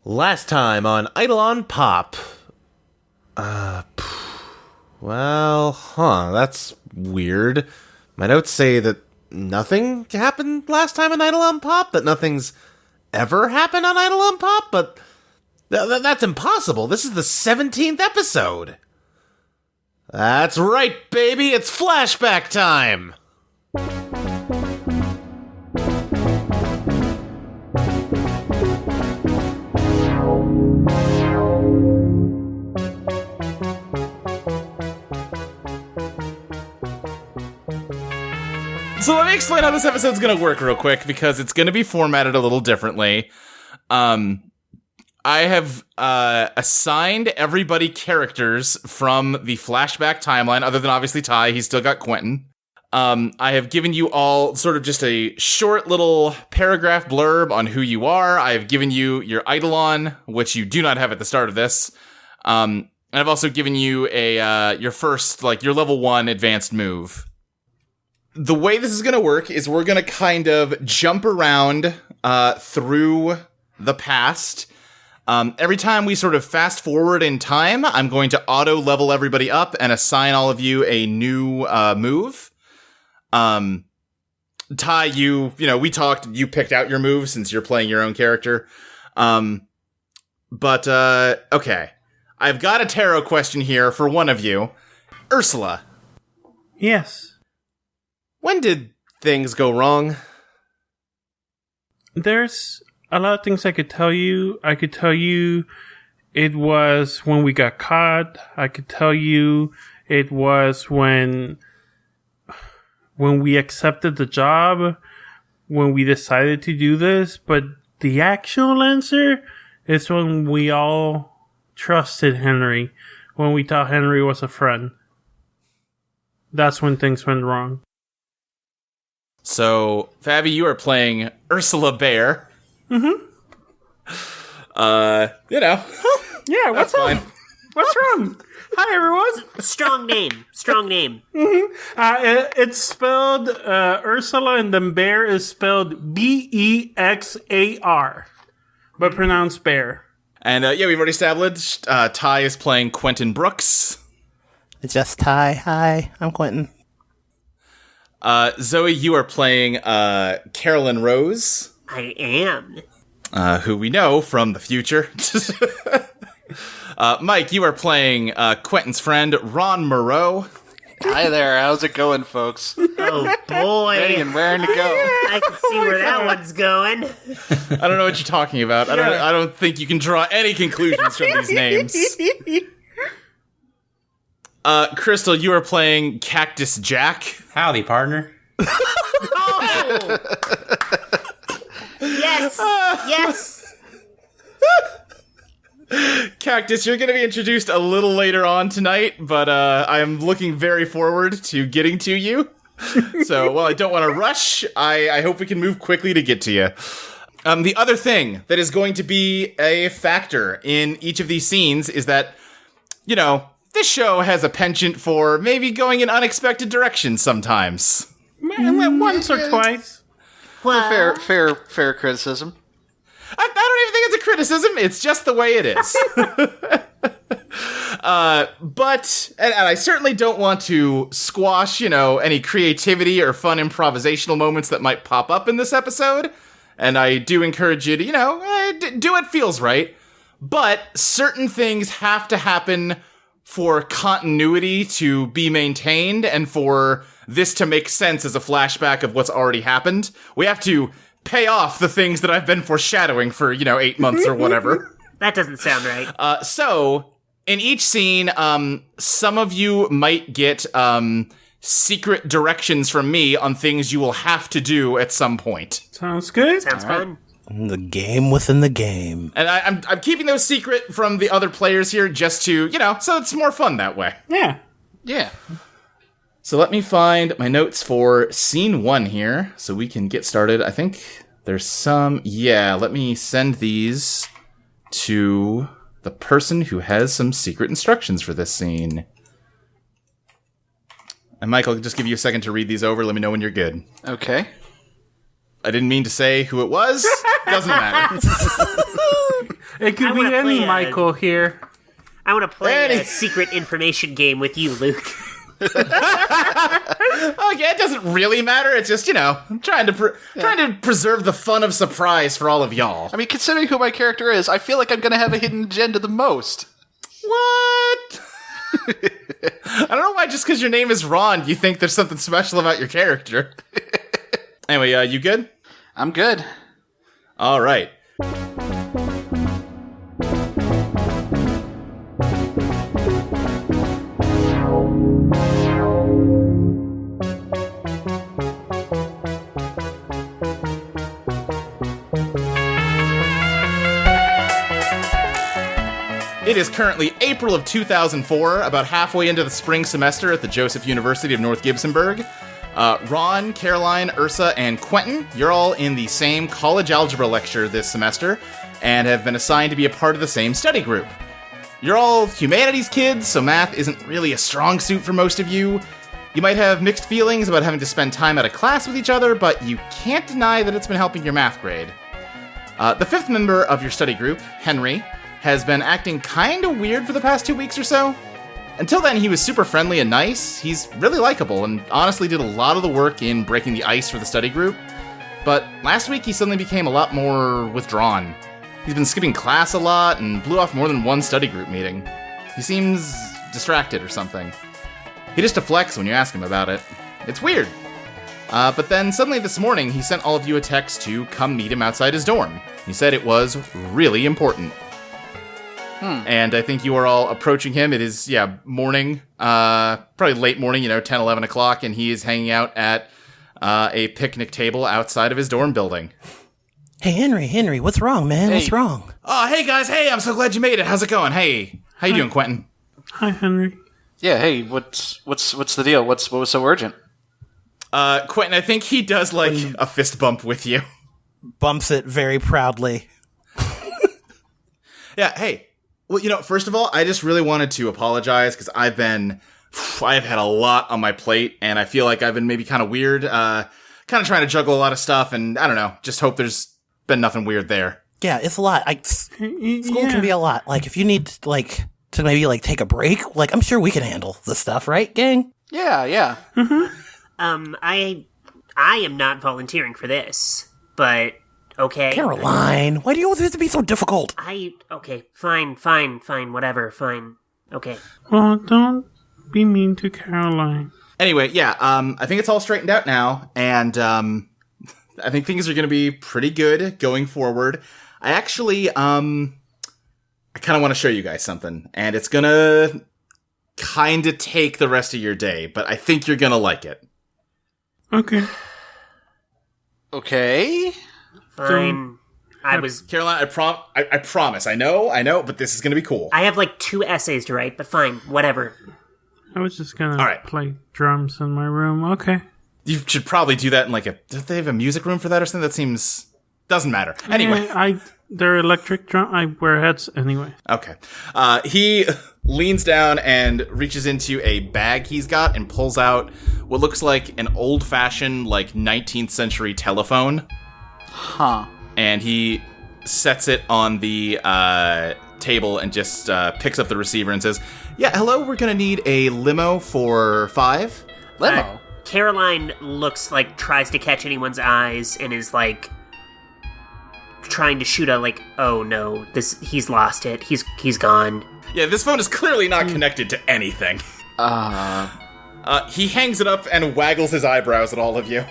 Last time on Eidolon POP. That's weird. My notes say that nothing happened last time on Eidolon POP, that nothing's ever happened on Eidolon POP, but that's impossible. This is the 17th episode. That's right, baby, it's flashback time! So let me explain how this episode's going to work real quick, because it's going to be formatted a little differently. I have assigned everybody characters from the flashback timeline, other than obviously Ty. He's still got Quentin. I have given you all sort of just a short little paragraph blurb on who you are. I have given you your Eidolon, which you do not have at the start of this. And I've also given you your first, your level 1 advanced move. The way this is going to work is we're going to kind of jump around through the past. Every time we sort of fast forward in time, I'm going to auto-level everybody up and assign all of you a new move. Ty, we talked, you picked out your move since you're playing your own character. Okay. I've got a tarot question here for one of you. Ursula. Yes. When did things go wrong? There's a lot of things I could tell you. I could tell you it was when we got caught. I could tell you it was when we accepted the job, when we decided to do this. But the actual answer is when we all trusted Henry, when we thought Henry was a friend. That's when things went wrong. So, Fabby, you are playing Ursula Bear. Mm-hmm. Yeah, what's up? What's wrong? Hi, everyone. Strong name. Mm-hmm. It's spelled Ursula, and then Bear is spelled Bexar, but pronounced Bear. And we've already established Ty is playing Quentin Brooks. It's just Ty. Hi, I'm Quentin. Zoe, you are playing Carolyn Rose. I am. Who we know from the future. Mike, you are playing Quentin's friend, Ron Moreau. Hi there, how's it going, folks? Oh, boy. Ready and raring to go. I can see where that one's going. I don't know what you're talking about. I don't think you can draw any conclusions from these names. Crystal, you are playing Cactus Jack. Howdy, partner. Oh! Yes! Cactus, you're going to be introduced a little later on tonight, but I am looking very forward to getting to you. So, while I don't want to rush, I hope we can move quickly to get to you. The other thing that is going to be a factor in each of these scenes is that, this show has a penchant for maybe going in unexpected directions sometimes. Once or twice. Well, Fair criticism. I don't even think it's a criticism, it's just the way it is. But I certainly don't want to squash, any creativity or fun improvisational moments that might pop up in this episode. And I do encourage you to, do what feels right. But certain things have to happen for continuity to be maintained and for this to make sense as a flashback of what's already happened. We have to pay off the things that I've been foreshadowing for, 8 months or whatever. that doesn't sound right. So, in each scene, some of you might get secret directions from me on things you will have to do at some point. Sounds good. Sounds fun. The game within the game. And I'm keeping those secret from the other players here just to, so it's more fun that way. Yeah. So let me find my notes for scene 1 here so we can get started. I think there's some... Yeah, let me send these to the person who has some secret instructions for this scene. And Mike, I'll just give you a second to read these over. Let me know when you're good. Okay. I didn't mean to say who it was. Doesn't matter. It could I be wanna any play a- Michael here. I want to play Any- a secret information game with you, Luke. Okay, it doesn't really matter. It's just, I'm trying to preserve the fun of surprise for all of y'all. I mean, considering who my character is, I feel like I'm going to have a hidden agenda the most. What? I don't know why just because your name is Ron, you think there's something special about your character. Anyway, you good? I'm good. All right. It is currently April of 2004, about halfway into the spring semester at the Joseph University of North Gibsonburg. Ron, Caroline, Ursa, and Quentin, you're all in the same college algebra lecture this semester and have been assigned to be a part of the same study group. You're all humanities kids, so math isn't really a strong suit for most of you. You might have mixed feelings about having to spend time out of class with each other, but you can't deny that it's been helping your math grade. The fifth member of your study group, Henry, has been acting kinda weird for the past 2 weeks or so. Until then, he was super friendly and nice. He's really likable and honestly did a lot of the work in breaking the ice for the study group. But last week, he suddenly became a lot more withdrawn. He's been skipping class a lot and blew off more than one study group meeting. He seems distracted or something. He just deflects when you ask him about it. It's weird. But then suddenly this morning, he sent all of you a text to come meet him outside his dorm. He said it was really important. And I think you are all approaching him. It is, morning, probably late morning, 10, 11 o'clock, and he is hanging out at a picnic table outside of his dorm building. Hey, Henry, what's wrong, man? Hey. What's wrong? Oh, hey guys, hey, I'm so glad you made it. How's it going? Hey, how you doing, Quentin? Hi, Henry. Yeah, hey, what's the deal? What was so urgent? Quentin, I think he does like a fist bump with you. Bumps it very proudly. Yeah, hey. Well, first of all, I just really wanted to apologize because I've had a lot on my plate, and I feel like I've been maybe kind of weird, kind of trying to juggle a lot of stuff, and I don't know, just hope there's been nothing weird there. Yeah, it's a lot. School can be a lot. Like, if you need, to maybe, take a break, I'm sure we can handle the stuff, right, gang? Yeah. I am not volunteering for this, but okay. Caroline, why do you want it to be so difficult? Okay, fine, whatever, fine. Okay. Well, don't be mean to Caroline. Anyway, I think it's all straightened out now, and I think things are going to be pretty good going forward. I actually, I kind of want to show you guys something, and it's going to kind of take the rest of your day, but I think you're going to like it. Okay. Okay. Fine. Caroline, I promise. I know, but this is going to be cool. I have 2 essays to write, but fine, whatever. I was just gonna All right. play drums in my room. Okay. You should probably do that in don't they have a music room for that or something? That doesn't matter. Anyway. They're electric drum. I wear hats anyway. Okay. He leans down and reaches into a bag he's got and pulls out what looks like an old-fashioned, 19th century telephone. Huh. And he sets it on the table and just picks up the receiver and says, "Yeah, hello, we're gonna need a limo for 5. Limo. Caroline tries to catch anyone's eyes and is trying to shoot a oh no, he's lost it. He's gone. Yeah, this phone is clearly not connected to anything. He hangs it up and waggles his eyebrows at all of you.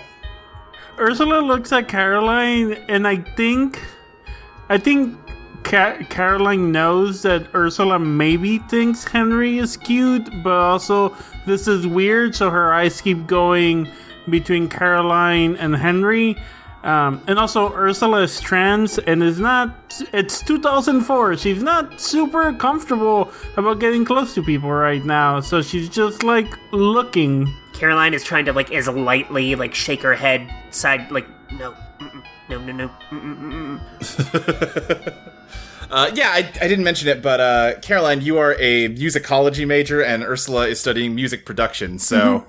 Ursula looks at Caroline, and I think Caroline knows that Ursula maybe thinks Henry is cute, but also this is weird, so her eyes keep going between Caroline and Henry. And also, Ursula is trans and it's 2004. She's not super comfortable about getting close to people right now, so she's just looking. Caroline is trying to as lightly shake her head side no. No. I didn't mention it, but Caroline, you are a musicology major and Ursula is studying music production, so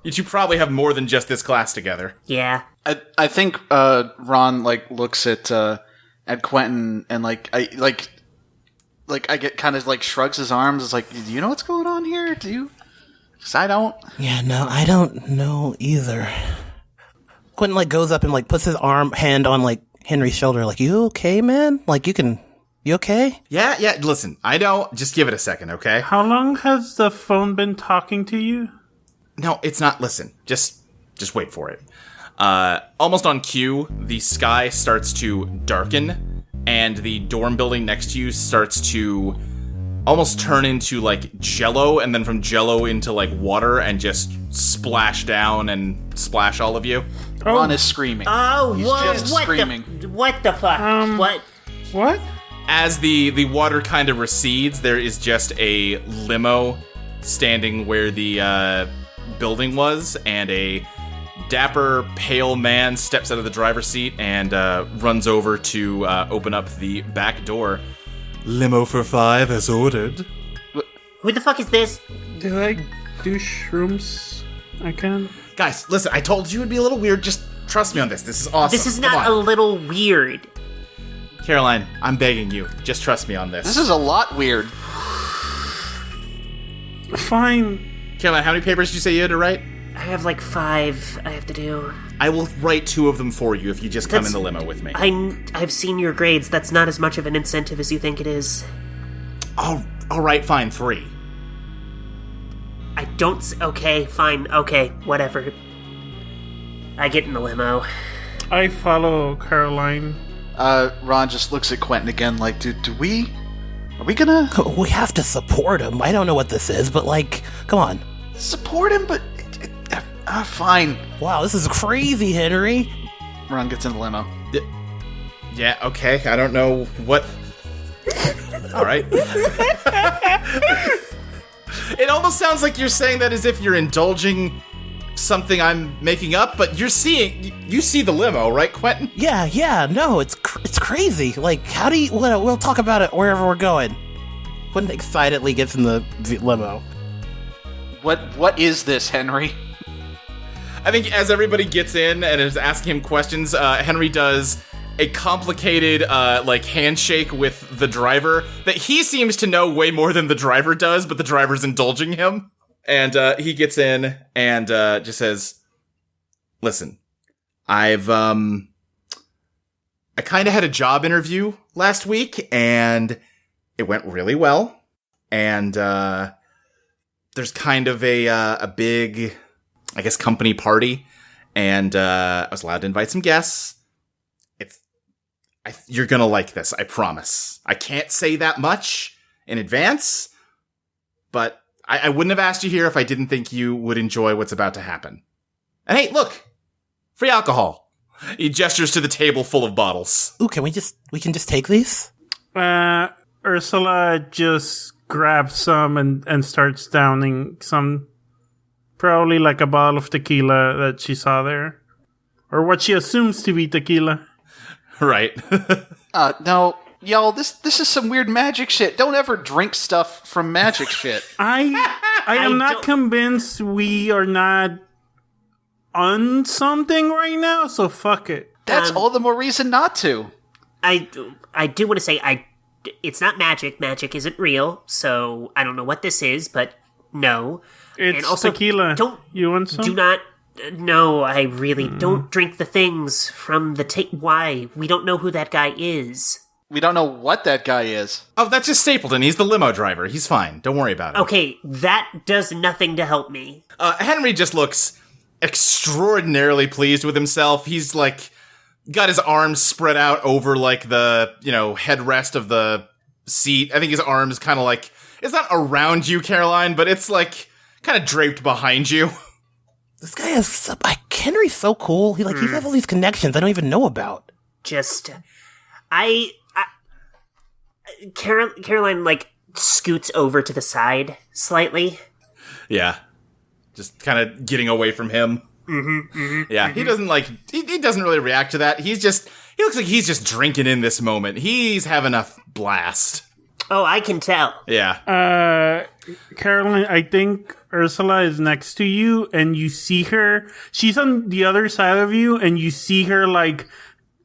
you two probably have more than just this class together. Yeah. I think Ron looks at at Quentin and I get kind of like shrugs his arms. It's like, do you know what's going on here? Do you? Because I don't. Yeah, no, I don't know either. Quentin goes up and puts his hand on Henry's shoulder. You okay, man? You okay? Yeah. Listen, I know. Just give it a second, okay? How long has the phone been talking to you? No, it's not. Listen, just wait for it. Almost on cue, the sky starts to darken, and the dorm building next to you starts to almost turn into jello, and then from jello into water, and just splash down and splash all of you. Ron is screaming. Oh, He's what? just What screaming. What the fuck? What? As the water kind of recedes, there is just a limo standing where the building was, and a dapper, pale man steps out of the driver's seat and runs over to open up the back door. Limo for 5 as ordered. Who the fuck is this? Do I do shrooms? I can. Guys, listen, I told you it'd be a little weird. Just trust me on this. This is awesome. This is Come not on. a little weird. Caroline, I'm begging you. Just trust me on this. This is a lot weird. Fine. Caroline, how many papers did you say you had to write? I have 5 I have to do. I will write 2 of them for you if you just come That's- in the limo with me. I've seen your grades. That's not as much of an incentive as you think it is. All right, fine, 3. I don't... Okay, fine. Okay, whatever. I get in the limo. I follow Caroline. Ron just looks at Quentin again do we... Are we gonna... We have to support him. I don't know what this is, but come on. support him? But... fine. Wow, this is crazy, Henry. Ron gets in the limo. Yeah, okay, I don't know what... All right. It almost sounds like you're saying that as if you're indulging something I'm making up, but you see the limo, right, Quentin? Yeah, no, it's crazy. How do you... We'll talk about it wherever we're going. Quentin excitedly gets in the limo. What is this, Henry? I think as everybody gets in and is asking him questions, Henry does a complicated, handshake with the driver that he seems to know way more than the driver does, but the driver's indulging him. And he gets in and just says, "Listen, I kind of had a job interview last week, and it went really well. And there's kind of a big, I guess, company party, and I was allowed to invite some guests. You're gonna like this, I promise. I can't say that much in advance, but I wouldn't have asked you here if I didn't think you would enjoy what's about to happen. And hey, look! Free alcohol!" He gestures to the table full of bottles. Ooh, we can just take these? Ursula just grabs some and starts downing some. Probably a bottle of tequila that she saw there. Or what she assumes to be tequila. Right. No, y'all, this is some weird magic shit. Don't ever drink stuff from magic shit. I am not convinced we are not on something right now, so fuck it. That's all the more reason not to. I do want to say it's not magic. Magic isn't real, so I don't know what this is, but no. It's and also, tequila. You want some? Do not... No, I really don't drink the things from the Why? We don't know who that guy is. We don't know what that guy is. Oh, that's just Stapleton. He's the limo driver. He's fine. Don't worry about it. Okay, that does nothing to help me. Henry just looks extraordinarily pleased with himself. He's got his arms spread out over the, headrest of the seat. I think his arms kind of it's not around you, Caroline, but it's kind of draped behind you. This guy is... Henry's so cool. He has all these connections I don't even know about. Caroline, scoots over to the side slightly. Yeah. Just kind of getting away from him. Yeah, he doesn't he doesn't really react to that. He looks like he's just drinking in this moment. He's having a blast. Oh, I can tell. Yeah. Caroline, I think Ursula is next to you, and you see her. She's on the other side of you, and you see her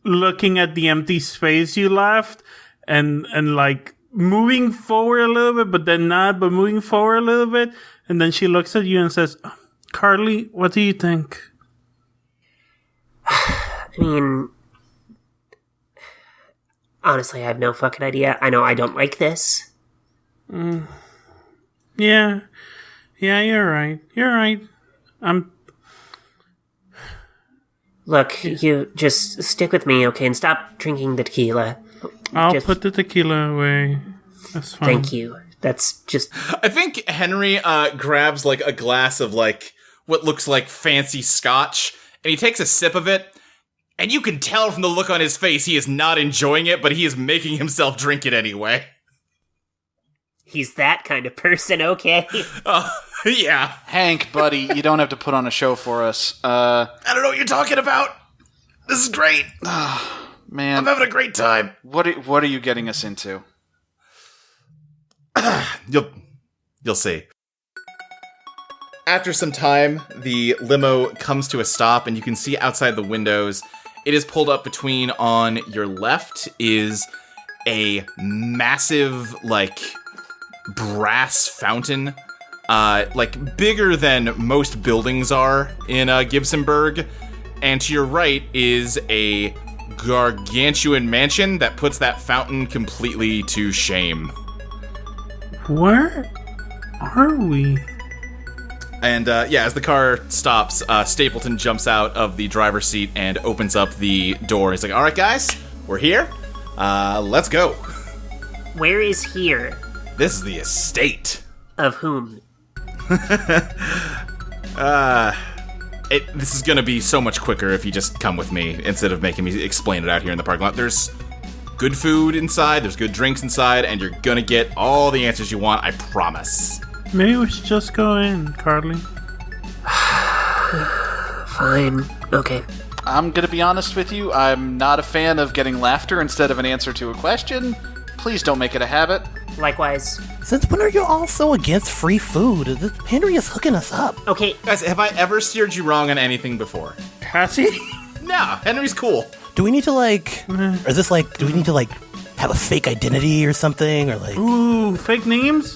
looking at the empty space you left and like moving forward a little bit, but then not, but moving forward a little bit. And then she looks at you and says, Carly, what do you think? I mean, honestly, I have no fucking idea. I know I don't like this. Yeah, you're right. Look, you just stick with me, okay, and stop drinking the tequila. I'll put the tequila away. That's fine. Thank you. That's just... I think Henry grabs like a glass of like what looks like fancy scotch, and he takes a sip of it, and you can tell from the look on his face he is not enjoying it, but he is making himself drink it anyway. He's that kind of person, okay? Yeah. Hank, buddy, you don't have to put on a show for us. I don't know what you're talking about. This is great. Man, I'm having a great time. what are you getting us into? You'll see. After some time, the limo comes to a stop, and you can see outside the windows. It is pulled up between, on your left is a massive, like, brass fountain, like bigger than most buildings are in Gibsonburg, and to your right is a gargantuan mansion that puts that fountain completely to shame. Where are we? And as the car stops, Stapleton jumps out of the driver's seat and opens up the door. He's like, "All right, guys, we're here. Let's go." Where is here? This is the estate. Of whom? This is gonna be so much quicker if you just come with me instead of making me explain it out here in the parking lot. There's good food inside, there's good drinks inside, and you're gonna get all the answers you want, I promise. Maybe we should just go in, Carly. Fine. Okay. I'm gonna be honest with you, I'm not a fan of getting laughter instead of an answer to a question. Please don't make it a habit. Likewise. Since when are you all so against free food? Henry is hooking us up. Okay. Guys, have I ever steered you wrong on anything before? Has he? No, Henry's cool. Do we need to or is this do we need to have a fake identity or something, or Ooh, fake names?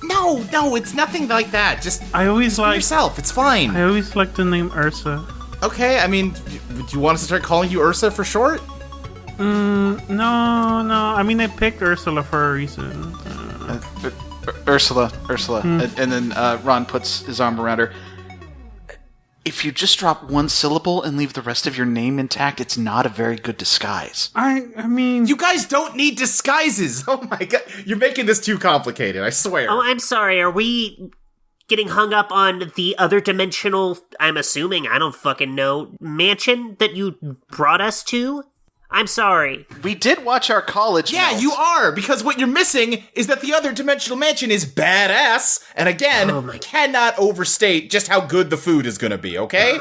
No, it's nothing like that. Just I always be like yourself, it's fine. I always like the name Ursa. Okay, I mean, do you want us to start calling you Ursa for short? No. I mean, I picked Ursula for a reason. Ursula. And then Ron puts his arm around her. If you just drop one syllable and leave the rest of your name intact, it's not a very good disguise. I mean... You guys don't need disguises! Oh my god, you're making this too complicated, I swear. Oh, I'm sorry. Are we getting hung up on the other dimensional, I'm assuming, I don't fucking know, mansion that you brought us to? I'm sorry. We did watch our college melt. You are, because what you're missing is that the other dimensional mansion is badass, and again, cannot overstate just how good the food is gonna be, okay?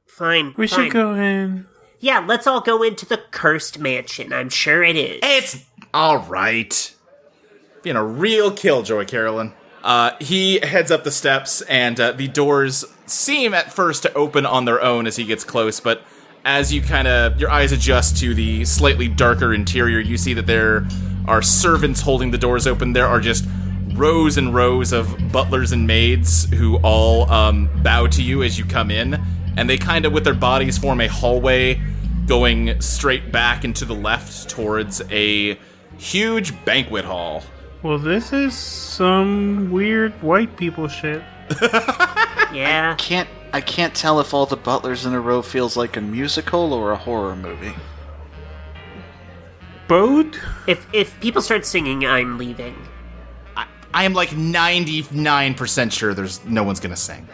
Fine. We should go in. Yeah, let's all go into the cursed mansion. I'm sure it is. It's alright. Being a real killjoy, Carolyn. He heads up the steps, and the doors seem at first to open on their own as he gets close, but as you your eyes adjust to the slightly darker interior, you see that there are servants holding the doors open. There are just rows and rows of butlers and maids who all bow to you as you come in, and they with their bodies form a hallway going straight back and to the left towards a huge banquet hall. Well, this is some weird white people shit. Yeah. I can't tell if all the butlers in a row feels like a musical or a horror movie. Boat? If people start singing, I'm leaving. I am 99% sure there's no one's gonna sing.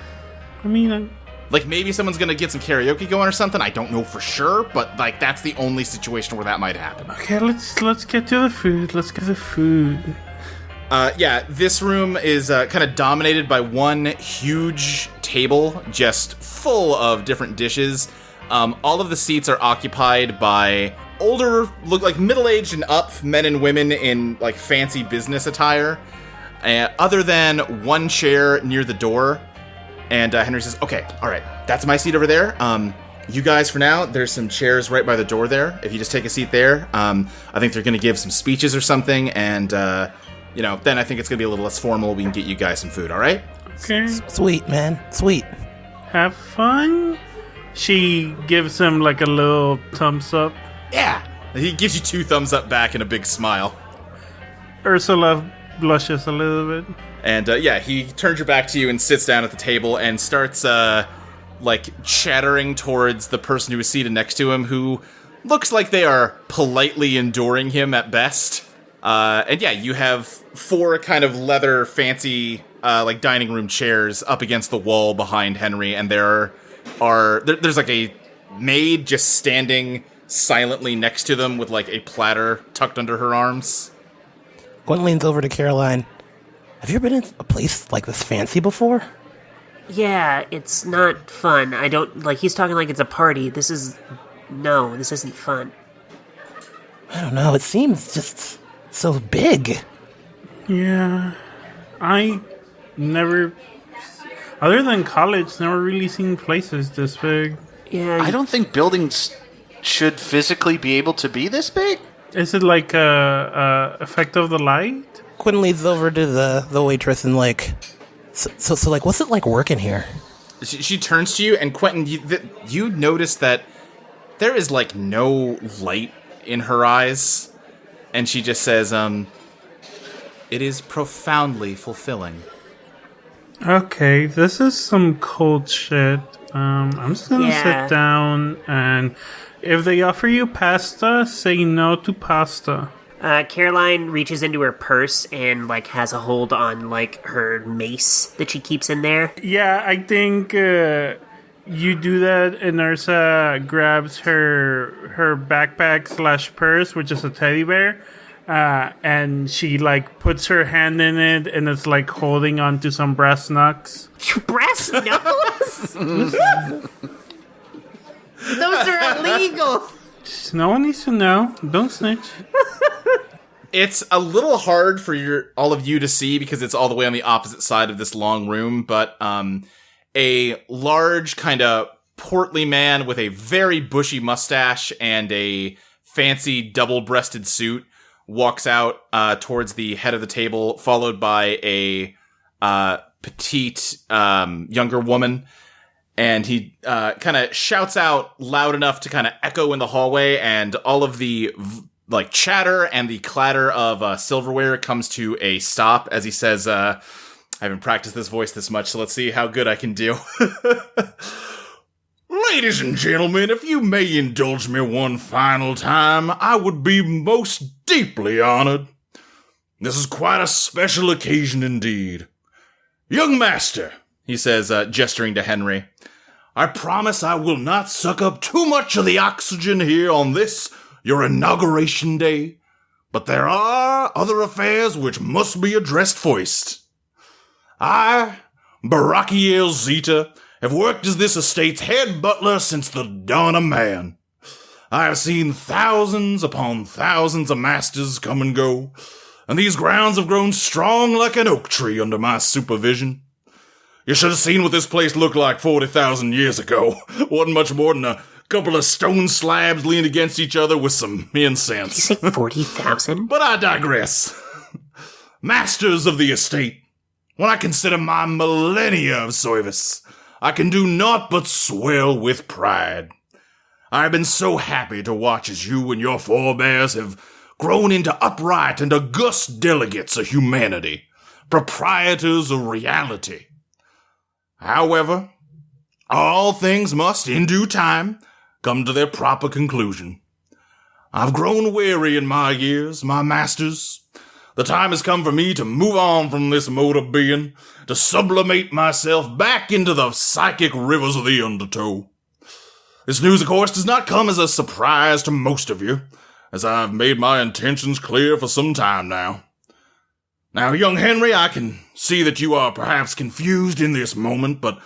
I mean... maybe someone's gonna get some karaoke going or something, I don't know for sure, but that's the only situation where that might happen. Okay, let's get to the food. Let's get the food. This room is kind of dominated by one huge table, just full of different dishes. All of the seats are occupied by older, look like middle-aged and up men and women in fancy business attire, other than one chair near the door. And Henry says, "Okay, all right, that's my seat over there. you guys, for now, there's some chairs right by the door there. If you just take a seat there, I think they're going to give some speeches or something, and, then I think it's going to be a little less formal. We can get you guys some food, all right? Okay. Sweet, man. Sweet. Have fun. She gives him like a little thumbs up. Yeah! He gives you 2 thumbs up back and a big smile. Ursula blushes a little bit. And, he turns your back to you and sits down at the table and starts, chattering towards the person who is seated next to him, who looks like they are politely enduring him at best. You have 4 kind of leather fancy, dining room chairs up against the wall behind Henry, and there's like a maid just standing silently next to them with like a platter tucked under her arms. Quentin leans over to Caroline. Have you ever been in a place like this fancy before? Yeah, it's not fun. I don't, he's talking like it's a party. This isn't fun. I don't know, it seems just so big. Yeah, I never, other than college, never really seen places this big. Yeah. I don't think buildings should physically be able to be this big. Is it like a effect of the light? Quentin leads over to the waitress and so what's it like working here? She turns to you, and Quentin, you notice that there is like no light in her eyes, and she just says, "It is profoundly fulfilling." Okay, this is some cold shit. I'm just gonna sit down, and if they offer you pasta, say no to pasta. Caroline reaches into her purse and, has a hold on, her mace that she keeps in there. Yeah, I think you do that, and Ursa grabs her backpack / purse, which is a teddy bear, and she, puts her hand in it, and it's, holding onto some brass knucks. Brass knuckles? Those are illegal! No one needs to know. Don't snitch. It's a little hard for all of you to see because it's all the way on the opposite side of this long room, but a large, kind of portly man with a very bushy mustache and a fancy double-breasted suit walks out towards the head of the table, followed by a petite younger woman. And he kind of shouts out loud enough to kind of echo in the hallway, and all of the chatter and the clatter of silverware comes to a stop as he says, I haven't practiced this voice this much, so let's see how good I can do. Ladies and gentlemen, if you may indulge me one final time, I would be most deeply honored. This is quite a special occasion indeed. Young master, he says, gesturing to Henry, I promise I will not suck up too much of the oxygen here on this, your inauguration day, but there are other affairs which must be addressed first. I, Barakiel Zeta, have worked as this estate's head butler since the dawn of man. I have seen thousands upon thousands of masters come and go, and these grounds have grown strong like an oak tree under my supervision. You should have seen what this place looked like 40,000 years ago. Wasn't much more than a couple of stone slabs leaned against each other with some incense. Did you say 40,000? But I digress. Masters of the estate, when I consider my millennia of service, I can do naught but swell with pride. I have been so happy to watch as you and your forebears have grown into upright and august delegates of humanity, proprietors of reality. However, all things must, in due time, come to their proper conclusion. I've grown weary in my years, my masters. The time has come for me to move on from this mode of being, to sublimate myself back into the psychic rivers of the undertow. This news, of course, does not come as a surprise to most of you, as I've made my intentions clear for some time now. Now, young Henry, I can see that you are perhaps confused in this moment, but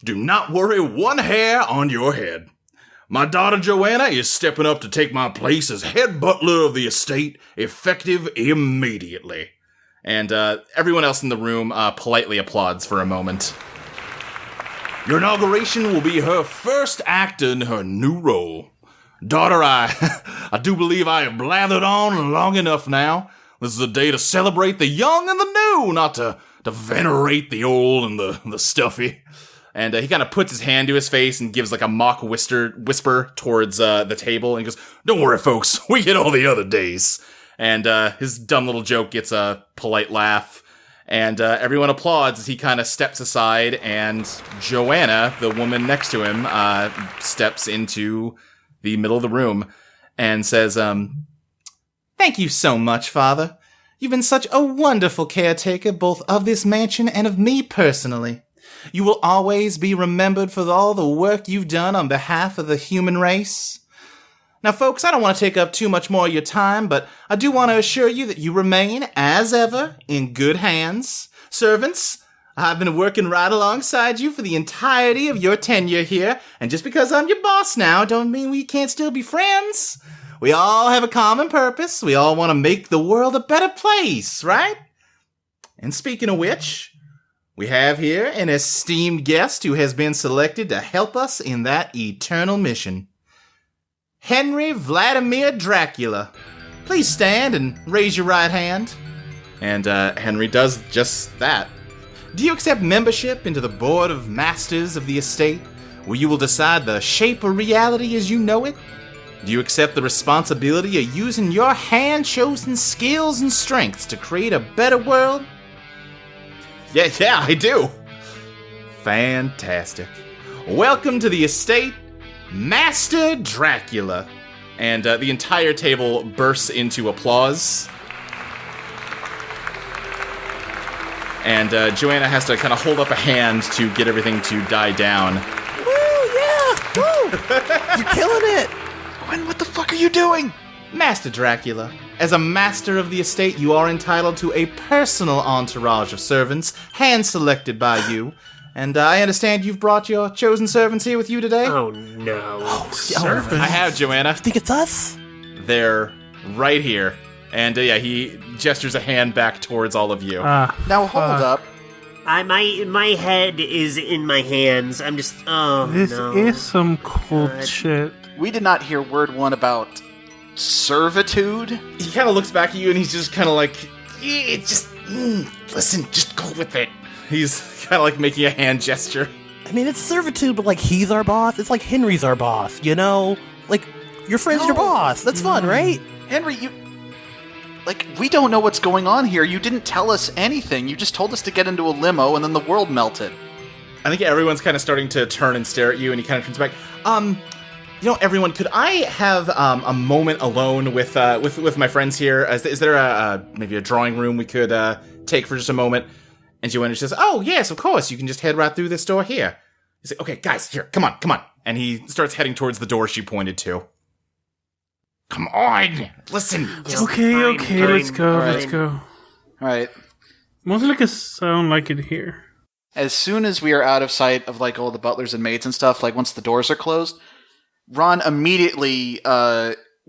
do not worry one hair on your head. My daughter Joanna is stepping up to take my place as head butler of the estate, effective immediately. And everyone else in the room politely applauds for a moment. Your inauguration will be her first act in her new role. Daughter, I do believe I have blathered on long enough now. This is a day to celebrate the young and the new, not to venerate the old and the stuffy. And he kind of puts his hand to his face and gives like a mock whisper towards the table. And he goes, "Don't worry, folks. We get all the other days." And his dumb little joke gets a polite laugh. And everyone applauds as he kind of steps aside. And Joanna, the woman next to him, steps into the middle of the room and says, "Thank you so much, Father. You've been such a wonderful caretaker both of this mansion and of me personally. You will always be remembered for all the work you've done on behalf of the human race. Now, folks, I don't want to take up too much more of your time, but I do want to assure you that you remain, as ever, in good hands. Servants, I've been working right alongside you for the entirety of your tenure here, and just because I'm your boss now, don't mean we can't still be friends. We all have a common purpose. We all want to make the world a better place, right? And speaking of which, we have here an esteemed guest who has been selected to help us in that eternal mission. Henry Vladimir Dracula. Please stand and raise your right hand." And Henry does just that. "Do you accept membership into the Board of Masters of the Estate, where you will decide the shape of reality as you know it? Do you accept the responsibility of using your hand-chosen skills and strengths to create a better world?" Yeah, I do. Fantastic. Welcome to the estate, Master Dracula. And the entire table bursts into applause. And Joanna has to kind of hold up a hand to get everything to die down. Woo, yeah! Woo! You're killing it! Gwen, what the fuck are you doing? Master Dracula, as a master of the estate, you are entitled to a personal entourage of servants, hand-selected by you. And I understand you've brought your chosen servants here with you today? Oh, no. Servants? I have, Joanna. Think it's us? They're right here. And yeah, he gestures a hand back towards all of you. Now hold up. My head is in my hands. I'm just, oh, This no. is some cool shit. We did not hear word one about servitude. He kind of looks back at you and he's just kind of like, listen, just go with it. He's kind of like making a hand gesture. I mean, it's servitude, but like he's our boss. It's like Henry's our boss, you know? Like, your friend's your boss. That's fun, right? Henry, we don't know what's going on here. You didn't tell us anything. You just told us to get into a limo and then the world melted. I think everyone's kind of starting to turn and stare at you, and he kind of turns back. Everyone, could I have a moment alone with my friends here? Is there maybe a drawing room we could take for just a moment? And Joanna says, "Oh, yes, of course. You can just head right through this door here." He's like, "Okay, guys, here, come on. And he starts heading towards the door she pointed to. Come on, listen. Okay, let's go, All right. let's go. All right. Most like a sound like it here. As soon as we are out of sight of like all the butlers and maids and stuff, like once the doors are closed, Ron immediately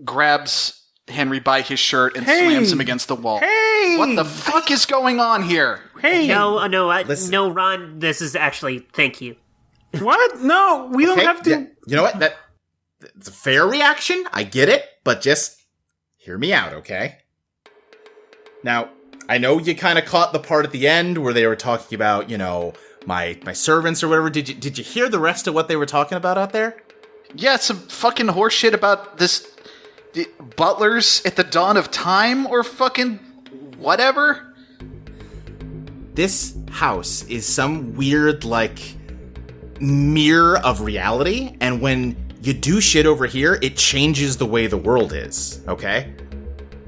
grabs Henry by his shirt and slams him against the wall. Hey! What the fuck is going on here? Hey! No, Listen. no, Ron, this is actually, thank you. What? No, we don't Okay, have to. yeah, you know what? That's a fair reaction. I get it, but just hear me out, okay? Now, I know you kind of caught the part at the end where they were talking about, my servants or whatever. Did you hear the rest of what they were talking about out there? Yeah, some fucking horseshit about the butlers at the dawn of time or fucking whatever. This house is some weird, mirror of reality, and when you do shit over here, it changes the way the world is, okay?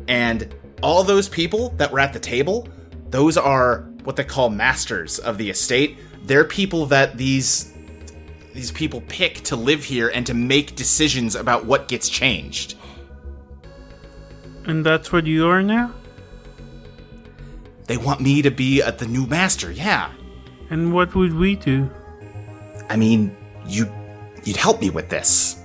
And all those people that were at the table, those are what they call masters of the estate. They're people that these people pick to live here and to make decisions about what gets changed. And that's what you are now? They want me to be the new master, yeah. And what would we do? I mean, you'd help me with this.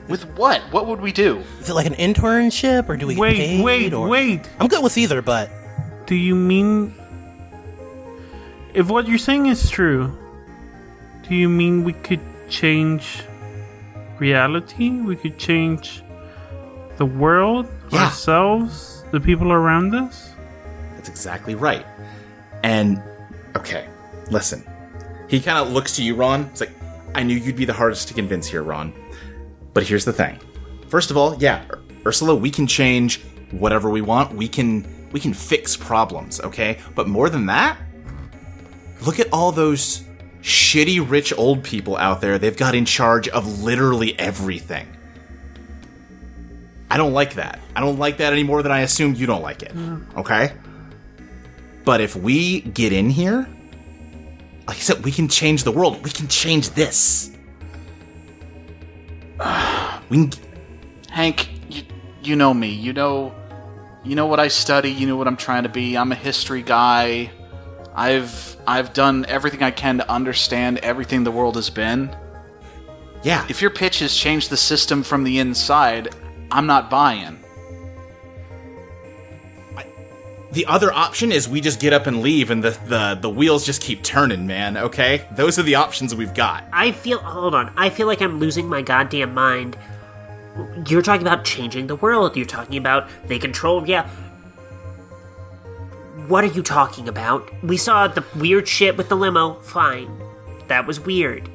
With what? What would we do? Is it like an internship, or do we get paid? Wait. I'm good with either, but Do you mean... If what you're saying is true, Do you mean we could change reality? We could change the world, Yeah. ourselves, the people around us? That's exactly right. And, okay, listen. He kind of looks to you, Ron. It's like, I knew you'd be the hardest to convince here, Ron. But here's the thing. First of all, yeah, Ursula, we can change whatever we want. We can fix problems, okay? But more than that, look at all those shitty rich old people out there they've got in charge of literally everything. I don't like that. I don't like that any more than I assume you don't like it, okay? But if we get in here, like I said, we can change the world. We can change this. We can... Hank, you know me. You know what I study. You know what I'm trying to be. I'm a history guy. I've done everything I can to understand everything the world has been. Yeah. If your pitch has changed the system from the inside, I'm not buying. The other option is we just get up and leave and the wheels just keep turning, man, okay? Those are the options we've got. Hold on. I feel like I'm losing my goddamn mind. You're talking about changing the world. You're talking about they control, yeah. What are you talking about? We saw the weird shit with the limo. Fine. That was weird.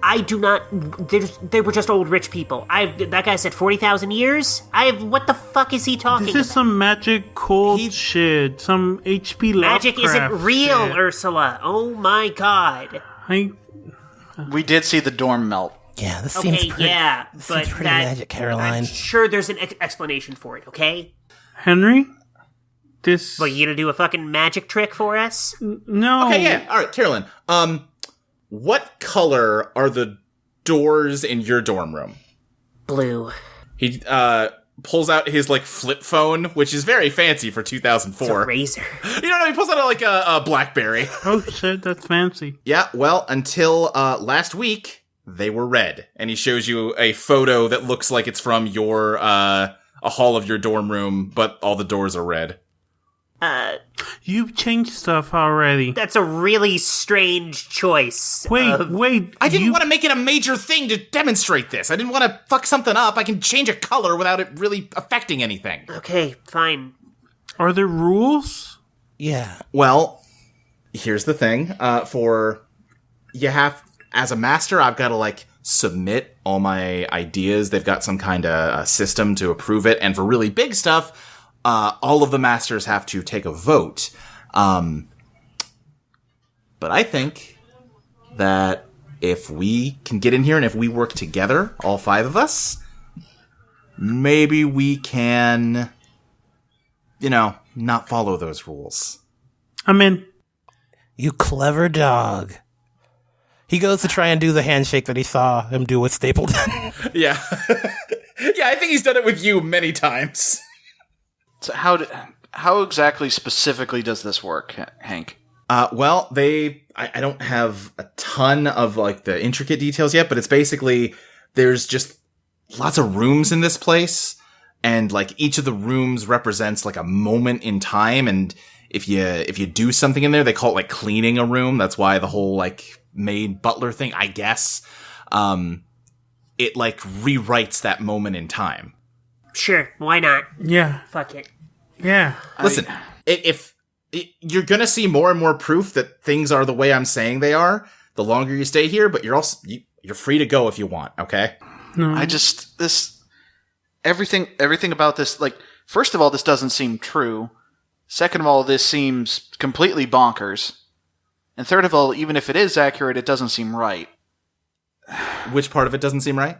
I do not... They were just old rich people. That guy said 40,000 years? What the fuck is he talking about? This is some magic cold shit. Some HP Lovecraft Magic isn't real, shit. Ursula. Oh my god. We did see the dorm melt. Yeah, this Okay, seems pretty, yeah, this but seems pretty that... magic, Caroline. I'm sure there's an explanation for it, okay? Henry? This... What, you gonna do a fucking magic trick for us? No. Okay, yeah. All right, Carolyn. What color are the doors in your dorm room? Blue. He pulls out his like flip phone, which is very fancy for 2004. It's a razor. You know, he pulls out like a BlackBerry. Oh shit, that's fancy. Yeah, well, until last week they were red, and he shows you a photo that looks like it's from your a hall of your dorm room, but all the doors are red. You've changed stuff already. That's a really strange choice. Wait. I didn't want to make it a major thing to demonstrate this. I didn't want to fuck something up. I can change a color without it really affecting anything. Okay, fine. Are there rules? Yeah. Well, here's the thing. As a master, I've got to like submit all my ideas. They've got some kind of system to approve it. And for really big stuff, all of the masters have to take a vote. But I think that if we can get in here and if we work together, all 5 of us, maybe we can, not follow those rules. I'm in. You clever dog. He goes to try and do the handshake that he saw him do with Stapleton. Yeah. Yeah, I think he's done it with you many times. So how exactly specifically does this work, Hank? Well, I don't have a ton of like the intricate details yet, but it's basically there's just lots of rooms in this place, and like each of the rooms represents like a moment in time, and if you do something in there, they call it like cleaning a room. That's why the whole like maid butler thing, I guess. It like rewrites that moment in time. Sure, why not? Yeah. Fuck it. Yeah. Listen, if you're gonna see more and more proof that things are the way I'm saying they are, the longer you stay here, but you're free to go if you want, okay? No. Everything about this, like, first of all, this doesn't seem true. Second of all, this seems completely bonkers. And third of all, even if it is accurate, it doesn't seem right. Which part of it doesn't seem right?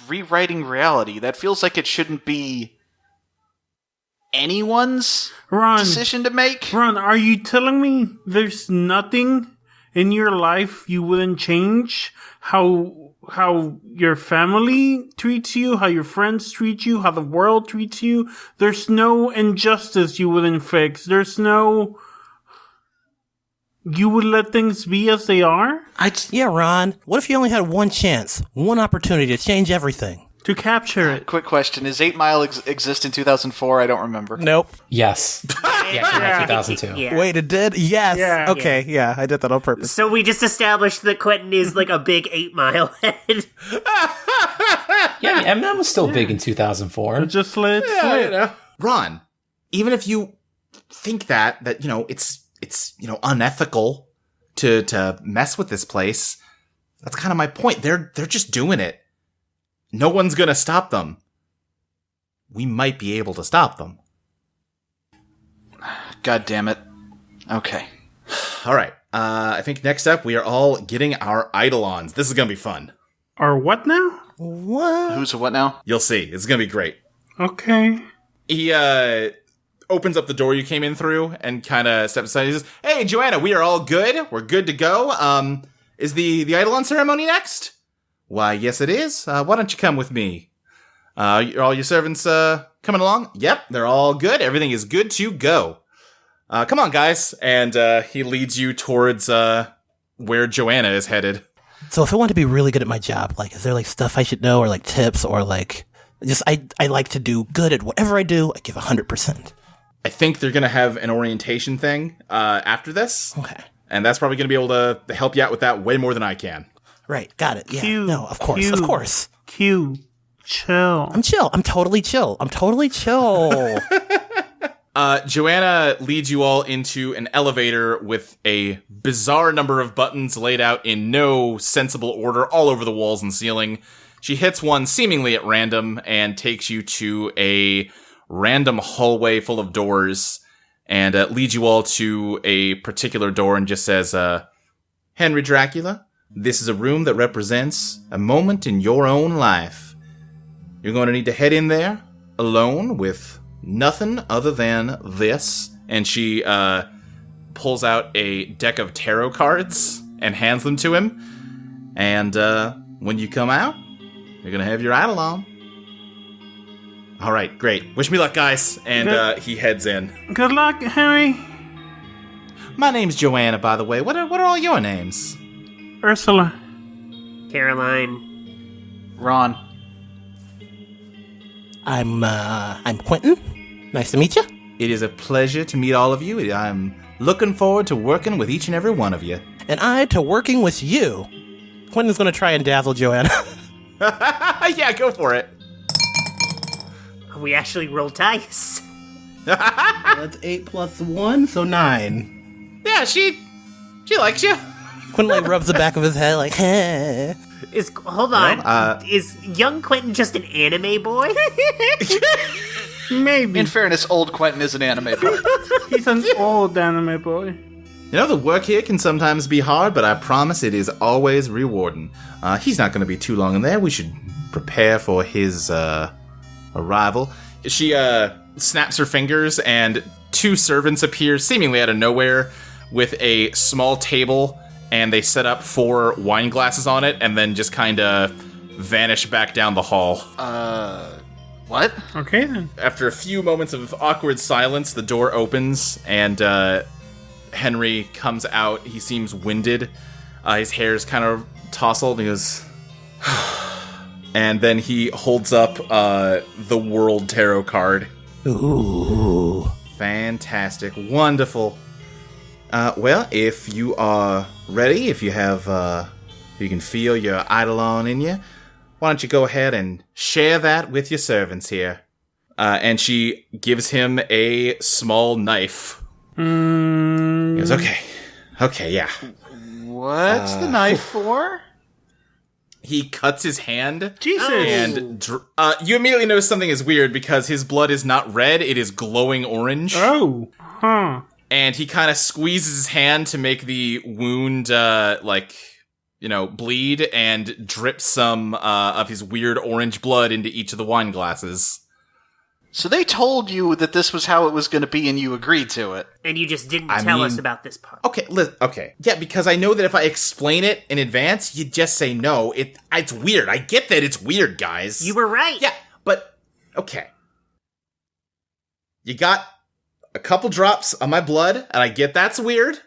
Rewriting reality. That feels like it shouldn't be anyone's decision to make. Ron, are you telling me there's nothing in your life you wouldn't change? How your family treats you, how your friends treat you, how the world treats you? There's no injustice you wouldn't fix. You would let things be as they are? Yeah, Ron. What if you only had one chance, one opportunity to change everything? To capture it. Quick question. Is 8 Mile exist in 2004? I don't remember. Nope. Yes. Yeah, came out 2002. Yeah. Wait, it did? Yes. Yeah. Okay, yeah, I did that on purpose. So we just established that Quentin is like a big 8 Mile head. Yeah, I mean, M&M was still big in 2004. Just let it slip. Ron, even if you think that it's unethical to mess with this place, that's kind of my point. They're just doing it. No one's gonna stop them. We might be able to stop them. God damn it. Okay. All right. I think next up we are all getting our Eidolons. This is gonna be fun. Or what now? What? Who's a what now? You'll see. It's gonna be great. Okay. He opens up the door you came in through and kind of steps aside. He says, "Hey, Joanna, we are all good. We're good to go. Is the Eidolon ceremony next?" "Why, yes, it is. Why don't you come with me? Are all your servants coming along?" "Yep, they're all good. Everything is good to go. Come on, guys." And he leads you towards where Joanna is headed. So if I want to be really good at my job, like, is there like stuff I should know, or like tips, or like, just I like to do good at whatever I do. I give 100%. I think they're going to have an orientation thing after this. Okay. And that's probably going to be able to help you out with that way more than I can. Right. Got it. Yeah. Q, No, of course. Q. Of course. Q. Chill. I'm chill. I'm totally chill. Joanna leads you all into an elevator with a bizarre number of buttons laid out in no sensible order all over the walls and ceiling. She hits one seemingly at random and takes you to a random hallway full of doors and leads you all to a particular door and just says, "Henry Dracula, this is a room that represents a moment in your own life. You're going to need to head in there alone with nothing other than this." And she pulls out a deck of tarot cards and hands them to him. And when you come out, you're going to have your Eidolon. All right, great. Wish me luck, guys. And he heads in. Good luck, Henry. My name's Joanna, by the way. What are all your names? Ursula. Caroline. Ron. I'm Quentin. Nice to meet you. It is a pleasure to meet all of you. I'm looking forward to working with each and every one of you. And I to working with you. Quentin's going to try and dazzle Joanna. Yeah, go for it. We actually rolled dice. That's 8 plus 1, so 9. Yeah, she likes you. Quentin like rubs the back of his head like, heh. Hold on. Is young Quentin just an anime boy? Maybe. In fairness, old Quentin is an anime boy. He's an old anime boy. You know, the work here can sometimes be hard, but I promise it is always rewarding. He's not going to be too long in there. We should prepare for his arrival. She snaps her fingers, and 2 servants appear seemingly out of nowhere with a small table, and they set up 4 wine glasses on it, and then just kind of vanish back down the hall. What? Okay, then. After a few moments of awkward silence, the door opens, and Henry comes out. He seems winded. His hair's kind of tousled, and he goes... And then he holds up the World Tarot card. Ooh. Fantastic. Wonderful. Well, if you are ready, if you have, you can feel your Eidolon in you, why don't you go ahead and share that with your servants here? And she gives him a small knife. He goes, okay, yeah. What's the knife for? He cuts his hand. Jesus. And you immediately notice something is weird because his blood is not red, it is glowing orange. Oh. Huh. And he kind of squeezes his hand to make the wound, bleed and drips some of his weird orange blood into each of the wine glasses. So they told you that this was how it was going to be and you agreed to it. And you just didn't tell us about this part. Okay, okay. Yeah, because I know that if I explain it in advance, you'd just say no. It's weird. I get that it's weird, guys. You were right. Yeah, but, okay. You got a couple drops of my blood, and I get that's weird.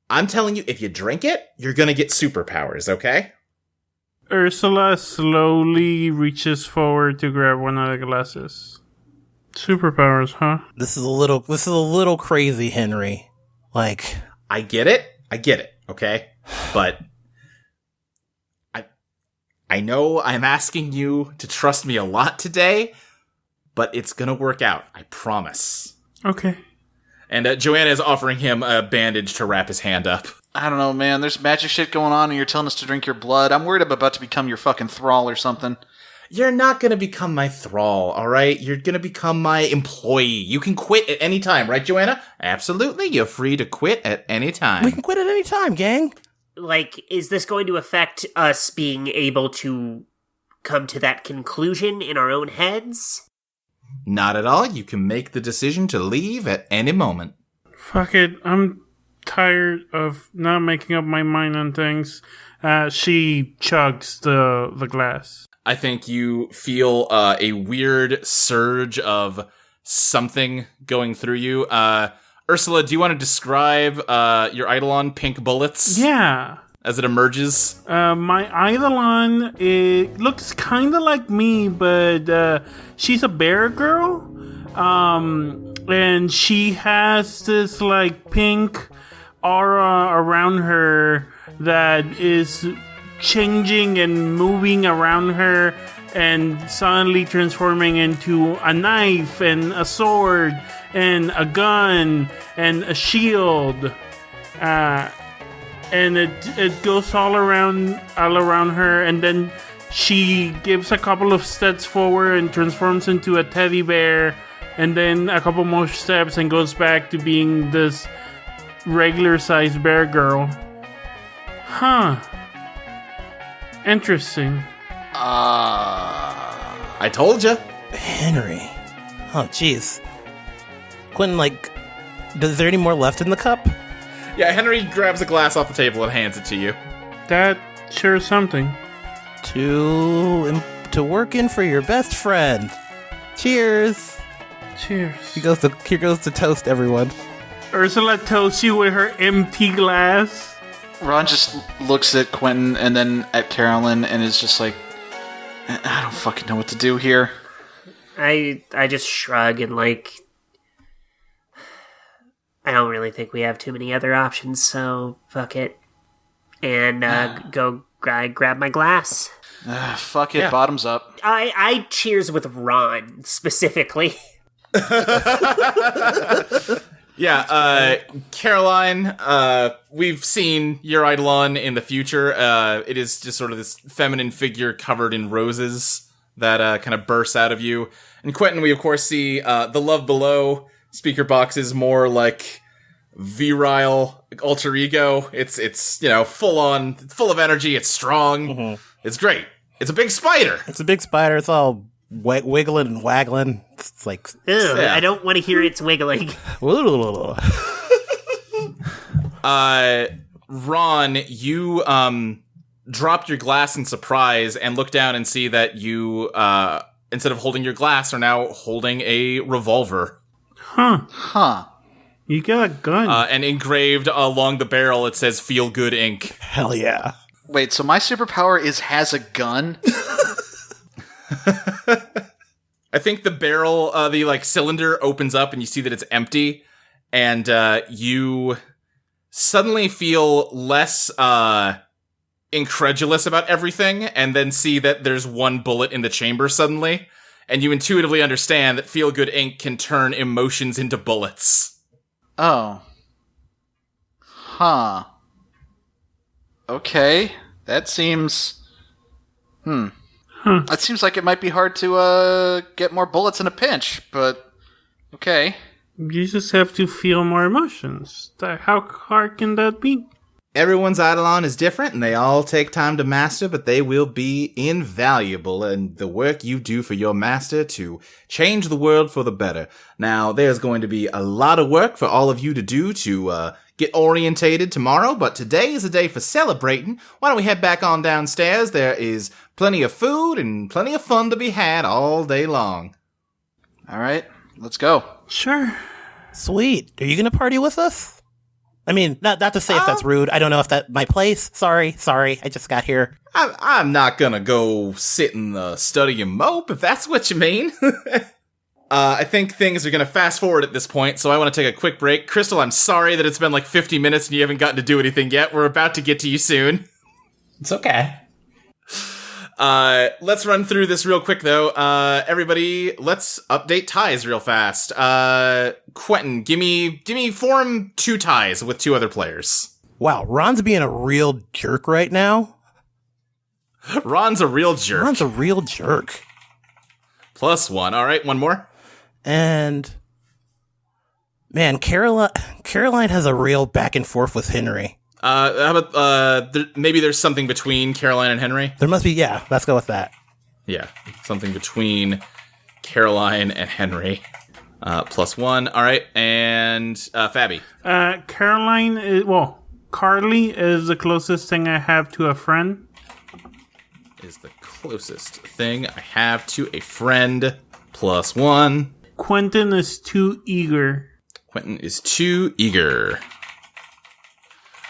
I'm telling you, if you drink it, you're gonna get superpowers, okay? Ursula slowly reaches forward to grab one of the glasses. Superpowers, huh? This is a little crazy, Henry. Like, I get it, okay? But I know I'm asking you to trust me a lot today, but it's gonna work out, I promise. Okay. And Joanna is offering him a bandage to wrap his hand up. I don't know, man. There's magic shit going on and you're telling us to drink your blood. I'm worried I'm about to become your fucking thrall or something. You're not gonna become my thrall, alright? You're gonna become my employee. You can quit at any time, right, Joanna? Absolutely, you're free to quit at any time. we can quit at any time, gang. Like, is this going to affect us being able to come to that conclusion in our own heads? Not at all. You can make the decision to leave at any moment. Fuck it. I'm tired of not making up my mind on things. She chugs the glass. I think you feel a weird surge of something going through you. Ursula, do you want to describe your Eidolon pink bullets? Yeah. As it emerges? My Eidolon, it looks kind of like me, but she's a bear girl. And she has this, like, pink aura around her that is changing and moving around her and suddenly transforming into a knife and a sword and a gun and a shield. And it goes all around her, and then she gives a couple of steps forward and transforms into a teddy bear, and then a couple more steps and goes back to being this regular-sized bear girl. Huh. Interesting. I told you. Henry. Oh, jeez. Quentin, like, is there any more left in the cup? Yeah, Henry grabs a glass off the table and hands it to you. That sure is something. To work in for your best friend. Cheers. Cheers. Here goes to toast, everyone. Ursula toasts you with her empty glass. Ron just looks at Quentin and then at Carolyn and is just like, I don't fucking know what to do here. I just shrug and, like, I don't really think we have too many other options, so fuck it. And go grab my glass. Fuck it, bottoms up. I cheers with Ron, specifically. Yeah, Caroline, we've seen your Eidolon in the future. It is just sort of this feminine figure covered in roses that kind of bursts out of you. And Quentin, we of course see the Love Below speaker box is more like virile alter ego. It's full of energy. It's strong. Mm-hmm. It's great. It's a big spider. It's all wiggling and waggling. It's like, ew, I don't want to hear its wiggling. Ron, you dropped your glass in surprise and look down and see that you instead of holding your glass are now holding a revolver. Huh. You got a gun. And engraved along the barrel it says "Feel Good Inc." Hell yeah. Wait, so my superpower has a gun? I think the barrel, the cylinder opens up and you see that it's empty, and you suddenly feel less incredulous about everything, and then see that there's one bullet in the chamber suddenly, and you intuitively understand that Feel Good Ink can turn emotions into bullets. Oh. Huh. Okay. That seems... That seems like it might be hard to get more bullets in a pinch, but okay. You just have to feel more emotions. How hard can that be? Everyone's Eidolon is different, and they all take time to master, but they will be invaluable in the work you do for your master to change the world for the better. Now, there's going to be a lot of work for all of you to do to get orientated tomorrow, but today is a day for celebrating. Why don't we head back on downstairs? There is plenty of food and plenty of fun to be had all day long. All right, let's go. Sure. Sweet. Are you going to party with us? I mean, not to say if that's rude. I don't know if that's my place. Sorry. I just got here. I'm not gonna go sit in the study and mope, if that's what you mean. I think things are going to fast forward at this point, so I want to take a quick break. Crystal, I'm sorry that it's been like 50 minutes and you haven't gotten to do anything yet. We're about to get to you soon. It's okay. Let's run through this real quick, though. Everybody, let's update ties real fast. Quentin, give me form 2 ties with 2 other players. Wow, Ron's being a real jerk right now. Ron's a real jerk. Ron's a real jerk. +1. All right, one more. And man, Caroline has a real back and forth with Henry. How about maybe there's something between Caroline and Henry? There must be, yeah. Let's go with that. Yeah, something between Caroline and Henry. +1. All right, and Fabby. Carly is the closest thing I have to a friend. Is the closest thing I have to a friend. +1. Quentin is too eager. Quentin is too eager.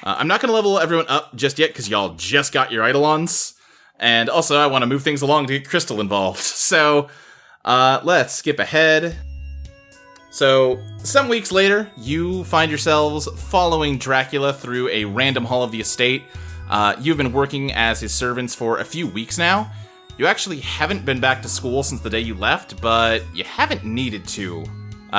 I'm not going to level everyone up just yet because y'all just got your Eidolons. And also, I want to move things along to get Crystal involved. So, let's skip ahead. So, some weeks later, you find yourselves following Dracula through a random hall of the estate. You've been working as his servants for a few weeks now. You actually haven't been back to school since the day you left, but you haven't needed to.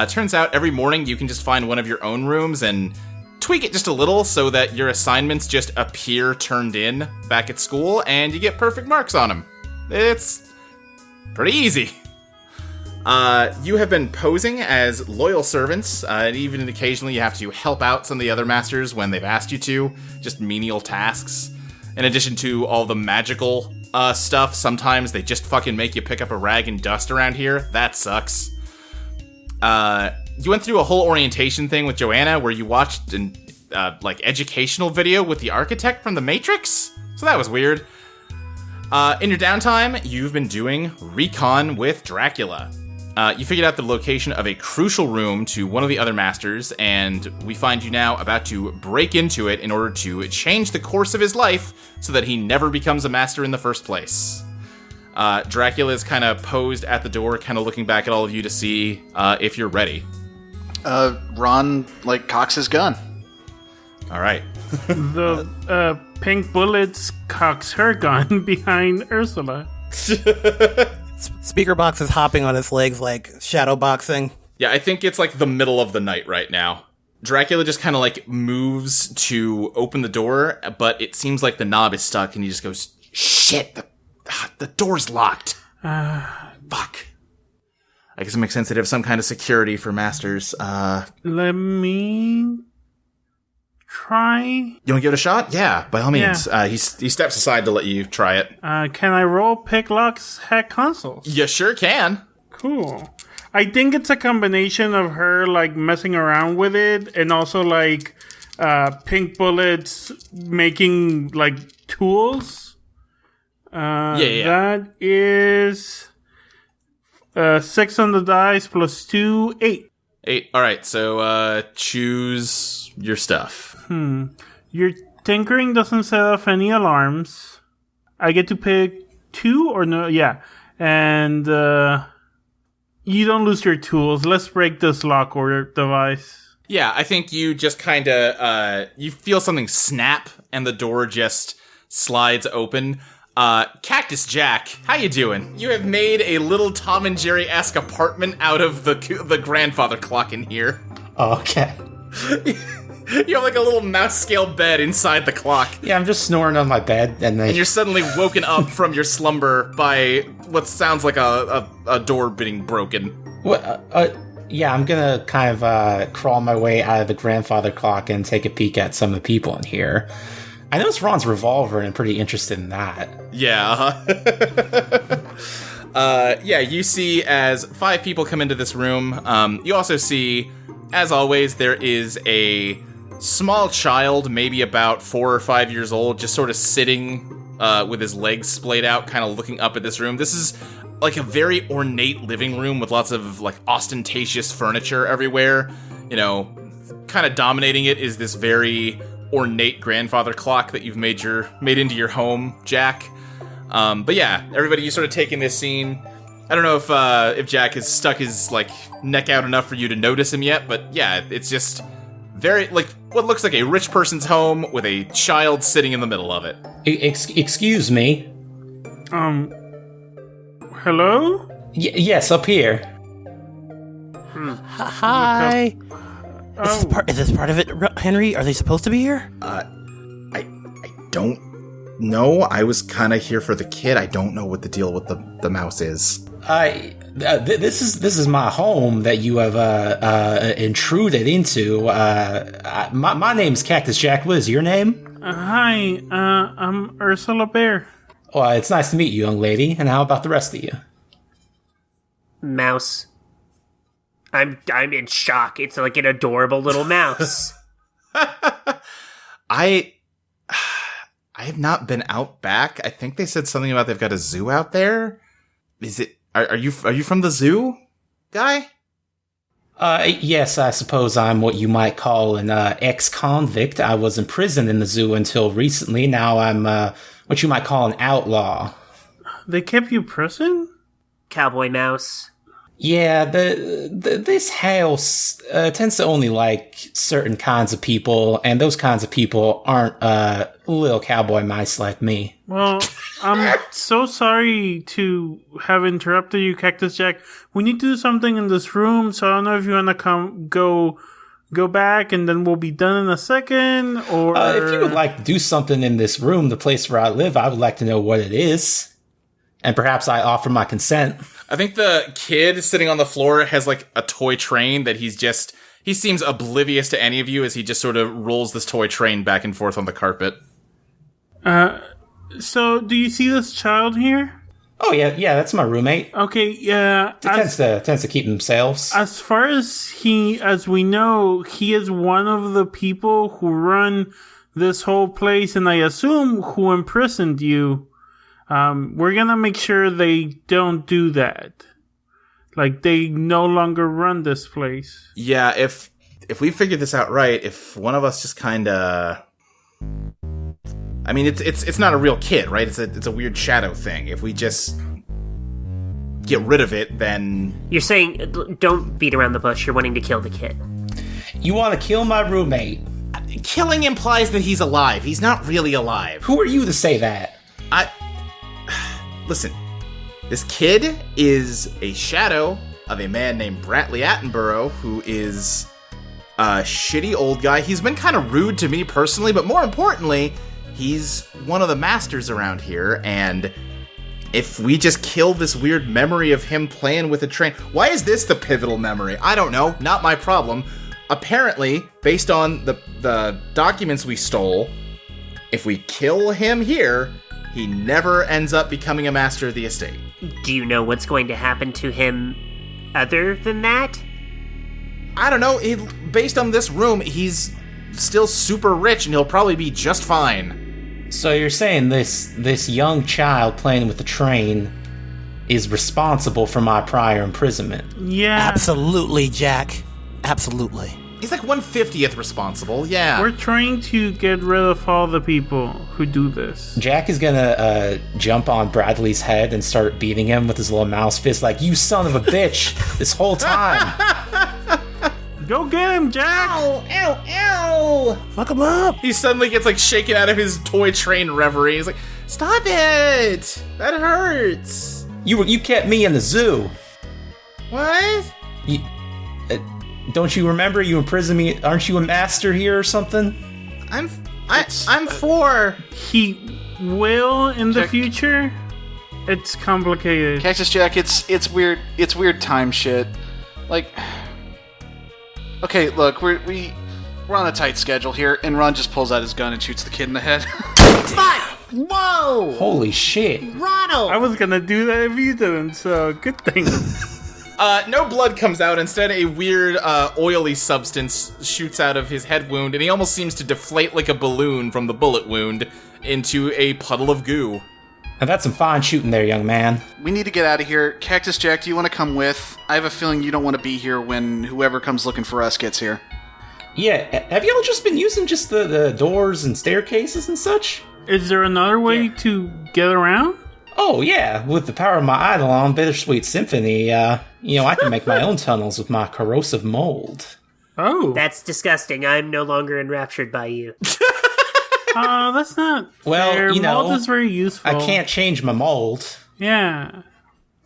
Turns out every morning you can just find one of your own rooms and tweak it just a little so that your assignments just appear turned in back at school and you get perfect marks on them. It's pretty easy. You have been posing as loyal servants, and even occasionally you have to help out some of the other masters when they've asked you to, just menial tasks. In addition to all the magical stuff, sometimes they just fucking make you pick up a rag and dust around here. That sucks. You went through a whole orientation thing with Joanna where you watched an educational video with the architect from The Matrix? So that was weird. In your downtime, you've been doing recon with Dracula. You figured out the location of a crucial room to one of the other masters, and we find you now about to break into it in order to change the course of his life so that he never becomes a master in the first place. Dracula is kind of posed at the door, kind of looking back at all of you to see if you're ready. Ron, cocks his gun. All right. The pink bullets cocks her gun behind Ursula. Speaker box is hopping on his legs like shadow boxing. Yeah, I think it's the middle of the night right now. Dracula just kind of moves to open the door, but it seems like the knob is stuck, and he just goes, "Shit, the door's locked." Fuck. I guess it makes sense that they have some kind of security for masters. Let me try. You want to give it a shot? Yeah, by all means. Yeah. He steps aside to let you try it. Can I roll pick locks, hack consoles? You sure can. Cool. I think it's a combination of her messing around with it and also pink bullets making tools. That is 6 on the dice plus 2, 8. 8. All right, so choose your stuff. Your tinkering doesn't set off any alarms. I get to pick 2 or no? Yeah. And you don't lose your tools. Let's break this lock or device. Yeah, I think you just kind of, you feel something snap and the door just slides open. Cactus Jack, how you doing? You have made a little Tom and Jerry-esque apartment out of the grandfather clock in here. Oh, okay. You have a little mouse scale bed inside the clock. Yeah, I'm just snoring on my bed, and you're suddenly woken up from your slumber by what sounds like a door being broken. What? Yeah, I'm gonna kind of crawl my way out of the grandfather clock and take a peek at some of the people in here. I noticed Ron's revolver, and I'm pretty interested in that. Yeah. Yeah, you see as 5 people come into this room. You also see, as always, there is a small child, maybe about 4 or 5 years old, just sort of sitting with his legs splayed out, kind of looking up at this room. This is a very ornate living room with lots of ostentatious furniture everywhere. You know, kind of dominating it is this very ornate grandfather clock that you've made into your home, Jack. But yeah, everybody, you sort of take in this scene. I don't know if Jack has stuck his neck out enough for you to notice him yet, but yeah, it's just very what looks like a rich person's home with a child sitting in the middle of it. Excuse me. Hello? Yes, up here. Hi. Is this part of it, Henry? Are they supposed to be here? I don't know. I was kind of here for the kid. I don't know what the deal with the mouse is. This is my home that you have intruded into. My name's Cactus Jack. What is your name? Hi, I'm Ursula Bear. Well, it's nice to meet you, young lady. And how about the rest of you? Mouse. I'm in shock. It's like an adorable little mouse. I have not been out back. I think they said something about they've got a zoo out there. Is it? Are you from the zoo, guy? Yes, I suppose I'm what you might call an ex-convict. I was imprisoned in the zoo until recently. Now I'm what you might call an outlaw. They kept you prison? Cowboy mouse. Yeah, this house tends to only like certain kinds of people, and those kinds of people aren't little cowboy mice like me. Well, I'm so sorry to have interrupted you, Cactus Jack. We need to do something in this room, so I don't know if you want to go back, and then we'll be done in a second, or... if you would like to do something in this room, the place where I live, I would like to know what it is. And perhaps I offer my consent. I think the kid sitting on the floor has a toy train that he seems oblivious to any of you as he just sort of rolls this toy train back and forth on the carpet. So do you see this child here? Oh yeah, that's my roommate. Okay, yeah. Tends to keep themselves. As far as we know, he is one of the people who run this whole place, and I assume who imprisoned you. We're gonna make sure they don't do that. They no longer run this place. Yeah, if we figure this out right, if one of us just kinda... I mean, it's not a real kid, right? It's a weird shadow thing. If we just get rid of it, then... You're saying, don't beat around the bush, you're wanting to kill the kid. You want to kill my roommate? Killing implies that he's alive. He's not really alive. Who are you to say that? Listen, this kid is a shadow of a man named Brantley Attenborough, who is a shitty old guy. He's been kind of rude to me personally, but more importantly, he's one of the masters around here, and if we just kill this weird memory of him playing with a train... Why is this the pivotal memory? I don't know. Not my problem. Apparently, based on the documents we stole, if we kill him here... he never ends up becoming a master of the estate. Do you know what's going to happen to him other than that? I don't know. Based on this room, he's still super rich, and he'll probably be just fine. So you're saying this young child playing with the train is responsible for my prior imprisonment? Yeah. Absolutely, Jack. Absolutely. He's 1/50th responsible, yeah. We're trying to get rid of all the people who do this. Jack is gonna jump on Bradley's head and start beating him with his little mouse fist you son of a bitch this whole time. Go get him, Jack! Ow, ow, ow! Fuck him up! He suddenly gets shaken out of his toy train reverie. He's like, stop it! That hurts! You kept me in the zoo. What? Don't you remember you imprisoned me? Aren't you a master here or something? I'm 4. He will in the future. It's complicated. Cactus Jack, it's weird. It's weird time shit. Okay, look, we're on a tight schedule here, and Ron just pulls out his gun and shoots the kid in the head. Fuck! Whoa! Holy shit! Ronald! I was gonna do that if you didn't, so good thing. No blood comes out. Instead, a weird, oily substance shoots out of his head wound, and he almost seems to deflate like a balloon from the bullet wound into a puddle of goo. Now that's some fine shooting there, young man. We need to get out of here. Cactus Jack, do you want to come with? I have a feeling you don't want to be here when whoever comes looking for us gets here. Yeah, have y'all just been using just the doors and staircases and such? Is there another way to get around? Oh, yeah, with the power of my Eidolon Bittersweet Symphony, I can make my own tunnels with my corrosive mold. Oh. That's disgusting. I'm no longer enraptured by you. That's not Well, fair. Mold is very useful. I can't change my mold. Yeah.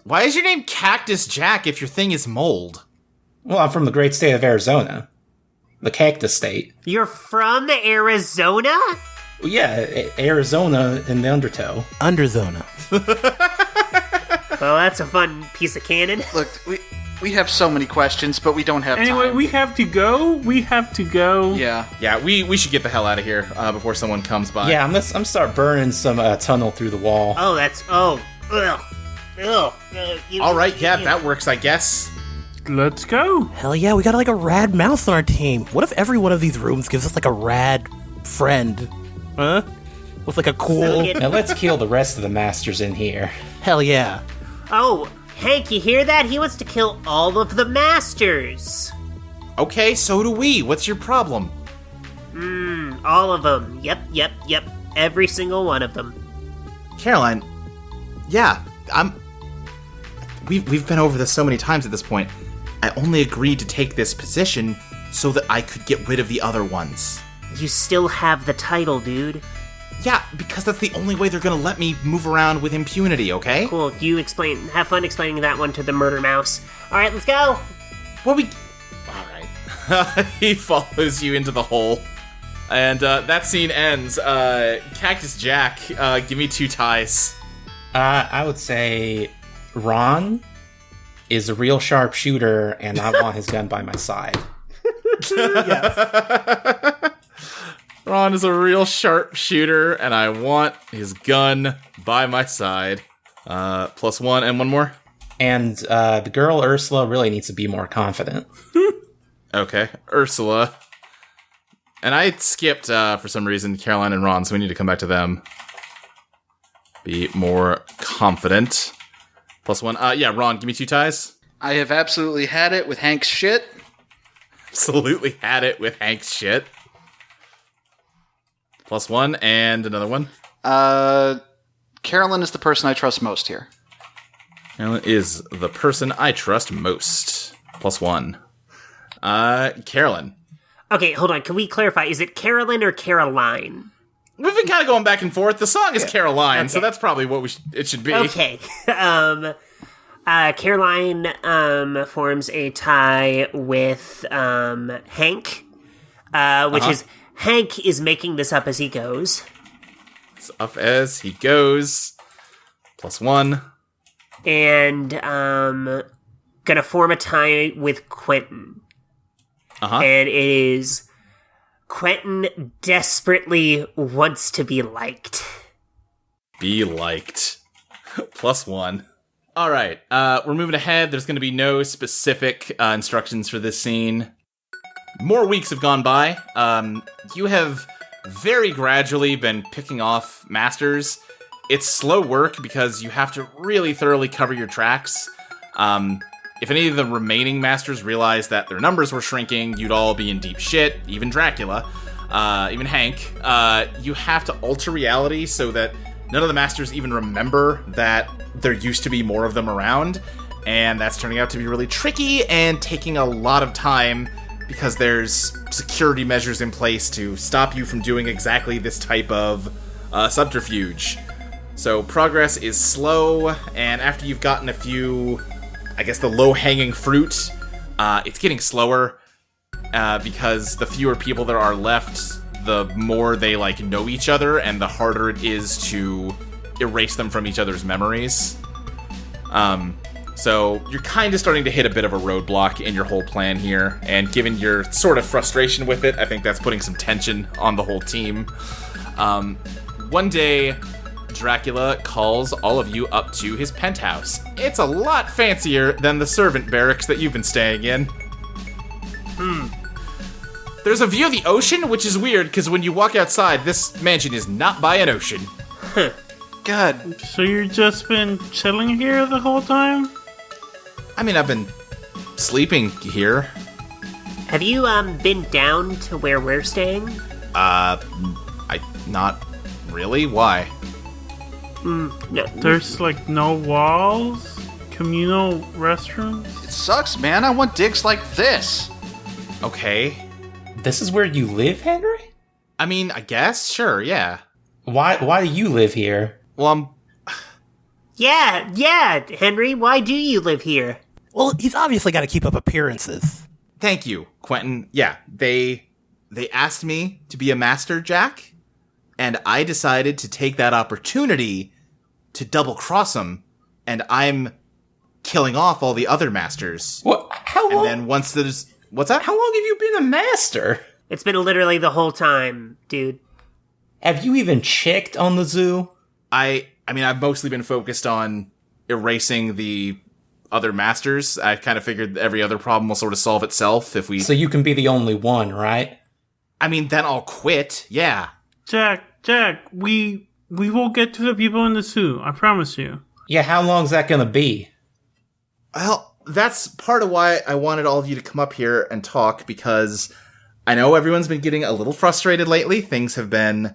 Why is your name Cactus Jack if your thing is mold? Well, I'm from the great state of Arizona. The Cactus State. You're from Arizona? Well, yeah, Arizona in the undertow. Underzona. Well, that's a fun piece of canon. Look, we have so many questions, but we don't have Anyway, time. we have to go. Yeah. Yeah, we should get the hell out of here before someone comes by. Yeah, I'm start burning some tunnel through the wall. Oh, ugh. All right, yeah, that works, I guess. Let's go. Hell yeah, we got like a rad mouse on our team. What if every one of these rooms gives us like a rad friend? Huh? With like a cool... Now let's kill the rest of the masters in here. Hell yeah. Oh, Hank, you hear that? He wants to kill all of the masters. Okay, so do we. What's your problem? All of them. Yep. Every single one of them. Caroline, yeah, We've been over this so many times at this point. I only agreed to take this position so that I could get rid of the other ones. You still have the title, dude. Yeah, because that's the only way they're gonna let me move around with impunity, okay? Cool, have fun explaining that one to the murder mouse. Alright, let's go! Alright. He follows you into the hole. And that scene ends. Cactus Jack, give me 2 ties. I would say Ron is a real sharp shooter, and I want his gun by my side. Ron is a real sharp shooter, and I want his gun by my side. +1 and one more? And the girl Ursula really needs to be more confident. Okay, Ursula. And I skipped, for some reason, Caroline and Ron, so we need to come back to them. Be more confident. +1. Yeah, Ron, give me 2 ties. I have absolutely had it with Hank's shit. Absolutely had it with Hank's shit. +1 and another one. Carolyn is the person I trust most here. Carolyn is the person I trust most. +1. Carolyn. Okay, hold on, can we clarify? Is it Carolyn or Caroline? We've been kind of going back and forth. The song is Caroline, so Okay. that's probably what it should be. Okay. Caroline forms a tie with Hank, which is Hank is making this up as he goes. It's up as he goes. +1. And gonna form a tie with Quentin. And it is Quentin desperately wants to be liked. Be liked. +1. All right, we're moving ahead. There's going to be no specific instructions for this scene. More weeks have gone by. You have very gradually been picking off masters. It's slow work because you have to really thoroughly cover your tracks. If any of the remaining masters realized that their numbers were shrinking, you'd all be in deep shit, even Dracula, even Hank. You have to alter reality so that none of the masters even remember that there used to be more of them around, and that's turning out to be really tricky and taking a lot of time because there's security measures in place to stop you from doing exactly this type of subterfuge. So progress is slow, and after you've gotten a few, I guess, the low-hanging fruit, it's getting slower because the fewer people there are left, the more they, know each other, and the harder it is to erase them from each other's memories. So you're kind of starting to hit a bit of a roadblock in your whole plan here, and given your sort of frustration with it, I think that's putting some tension on the whole team. One day, Dracula calls all of you up to his penthouse. It's a lot fancier than the servant barracks that you've been staying in. There's a view of the ocean, which is weird, because when you walk outside, this mansion is not by an ocean. God. So you've just been chilling here the whole time? I mean, I've been sleeping here. Have you been down to where we're staying? Not really. Why? No. There's like no walls, communal restrooms. It sucks, man. I want digs like this. Okay. This is where you live, Henry? I mean, I guess, sure, yeah. Why do you live here? Well, Yeah, Henry, why do you live here? Well, he's obviously got to keep up appearances. thank you, Quentin. Yeah, they asked me to be a master, Jack, and I decided to take that opportunity to double cross them, and I'm killing off all the other masters. What? How long? And then once there's what's that? How long have you been a master? It's been literally the whole time, dude. Have you even checked on the zoo? I mean, I've mostly been focused on erasing the other masters. I kind of figured every other problem will sort of solve itself if we... So you can be the only one, right? I mean, then I'll quit, yeah. Jack, we will get to the people in the zoo. I promise you. Yeah, how long's that gonna be? Well, that's part of why I wanted all of you to come up here and talk, because I know everyone's been getting a little frustrated lately. Things have been...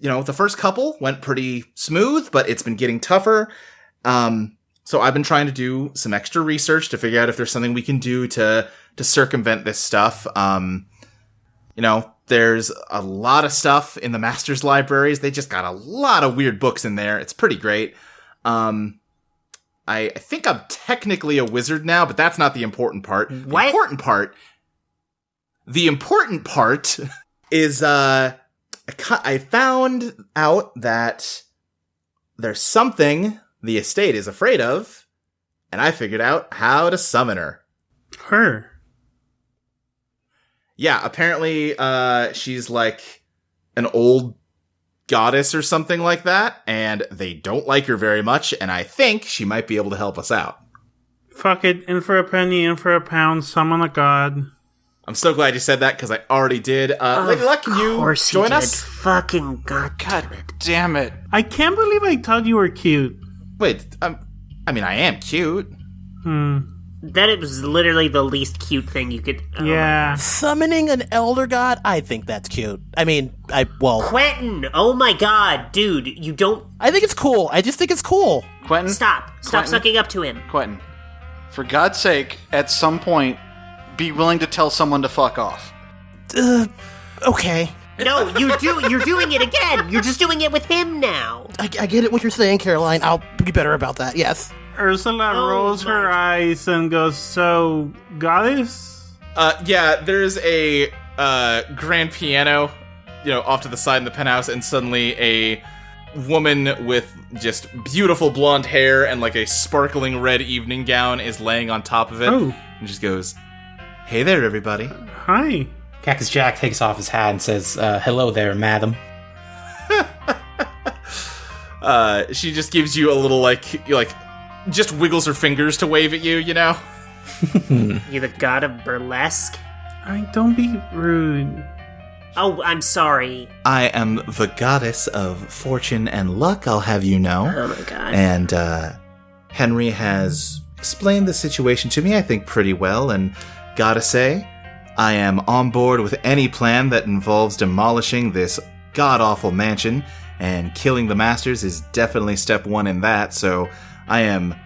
You know, the first couple went pretty smooth, but it's been getting tougher. So I've been trying to do some extra research to figure out if there's something we can do to circumvent this stuff. You know, there's a lot of stuff in the master's libraries. They just got a lot of weird books in there. It's pretty great. I think I'm technically a wizard now, but that's not the important part. What? The important part is, I found out that there's something the estate is afraid of, and I figured out how to summon her. Her? Yeah, apparently, she's like an old goddess or something like that, and they don't like her very much, and I think she might be able to help us out. Fuck it, in for a penny, in for a pound, summon a god. I'm so glad you said that, because I already did. Lady Luck, can you join us? Fucking god Damn it. I can't believe I thought you were cute. Wait, I mean, I am cute. That it was literally the least cute thing you could... Yeah. Summoning an elder god? I think that's cute. I mean, Quentin! Oh my god, dude, you don't... I think it's cool. I just think it's cool. Quentin? Stop Quentin? sucking up to him. Quentin, for God's sake, at some point, be willing to tell someone to fuck off. Okay. No, you're doing it again! You're just doing it with him now! I get it what you're saying, Caroline. I'll be better about that, yes. Ursula rolls her eyes and goes, so, goddess? Yeah, there's a grand piano, you know, off to the side in the penthouse, and suddenly a woman with just beautiful blonde hair and like a sparkling red evening gown is laying on top of it. Oh. And just goes, "Hey there, everybody." Hi. Cactus Jack takes off his hat and says, hello there, madam. She just gives you a little just wiggles her fingers to wave at you, you know? You're the god of burlesque? Don't be rude. Oh, I'm sorry. I am the goddess of fortune and luck, I'll have you know. Oh my god. And Henry has explained the situation to me, I think, pretty well, and gotta say, I am on board with any plan that involves demolishing this god-awful mansion, and killing the masters is definitely step one in that, so I am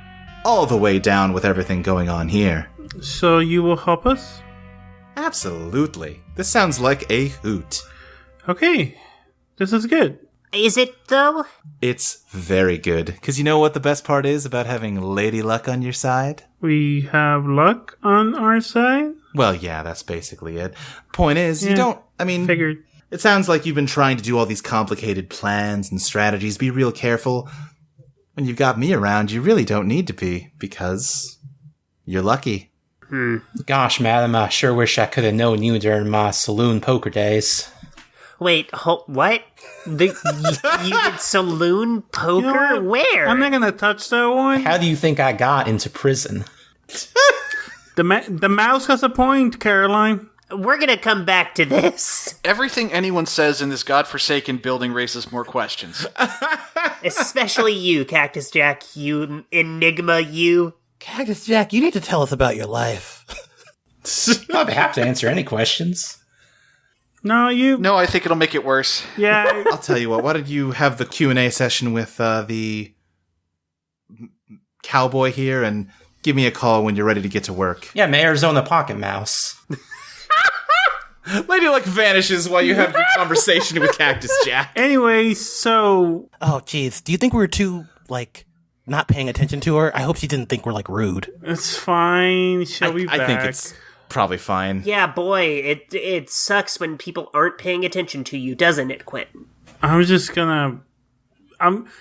all the way down with everything going on here. So you will help us? Absolutely. This sounds like a hoot. Okay. This is good. Is it, though? It's very good, because you know what the best part is about having Lady Luck on your side? We have luck on our side? Well, yeah, that's basically it. Point is, Figured. It sounds like you've been trying to do all these complicated plans and strategies. Be real careful. When you've got me around, you really don't need to be, because you're lucky. Gosh, madam, I sure wish I could have known you during my saloon poker days. Wait, what? You did saloon poker? You know what? Where? I'm not gonna touch that one. How do you think I got into prison? The mouse has a point, Caroline. We're gonna come back to this. Everything anyone says in this godforsaken building raises more questions. Especially you, Cactus Jack, you enigma, you. Cactus Jack, you need to tell us about your life. I'd be happy to answer any questions. No, you. No, I think it'll make it worse. Yeah. I'll tell you what. Why don't you have the Q&A session with the cowboy here, and give me a call when you're ready to get to work. Yeah, my Arizona pocket mouse. Lady Luck vanishes while you have your conversation with Cactus Jack. Anyway, so Oh, jeez. Do you think we were too, like, not paying attention to her? I hope she didn't think we're, like, rude. it's fine. She'll be back. I think it's probably fine. Yeah, boy, it sucks when people aren't paying attention to you, doesn't it, Quentin? I'm just gonna.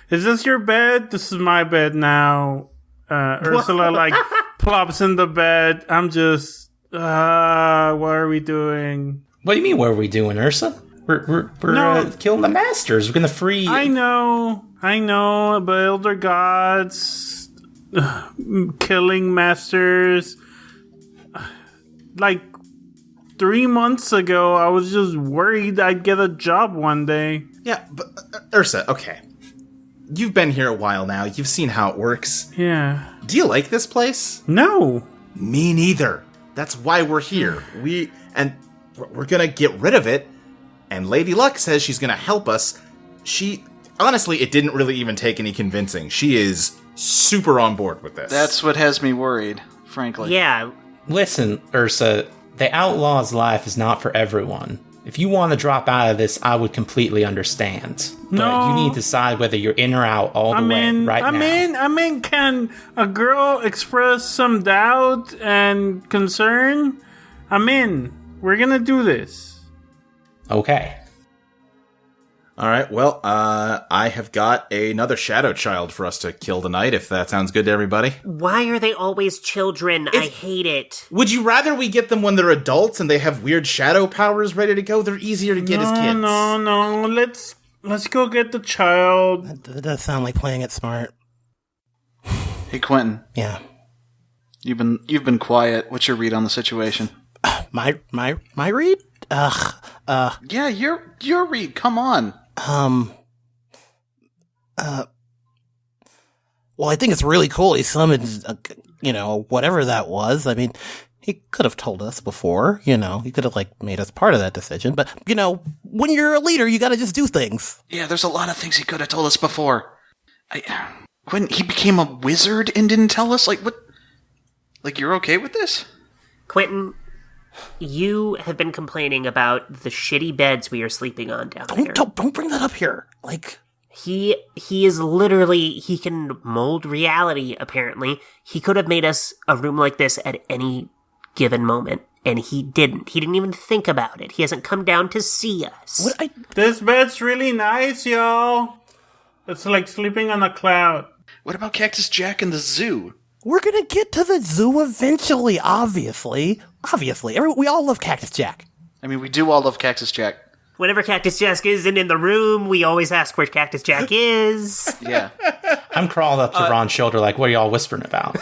Is this your bed? This is my bed now. Ursula like plops in the bed. I'm just. What are we doing? What do you mean, what are we doing, Ursa? We're No. killing the masters. We're gonna free... I know, but elder gods, killing masters. Like 3 months ago, I was just worried I'd get a job one day. Yeah, but Ursa, okay. You've been here a while now. You've seen how it works. Yeah. Do you like this place? No. Me neither. That's why we're here. We're gonna get rid of it. And Lady Luck says she's gonna help us. Honestly, it didn't really even take any convincing. She is super on board with this. That's what has me worried, frankly. Yeah, Listen, Ursa, the outlaw's life is not for everyone. If you want to drop out of this, I would completely understand. But No. you need to decide whether you're in or out all the way right now. I mean, can a girl express some doubt and concern? I'm in. We're gonna do this. Okay. All right, well, I have got another shadow child for us to kill tonight, if that sounds good to everybody. why are they always children? I hate it. Would you rather we get them when they're adults and they have weird shadow powers ready to go? They're easier to get as kids. No. Let's go get the child. That does sound like playing it smart. Hey, Quentin, Yeah. you've been quiet. What's your read on the situation? My read? Yeah, your read. Come on. Well, I think it's really cool he summoned, whatever that was. I mean, he could have told us before, he could have, made us part of that decision. But, when you're a leader, you gotta just do things. Yeah, there's a lot of things he could have told us before. Quentin, he became a wizard and didn't tell us? Like, what? Like, you're okay with this? Quentin, you have been complaining about the shitty beds we are sleeping on down there. Don't bring that up here. He is literally, he can mold reality, apparently. He could have made us a room like this at any given moment, and he didn't. He didn't even think about it. He hasn't come down to see us. This bed's really nice, y'all. It's like sleeping on a cloud. What about Cactus Jack and the zoo? We're gonna get to the zoo eventually, obviously. We all love Cactus Jack. I mean, we do all love Cactus Jack. Whenever Cactus Jack isn't in the room, we always ask where Cactus Jack is. Yeah. I'm crawled up to Ron's shoulder like, what are y'all whispering about?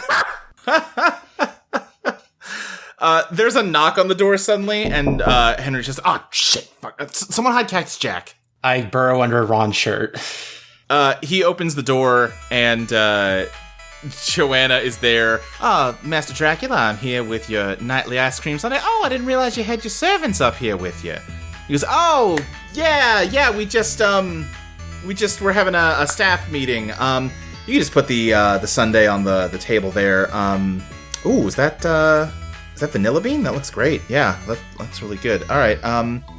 There's a knock on the door suddenly, and Henry's just, shit, fuck. Someone hide Cactus Jack. I burrow under Ron's shirt. He opens the door, and Joanna is there. Master Dracula, I'm here with your nightly ice cream sundae. Oh, I didn't realize you had your servants up here with you. He goes, oh, yeah, we just were having a staff meeting. You can just put the sundae on the table there. Is that vanilla bean? That looks great. Yeah, that looks really good. All right,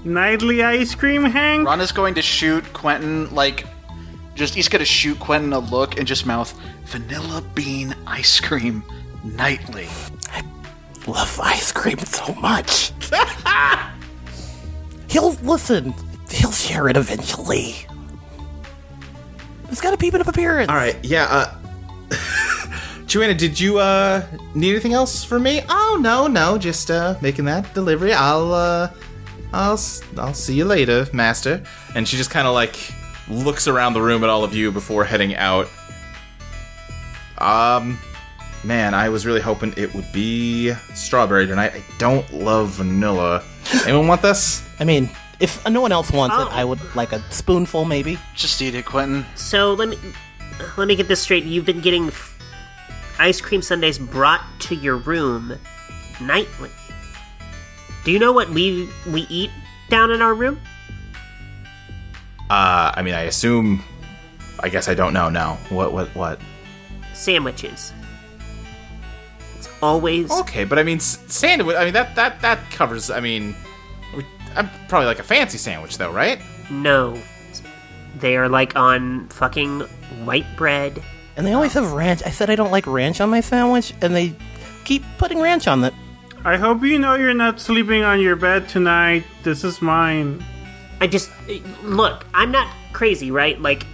Nightly ice cream, Hank? Ron is going to shoot Quentin, he's going to shoot Quentin a look and just mouth, vanilla bean ice cream nightly. I love ice cream so much. He'll share it eventually. It's gotta peep in appearance. All right, yeah, Joanna, did you need anything else from me? Oh, no, just making that delivery. I'll see you later, master. and she just kind of looks around the room at all of you before heading out. Man, I was really hoping it would be strawberry tonight. I don't love vanilla. Anyone want this? I mean, if no one else wants it, I would like a spoonful, maybe. Just eat it, Quentin. So let me get this straight. You've been getting ice cream sundaes brought to your room nightly. Do you know what we eat down in our room? I mean, I guess I don't know. No. What? Sandwiches. It's always... Okay, but I mean, sandwich, I mean, that covers, I mean, I'm probably like a fancy sandwich, though, right? No. They are like on fucking white bread. And they always have ranch. I said I don't like ranch on my sandwich, and they keep putting ranch on it. I hope you know you're not sleeping on your bed tonight. This is mine. Look, I'm not crazy, right? Like,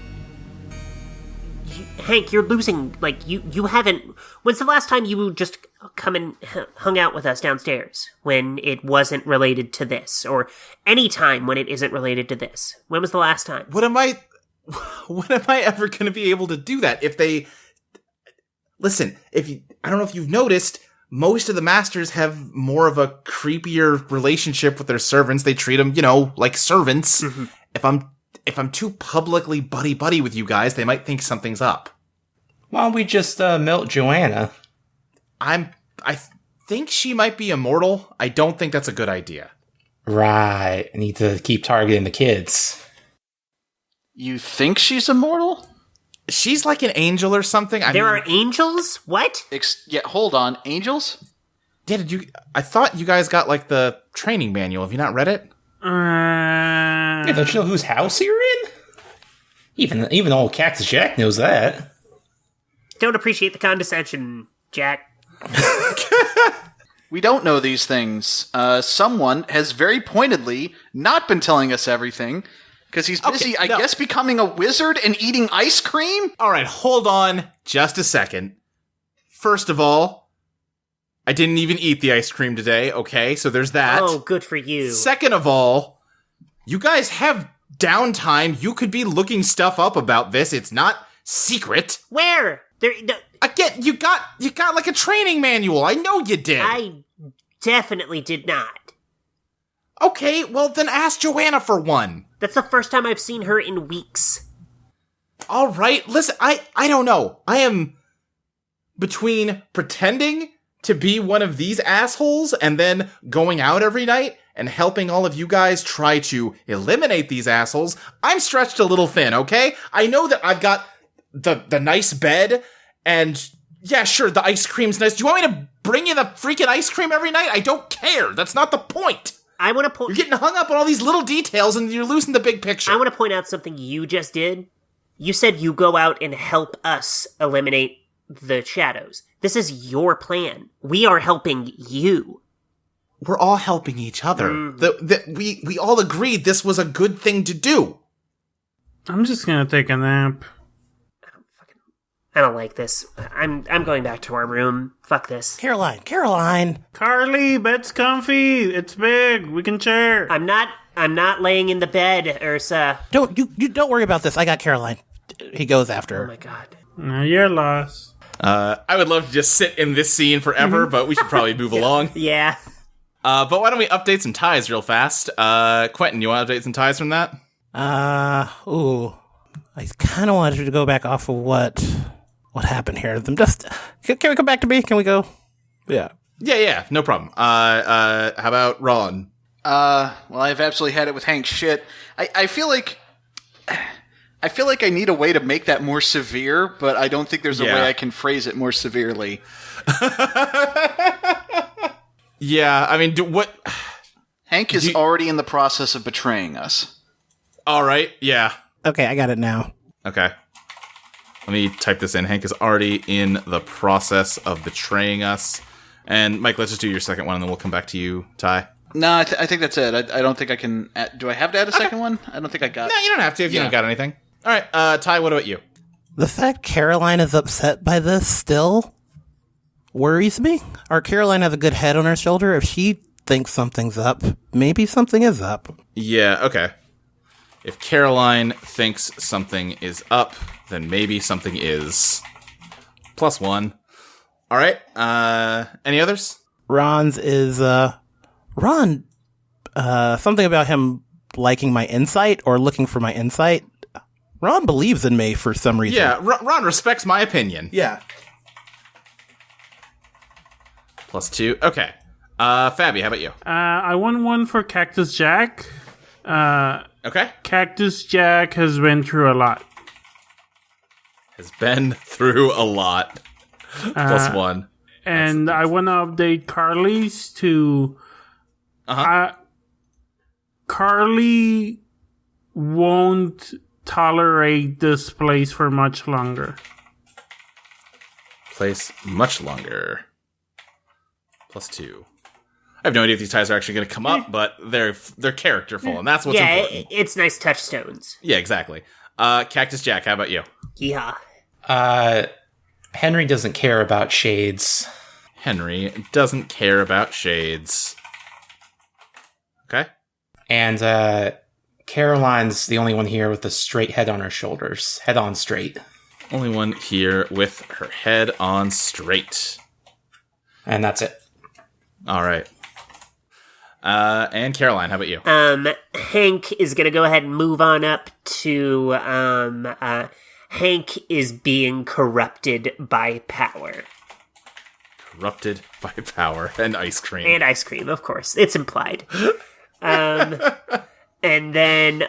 Hank, you're losing, like, you haven't... When's the last time you just come and hung out with us downstairs when it wasn't related to this? Or any time when it isn't related to this? When was the last time? When am I ever going to be able to do that? If they... Listen, I don't know if you've noticed, most of the masters have more of a creepier relationship with their servants. They treat them, like servants. Mm-hmm. If I'm too publicly buddy-buddy with you guys, they might think something's up. Why don't we just melt Joanna? I think she might be immortal. I don't think that's a good idea. Right. I need to keep targeting the kids. You think she's immortal? She's like an angel or something. There are angels? What? Yeah, hold on. Angels? Yeah, I thought you guys got, like, the training manual. Have you not read it? Yeah, don't you know whose house you're in? Even old Cactus Jack knows that. Don't appreciate the condescension, Jack. We don't know these things. Someone has very pointedly not been telling us everything, because he's busy, I guess, becoming a wizard and eating ice cream? All right, hold on just a second. First of all, I didn't even eat the ice cream today, okay? So there's that. Oh, good for you. Second of all, you guys have downtime. You could be looking stuff up about this. It's not secret. Where? Again, you got like a training manual. I know you did. I definitely did not. Okay, well then ask Joanna for one. That's the first time I've seen her in weeks. All right, listen, I don't know. I am between pretending to be one of these assholes and then going out every night and helping all of you guys try to eliminate these assholes. I'm stretched a little thin, okay? I know that I've got the nice bed and yeah, sure, the ice cream's nice. Do you want me to bring you the freaking ice cream every night? I don't care. That's not the point. I want to point... You're getting hung up on all these little details and you're losing the big picture. I want to point out something you just did. You said you go out and help us eliminate the shadows. This is your plan. We are helping you. We're all helping each other. We all agreed this was a good thing to do. I'm just gonna take a nap. I don't like this. I'm going back to our room. Fuck this. Caroline. Carly, bed's comfy. It's big. We can share. I'm not laying in the bed, Ursa. Don't worry about this. I got Caroline. He goes after her. Oh my god. No, you're lost. I would love to just sit in this scene forever, but we should probably move along. Yeah. But why don't we update some ties real fast? Quentin, you want to update some ties from that? I kind of wanted to go back off of what happened here. Can we come back to me? Can we go? Yeah. Yeah, no problem. How about Ron? Well, I've absolutely had it with Hank's shit. I feel like I need a way to make that more severe, but I don't think there's a way I can phrase it more severely. Yeah, I mean, what? Hank is already in the process of betraying us. All right, yeah. Okay, I got it now. Okay. Let me type this in. Hank is already in the process of betraying us. And Mike, let's just do your second one, and then we'll come back to you, Ty. No, I think that's it. I don't think I can... do I have to add a second one? I don't think I got... No, you don't have to if you don't got anything. All right, Ty, what about you? The fact Caroline is upset by this still worries me. Or Caroline has a good head on her shoulder. If she thinks something's up, maybe something is up. Yeah, okay. If Caroline thinks something is up, then maybe something is. +1. All right, any others? Ron's is, Ron, something about him liking my insight or looking for my insight. Ron believes in me for some reason. Yeah, Ron respects my opinion. Yeah. +2. Okay. Fabby, how about you? I won one for Cactus Jack. Okay. Cactus Jack has been through a lot. Has been through a lot. Plus one. And I want to update Carly's to... Carly won't tolerate this place for much longer. Place much longer. Plus two. I have no idea if these ties are actually going to come up, but they're characterful, and that's what's important. It's nice touchstones. Yeah, exactly. Cactus Jack, how about you? Yeah. Henry doesn't care about shades. Henry doesn't care about shades. Okay. And Caroline's the only one here with a straight head on her shoulders. Head on straight. Only one here with her head on straight. And that's it. All right. And Caroline, how about you? Hank is gonna go ahead and move on up to, Hank is being corrupted by power. Corrupted by power and ice cream. And ice cream, of course. It's implied. And then,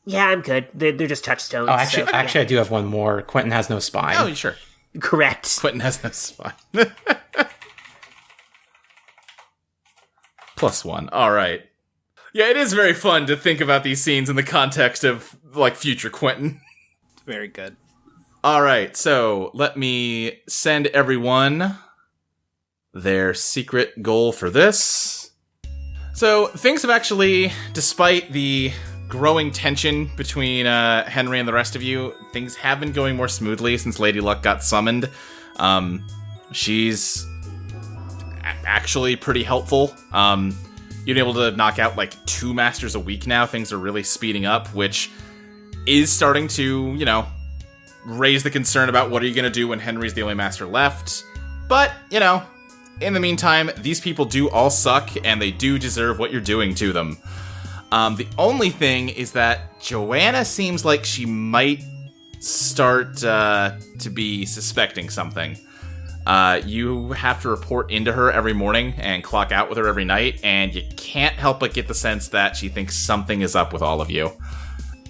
yeah, I'm good. They're just touchstones. Oh, actually, I do have one more. Quentin has no spine. Oh, sure. Correct. Quentin has no spine. Plus one. All right. Yeah, it is very fun to think about these scenes in the context of, like, future Quentin. Very good. All right, so let me send everyone their secret goal for this. So things have actually, despite the growing tension between Henry and the rest of you, things have been going more smoothly since Lady Luck got summoned. She's actually pretty helpful. You've been able to knock out like 2 masters a week now. Things are really speeding up, which is starting to, raise the concern about what are you going to do when Henry's the only master left. But, in the meantime, these people do all suck, and they do deserve what you're doing to them. The only thing is that Joanna seems like she might start to be suspecting something. You have to report into her every morning and clock out with her every night, and you can't help but get the sense that she thinks something is up with all of you.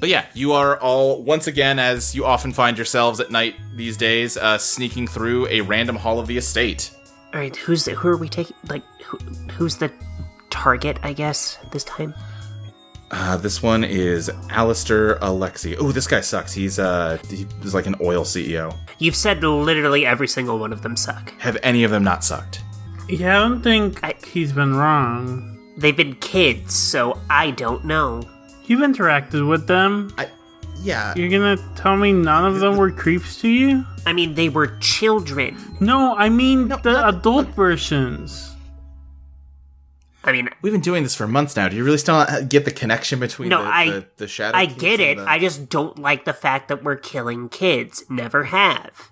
But yeah, you are all, once again, as you often find yourselves at night these days, sneaking through a random hall of the estate. All right, who are we taking? Like, who's the target? I guess this time. This one is Alistair Alexi. Oh, this guy sucks. He's like an oil CEO. You've said literally every single one of them suck. Have any of them not sucked? Yeah, I don't think he's been wrong. They've been kids, so I don't know. You've interacted with them. Yeah. You're gonna tell me none of them were creeps to you? I mean, they were children. No, I mean the adult versions. I mean, we've been doing this for months now. Do you really still not get the connection between the shadow? I get it. I just don't like the fact that we're killing kids. Never have.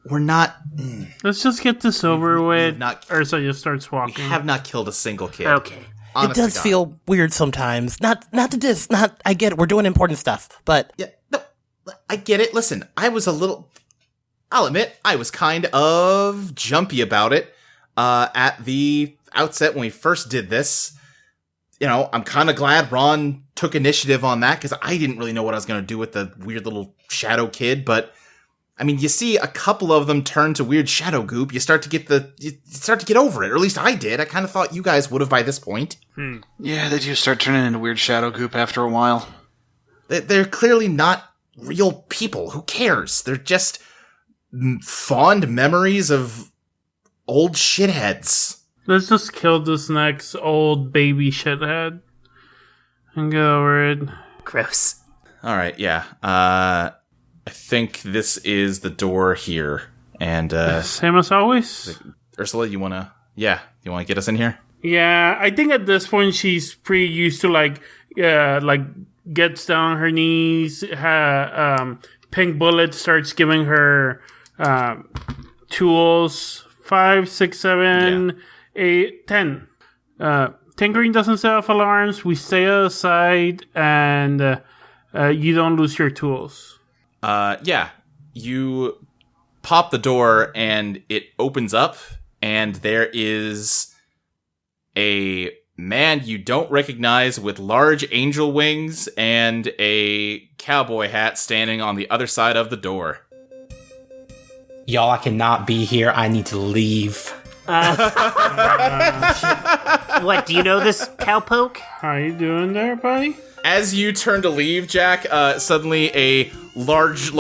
We're not. Let's just get this over with. Ursa just starts walking. We have not killed a single kid. Okay. It does feel weird sometimes. Not to diss. I get it. We're doing important stuff, but yeah, no, I get it. Listen, I'll admit, I was kind of jumpy about it at the outset when we first did this. I'm kind of glad Ron took initiative on that because I didn't really know what I was going to do with the weird little shadow kid. But I mean, you see a couple of them turn to weird shadow goop. You start to get over it, or at least I did. I kind of thought you guys would have by this point. Yeah, they do start turning into weird shadow goop after a while. They're clearly not real people. Who cares? They're just fond memories of old shitheads. Let's just kill this next old baby shithead and get over it. Gross. All right, yeah. I think this is the door here, and same as always. Ursula, you wanna get us in here? Yeah, I think at this point she's pretty used to like gets down on her knees. Pink Bullet starts giving her tools. 5, 6, 7, 8, 10. Tinkering doesn't set off alarms. We stay aside, and you don't lose your tools. You pop the door, and it opens up, and there is a man you don't recognize with large angel wings and a cowboy hat standing on the other side of the door. Y'all, I cannot be here. I need to leave. What, do you know this cowpoke? How you doing there, buddy? As you turn to leave, Jack, suddenly a large,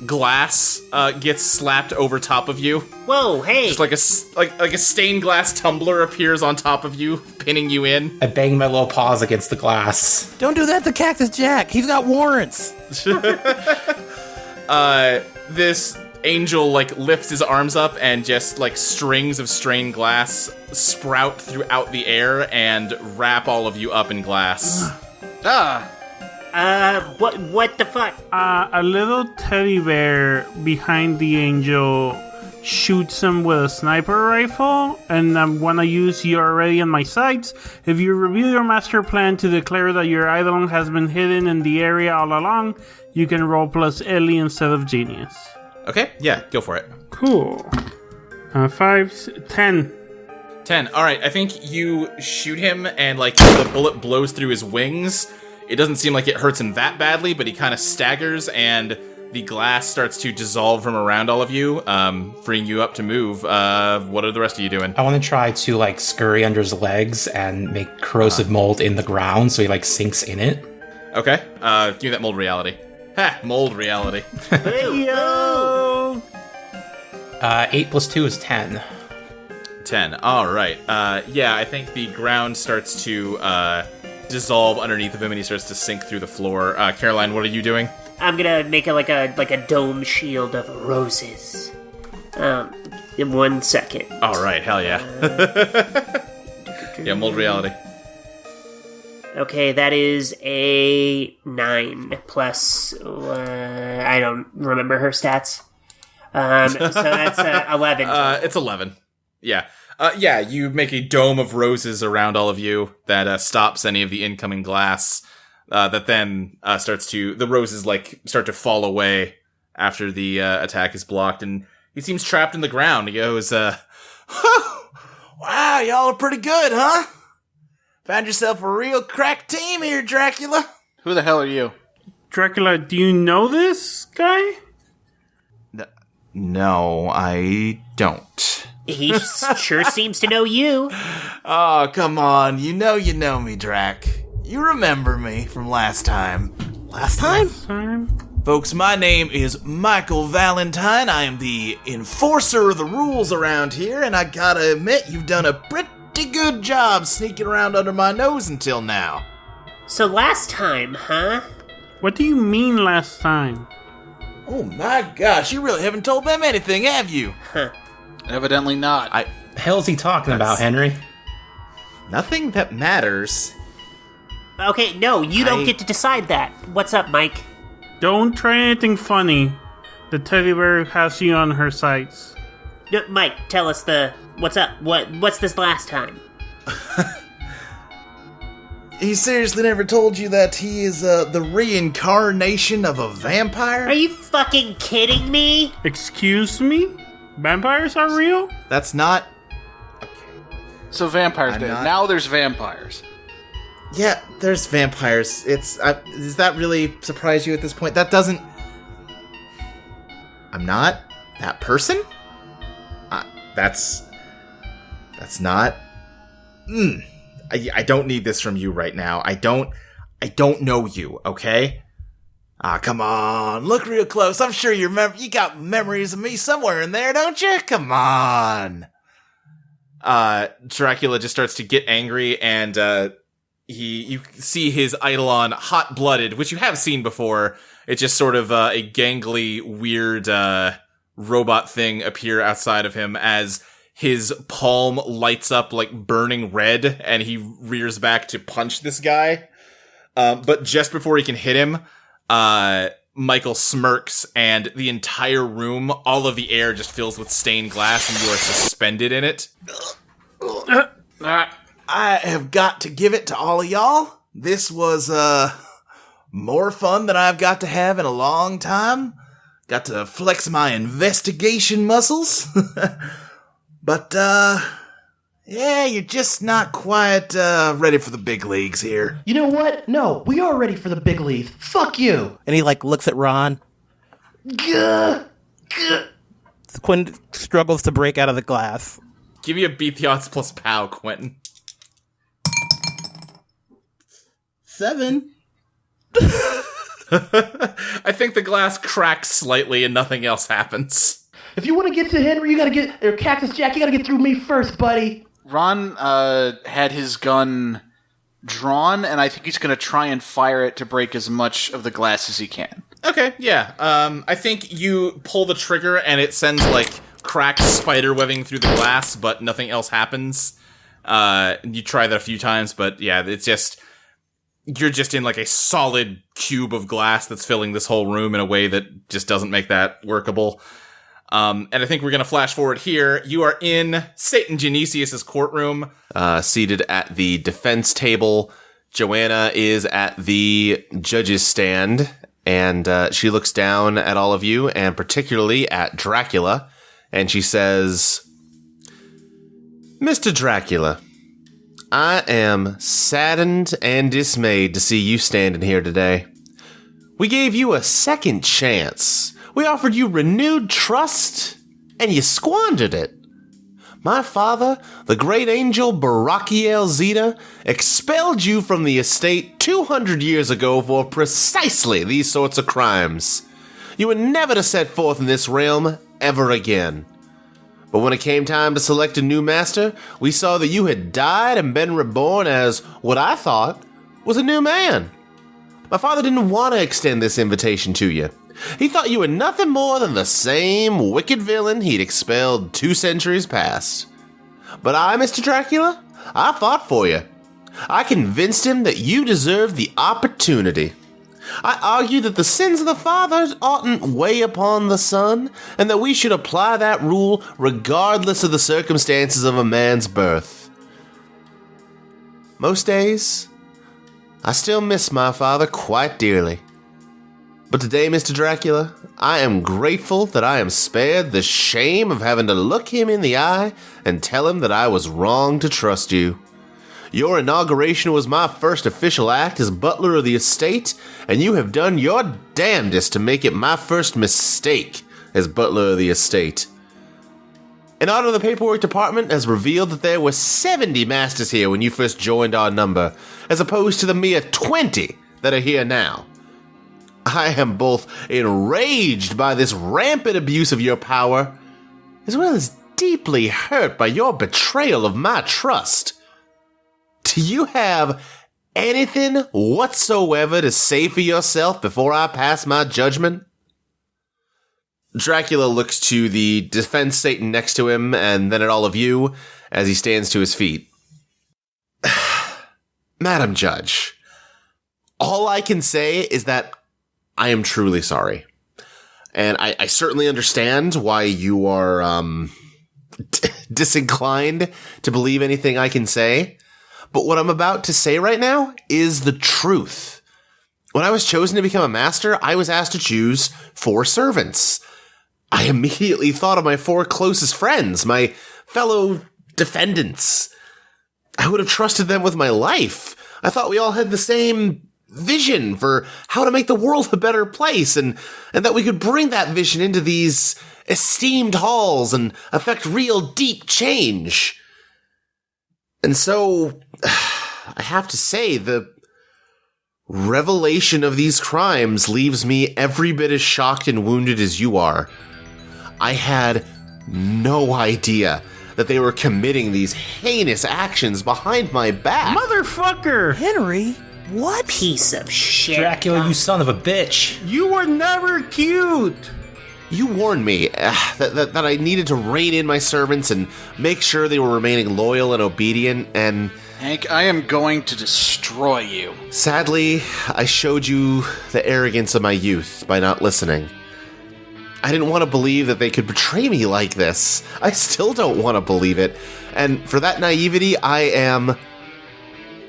glass gets slapped over top of you. Whoa, hey! Just like a stained glass tumbler appears on top of you, pinning you in. I bang my little paws against the glass. Don't do that to Cactus Jack. He's got warrants. This angel, lifts his arms up and just, strings of stained glass sprout throughout the air and wrap all of you up in glass. What the fuck? A little teddy bear behind the angel shoots him with a sniper rifle, and I'm gonna use you already in my sights. If you reveal your master plan to declare that your Eidolon has been hidden in the area all along, you can roll plus Ellie instead of genius. Okay, yeah, go for it. Cool. 5, 10. 10. Alright, I think you shoot him and, the bullet blows through his wings. It doesn't seem like it hurts him that badly, but he kind of staggers and the glass starts to dissolve from around all of you, freeing you up to move. What are the rest of you doing? I want to try to, scurry under his legs and make corrosive mold in the ground so he, sinks in it. Okay, give me that mold reality. Ha! Mold reality. Yo! 8 plus 2 is 10. 10. Alright. Yeah, I think the ground starts to dissolve underneath of him and he starts to sink through the floor. Caroline, what are you doing? I'm gonna make it like a dome shield of roses. In 1 second. Alright, hell yeah. Yeah, mold reality. Okay, that is a 9 plus, I don't remember her stats. So that's 11. It's 11. Yeah. Yeah, you make a dome of roses around all of you that stops any of the incoming glass. That then the roses start to fall away after the attack is blocked, and he seems trapped in the ground. He goes, Wow, y'all are pretty good, huh? Found yourself a real crack team here, Dracula. Who the hell are you? Dracula, do you know this guy? No, I don't. He sure seems to know you. Oh, come on. You know me, Drac. You remember me from last time. Last time? Folks, my name is Michael Valentine. I am the enforcer of the rules around here, and I gotta admit, you've done a pretty good job sneaking around under my nose until now. So last time, huh? What do you mean last time? Oh my gosh, you really haven't told them anything, have you? Evidently not. The hell is he talking about, Henry? Nothing that matters. Okay, no, you don't get to decide that. What's up, Mike? Don't try anything funny. The teddy bear has you on her sights. No, Mike, tell us what's up. What's this last time? He seriously never told you that he is the reincarnation of a vampire? Are you fucking kidding me? Excuse me? Vampires are real? That's not... So vampires did. not- Now there's vampires. Yeah, there's vampires. Does that really surprise you at this point? That doesn't... I'm not that person? That's not... I don't need this from you right now. I don't know you, okay? Come on. Look real close. I'm sure you got memories of me somewhere in there, don't you? Come on. Dracula just starts to get angry, and you see his Eidolon hot-blooded, which you have seen before. It's just sort of a gangly, weird robot thing appear outside of him as his palm lights up like burning red, and he rears back to punch this guy. But just before he can hit him, Michael smirks, and the entire room, all of the air just fills with stained glass, and you are suspended in it. I have got to give it to all of y'all. This was more fun than I've got to have in a long time. Got to flex my investigation muscles. But Yeah, you're just not quite ready for the big leagues here. You know what? No, we are ready for the big leagues. Fuck you. And he looks at Ron. Gah, gah. Quentin struggles to break out of the glass. Give me a beat the odds plus pow, Quentin. 7. I think the glass cracks slightly and nothing else happens. If you want to get to Henry, you gotta get, or Cactus Jack, you gotta get through me first, buddy. Ron had his gun drawn, and I think he's going to try and fire it to break as much of the glass as he can. Okay, yeah. I think you pull the trigger and it sends, cracked spider webbing through the glass, but nothing else happens. You try that a few times, but yeah, it's just... You're just in, a solid cube of glass that's filling this whole room in a way that just doesn't make that workable. And I think we're going to flash forward here. You are in Satan Genesius' courtroom, seated at the defense table. Joanna is at the judge's stand, and she looks down at all of you, and particularly at Dracula, and she says, Mr. Dracula, I am saddened and dismayed to see you standing here today. We gave you a second chance. We offered you renewed trust, and you squandered it. My father, the great angel Barachiel Zeta, expelled you from the estate 200 years ago for precisely these sorts of crimes. You were never to set forth in this realm ever again. But when it came time to select a new master, we saw that you had died and been reborn as what I thought was a new man. My father didn't want to extend this invitation to you. He thought you were nothing more than the same wicked villain he'd expelled 2 centuries past. But I, Mr. Dracula, I fought for you. I convinced him that you deserved the opportunity. I argued that the sins of the fathers oughtn't weigh upon the son, and that we should apply that rule regardless of the circumstances of a man's birth. Most days, I still miss my father quite dearly. But today, Mr. Dracula, I am grateful that I am spared the shame of having to look him in the eye and tell him that I was wrong to trust you. Your inauguration was my first official act as butler of the estate, and you have done your damnedest to make it my first mistake as butler of the estate. An audit of the paperwork department has revealed that there were 70 masters here when you first joined our number, as opposed to the mere 20 that are here now. I am both enraged by this rampant abuse of your power, as well as deeply hurt by your betrayal of my trust. Do you have anything whatsoever to say for yourself before I pass my judgment? Dracula looks to the defense Satan next to him, and then at all of you, as he stands to his feet. Madam Judge, all I can say is that I am truly sorry. And I certainly understand why you are disinclined to believe anything I can say. But what I'm about to say right now is the truth. When I was chosen to become a master, I was asked to choose 4 servants. I immediately thought of my 4 closest friends, my fellow defendants. I would have trusted them with my life. I thought we all had the same vision for how to make the world a better place, and that we could bring that vision into these esteemed halls and affect real deep change. And so, I have to say, the revelation of these crimes leaves me every bit as shocked and wounded as you are. I had no idea that they were committing these heinous actions behind my back. Motherfucker! Henry? What? Piece of shit. Dracula, you son of a bitch. You were never cute! You warned me that I needed to rein in my servants and make sure they were remaining loyal and obedient, and... Hank, I am going to destroy you. Sadly, I showed you the arrogance of my youth by not listening. I didn't want to believe that they could betray me like this. I still don't want to believe it. And for that naivety, I am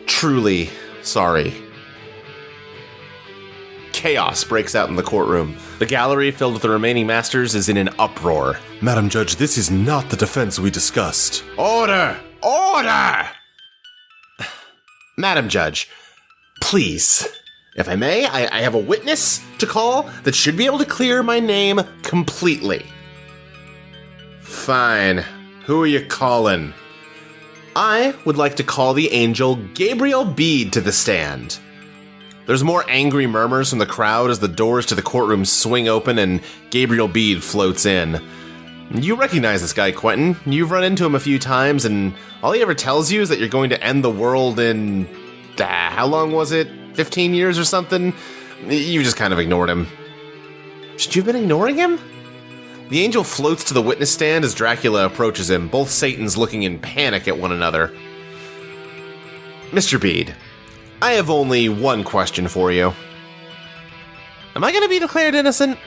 truly sorry. Chaos breaks out in the courtroom. The gallery, filled with the remaining masters, is in an uproar. Madam Judge, this is not the defense we discussed. Order! Order! Madam Judge, please, if I may, I have a witness to call that should be able to clear my name completely. Fine. Who are you calling? I would like to call the angel Gabriel Bede to the stand. There's more angry murmurs from the crowd as the doors to the courtroom swing open and Gabriel Bede floats in. You recognize this guy, Quentin. You've run into him a few times, and all he ever tells you is that you're going to end the world in... how long was it? 15 years or something? You just kind of ignored him. Should you have been ignoring him? The angel floats to the witness stand as Dracula approaches him, both Satans looking in panic at one another. Mr. Bede, I have only one question for you. Am I going to be declared innocent?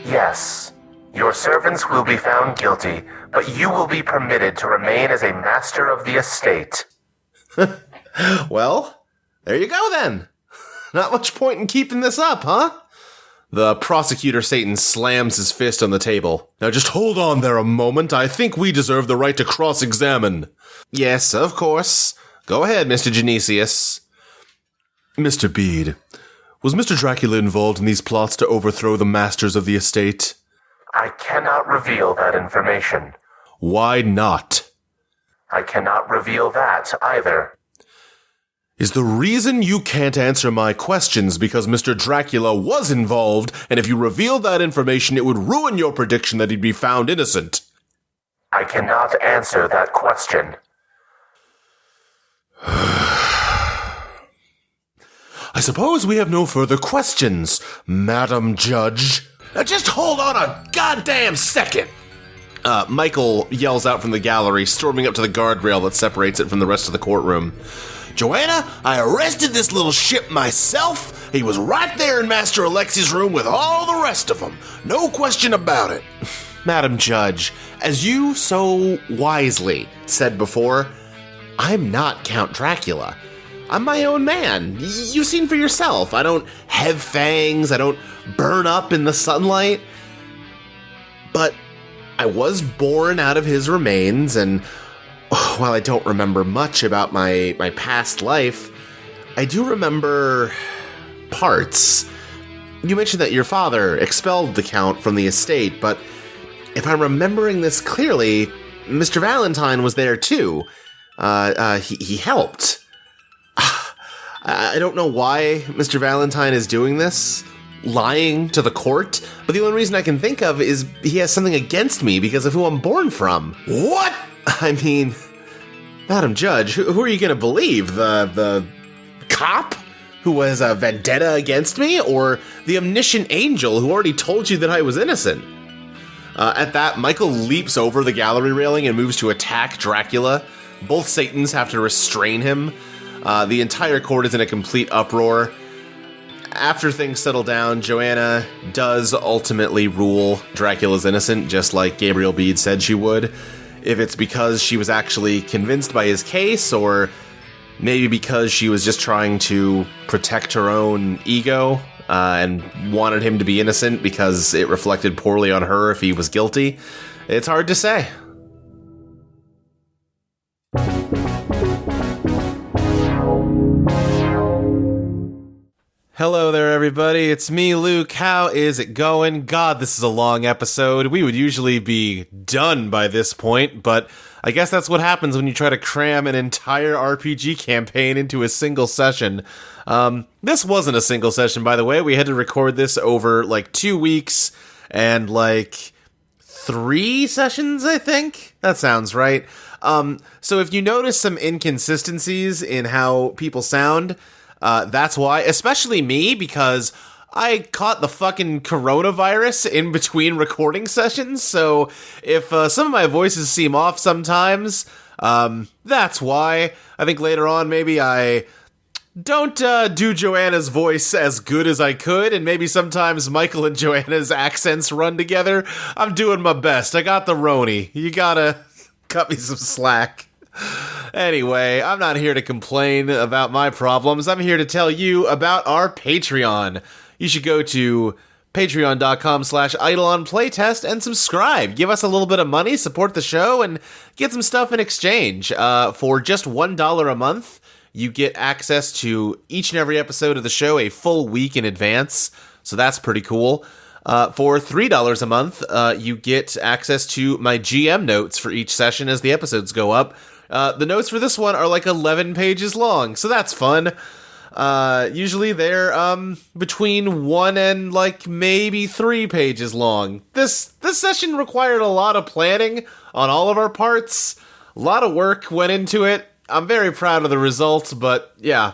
Yes. Your servants will be found guilty, but you will be permitted to remain as a master of the estate. Well, there you go then. Not much point in keeping this up, huh? The prosecutor Satan slams his fist on the table. Now just hold on there a moment. I think we deserve the right to cross-examine. Yes, of course. Go ahead, Mr. Genesius. Mr. Bede, was Mr. Dracula involved in these plots to overthrow the masters of the estate? I cannot reveal that information. Why not? I cannot reveal that either. Is the reason you can't answer my questions because Mr. Dracula was involved, and if you revealed that information, it would ruin your prediction that he'd be found innocent? I cannot answer that question. I suppose we have no further questions, Madam Judge. Now just hold on a goddamn second! Michael yells out from the gallery, storming up to the guardrail that separates it from the rest of the courtroom. Joanna, I arrested this little shit myself. He was right there in Master Alexi's room with all the rest of them. No question about it. Madam Judge, as you so wisely said before, I'm not Count Dracula. I'm my own man. You've seen for yourself. I don't have fangs. I don't burn up in the sunlight. But I was born out of his remains, and while I don't remember much about my past life, I do remember parts. You mentioned that your father expelled the Count from the estate, but if I'm remembering this clearly, Mr. Valentine was there too. He helped. I don't know why Mr. Valentine is doing this, lying to the court, but the only reason I can think of is he has something against me because of who I'm born from. What? I mean, Madam Judge, who are you going to believe? The cop who has a vendetta against me, or the omniscient angel who already told you that I was innocent? At that, Michael leaps over the gallery railing and moves to attack Dracula. Both Satans have to restrain him. The entire court is in a complete uproar. After things settle down, Joanna does ultimately rule Dracula's innocent, just like Gabriel Bede said she would. If it's because she was actually convinced by his case, or maybe because she was just trying to protect her own ego and wanted him to be innocent because it reflected poorly on her if he was guilty, it's hard to say. Hello there, everybody. It's me, Luke. How is it going? God, this is a long episode. We would usually be done by this point, but I guess that's what happens when you try to cram an entire RPG campaign into a single session. This wasn't a single session, by the way. We had to record this over, 2 weeks and, 3 sessions, I think? That sounds right. So if you notice some inconsistencies in how people sound, that's why, especially me, because I caught the fucking coronavirus in between recording sessions, so if some of my voices seem off sometimes, that's why. I think later on maybe I don't do Joanna's voice as good as I could, and maybe sometimes Michael and Joanna's accents run together. I'm doing my best. I got the Roni. You gotta cut me some slack. Anyway, I'm not here to complain about my problems. I'm here to tell you about our Patreon. You should go to Patreon.com/Eidolon Playtest and subscribe. Give us a little bit of money, support the show, and get some stuff in exchange. For just $1 a month, you get access to each and every episode of the show a full week in advance, so that's pretty cool. For $3 a month, you get access to my GM notes for each session as the episodes go up. The notes for this one are like 11 pages long, so that's fun. Usually they're between 1 and like maybe 3 pages long. This session required a lot of planning on all of our parts. A lot of work went into it. I'm very proud of the results, but yeah.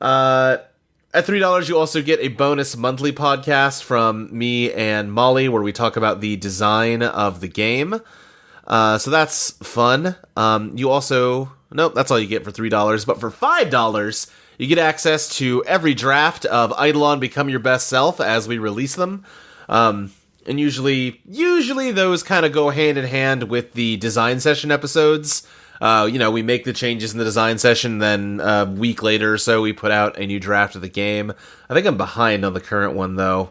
At $3, you also get a bonus monthly podcast from me and Molly where we talk about the design of the game. So that's fun. You also... Nope, that's all you get for $3. But for $5, you get access to every draft of Eidolon Become Your Best Self as we release them. And usually those kind of go hand in hand with the design session episodes. We make the changes in the design session, then a week later or so we put out a new draft of the game. I think I'm behind on the current one, though.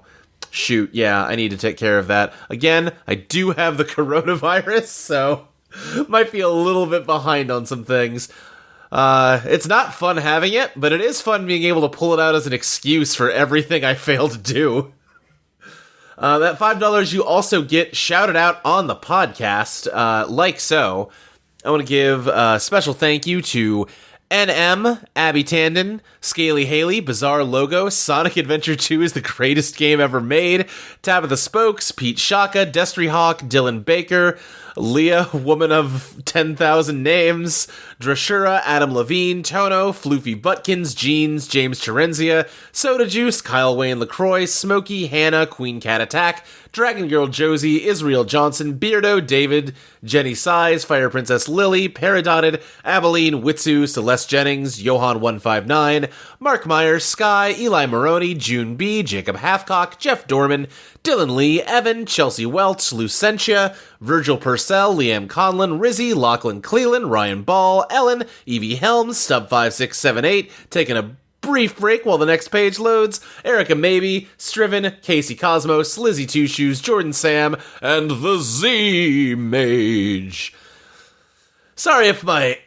Shoot, yeah, I need to take care of that. Again, I do have the coronavirus, so might be a little bit behind on some things. It's not fun having it, but it is fun being able to pull it out as an excuse for everything I failed to do. That $5 you also get shouted out on the podcast, like so. I want to give a special thank you to NM, Abby Tandon, Scaly Haley, Bizarre Logo, Sonic Adventure 2 is the greatest game ever made, Tabitha Spokes, Pete Shaka, Destry Hawk, Dylan Baker, Leah, Woman of 10,000 Names, Drashura, Adam Levine, Tono, Floofy Butkins, Jeans, James Terenzia, Soda Juice, Kyle Wayne LaCroix, Smokey, Hannah, Queen Cat Attack, Dragon Girl Josie, Israel Johnson, Beardo, David, Jenny Size, Fire Princess Lily, Paradotted, Abilene, Witsu, Celeste Jennings, Johan159, Mark Myers, Sky, Eli Maroney, June B, Jacob Halfcock, Jeff Dorman, Dylan Lee, Evan, Chelsea Welch, Lucentia, Virgil Purcell, Liam Conlon, Rizzy, Lachlan Cleland, Ryan Ball, Ellen, Evie Helms, Stub5678, taking a brief break while the next page loads, Erica Maybe, Striven, Casey Cosmos, Lizzie Two Shoes, Jordan Sam, and the Z Mage. Sorry if my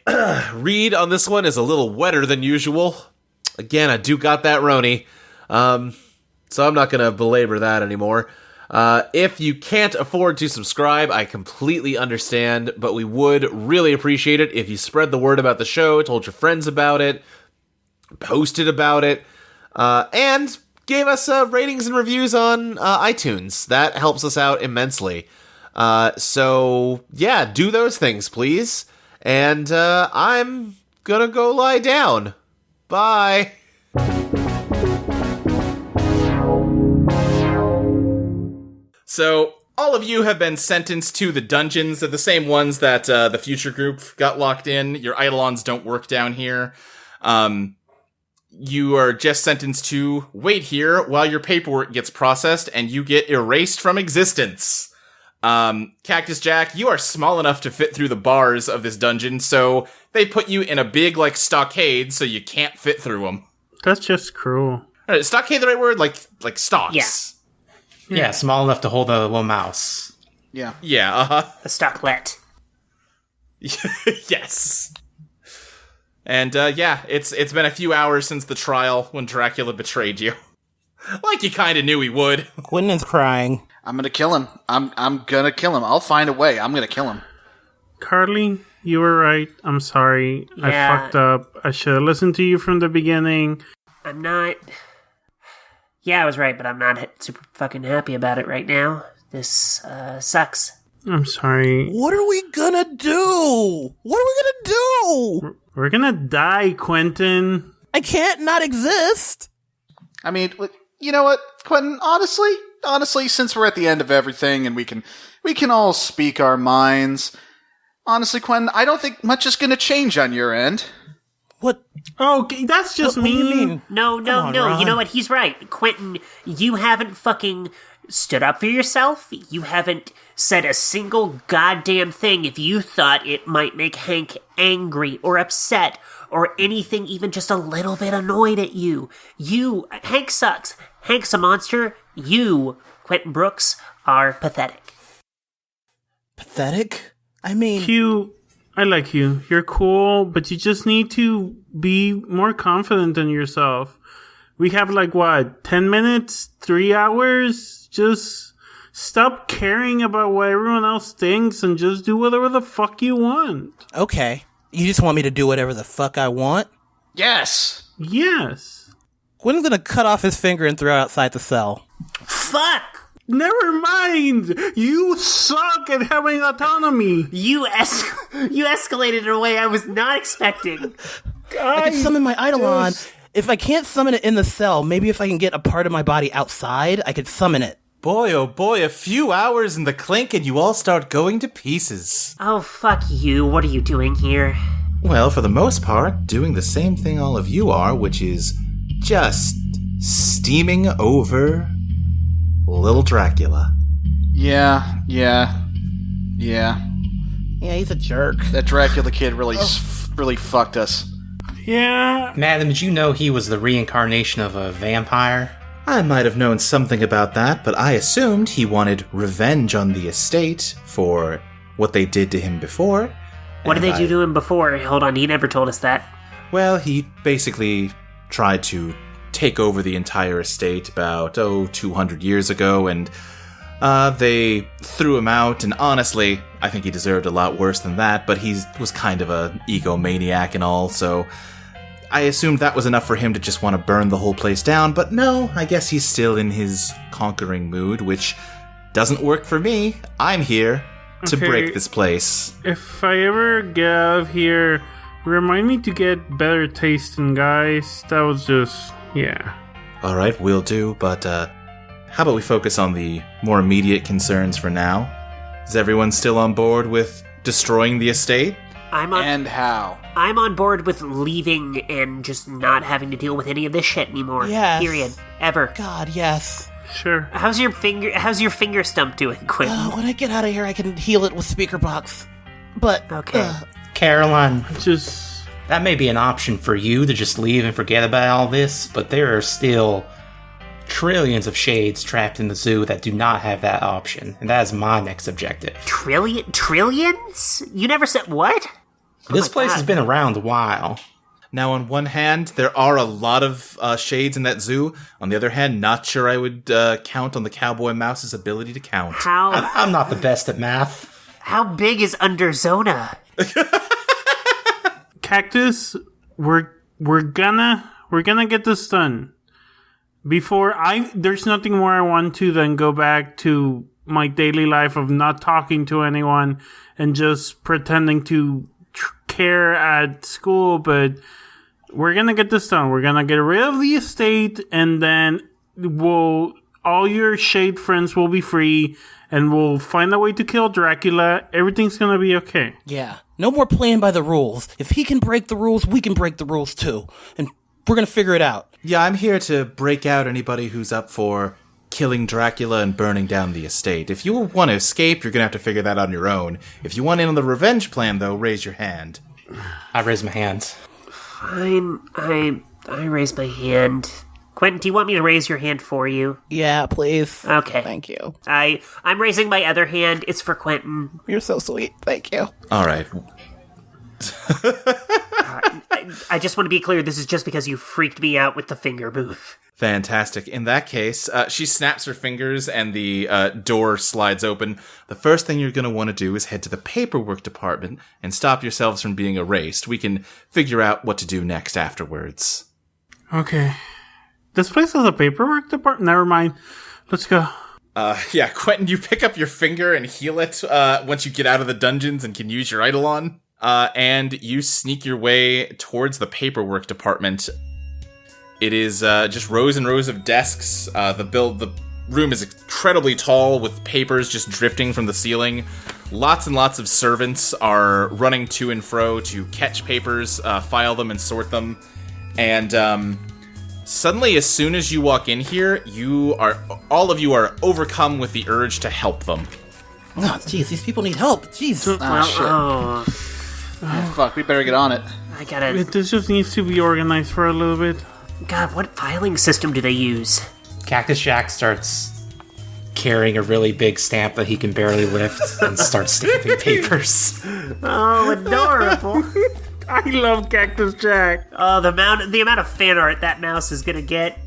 read on this one is a little wetter than usual. Again, I do got that Roni. So I'm not going to belabor that anymore. If you can't afford to subscribe, I completely understand, but we would really appreciate it if you spread the word about the show, told your friends about it, posted about it, and gave us ratings and reviews on iTunes. That helps us out immensely. So, yeah, do those things, please. And I'm gonna go lie down. Bye. So, all of you have been sentenced to the dungeons. They're the same ones that the future group got locked in. Your Eidolons don't work down here. You are just sentenced to wait here while your paperwork gets processed and you get erased from existence. Cactus Jack, you are small enough to fit through the bars of this dungeon, so they put you in a big, stockade so you can't fit through them. That's just cruel. Is stockade the right word? Like stocks? Yeah. Yeah, small enough to hold a little mouse. Yeah. Yeah, uh-huh. A stocklet. Yes. And, it's been a few hours since the trial when Dracula betrayed you. Like you kinda knew he would. Quentin's crying. I'm gonna kill him. I'm gonna kill him. I'll find a way. I'm gonna kill him. Carly, you were right. I'm sorry. Yeah. I fucked up. I should have listened to you from the beginning. I'm not... Yeah, I was right, but I'm not super fucking happy about it right now. This, sucks. I'm sorry. What are we gonna do? What are we gonna do? We're gonna die, Quentin. I can't not exist. I mean, you know what, Quentin? Honestly, since we're at the end of everything and we can all speak our minds. Honestly, Quentin, I don't think much is gonna change on your end. What? Oh, that's just What do you mean? No. on, You Ron. know what? He's right. Quentin, you haven't fucking stood up for yourself. You haven't said a single goddamn thing if you thought it might make Hank angry or upset or anything even just a little bit annoyed at you. Hank sucks. Hank's a monster. You, Quentin Brooks, are pathetic. Pathetic? I mean... Q, I like you. You're cool, but you just need to be more confident in yourself. We have 10 minutes? 3 hours? Just stop caring about what everyone else thinks and just do whatever the fuck you want. Okay. You just want me to do whatever the fuck I want? Yes. Yes. Quentin's gonna cut off his finger and throw it outside the cell. Fuck! Never mind! You suck at having autonomy! You escalated in a way I was not expecting. I can summon my Eidolon. If I can't summon it in the cell, maybe if I can get a part of my body outside, I could summon it. Boy, oh boy, a few hours in the clink and you all start going to pieces. Oh, fuck you. What are you doing here? Well, for the most part, doing the same thing all of you are, which is just steaming over little Dracula. Yeah. Yeah, he's a jerk. That Dracula kid really fucked us. Yeah. Madam, did you know he was the reincarnation of a vampire? I might have known something about that, but I assumed he wanted revenge on the estate for what they did to him before. What did they do to him before? Hold on, he never told us that. Well, he basically tried to take over the entire estate about, 200 years ago, and they threw him out, and honestly, I think he deserved a lot worse than that, but he was kind of a egomaniac and all, so I assumed that was enough for him to just want to burn the whole place down, but no, I guess he's still in his conquering mood, which doesn't work for me. I'm here to break this place. If I ever get out of here, remind me to get better tasting, guys. That was just, yeah. Alright, will do, but how about we focus on the more immediate concerns for now? Is everyone still on board with destroying the estate? And how? I'm on board with leaving and just not having to deal with any of this shit anymore. Yes. Period. Ever. God, yes. Sure. How's your finger stump doing, Quentin? When I get out of here, I can heal it with speaker box. But, Okay. Caroline, Just... that may be an option for you to just leave and forget about all this, but there are still trillions of shades trapped in the zoo that do not have that option, and that is my next objective. Trillions? You never said what? This my place God. has been around a while. Now, on one hand, there are a lot of shades in that zoo. On the other hand, not sure I would count on the cowboy mouse's ability to count. I'm not the best at math. How big is Underzona? Cactus, we're gonna get this done. There's nothing more I want to than go back to my daily life of not talking to anyone and just pretending to care at school, but we're gonna get this done. We're gonna get rid of the estate, and then all your shade friends will be free, and we'll find a way to kill Dracula. Everything's gonna be okay. yeah. No more playing by the rules. If he can break the rules, we can break the rules too. And we're gonna figure it out. Yeah, I'm here to break out anybody who's up for killing Dracula and burning down the estate. If you want to escape, you're gonna have to figure that out on your own. If you want in on the revenge plan, though, raise your hand. I raise my hands. Fine. I raise my hand. Quentin, do you want me to raise your hand for you? Yeah, please. Okay. Thank you. I'm raising my other hand. It's for Quentin. You're so sweet. Thank you. All right. I just want to be clear, this is just because you freaked me out with the finger move. Fantastic. In that case, she snaps her fingers and the door slides open. The first thing you're going to want to do is head to the paperwork department and stop yourselves from being erased. We can figure out what to do next afterwards. Okay. This place has a paperwork department? Never mind. Let's go. Yeah, Quentin, you pick up your finger and heal it once you get out of the dungeons and can use your Eidolon. And you sneak your way towards the paperwork department. It is just rows and rows of desks. The room is incredibly tall with papers just drifting from the ceiling. Lots and lots of servants are running to and fro to catch papers, file them, and sort them. And suddenly, as soon as you walk in here, all of you are overcome with the urge to help them. Oh, jeez, these people need help. Jeez. Fuck, we better get on it. I gotta... This just needs to be organized for a little bit. God, what filing system do they use? Cactus Jack starts carrying a really big stamp that he can barely lift and starts stamping papers. Oh, adorable. I love Cactus Jack. Oh, the amount of fan art that mouse is gonna get.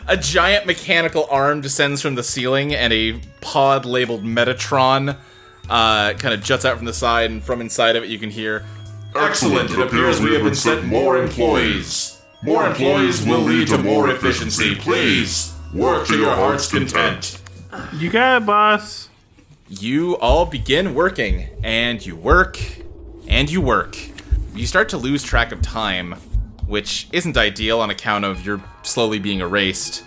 A giant mechanical arm descends from the ceiling, and a pod labeled Metatron kind of juts out from the side, and from inside of it you can hear, "Excellent, it appears we have been sent more employees. More employees will lead to more efficiency. Please, work to your heart's content." You got it, boss. You all begin working, and you work, and you work. You start to lose track of time, which isn't ideal on account of you're slowly being erased.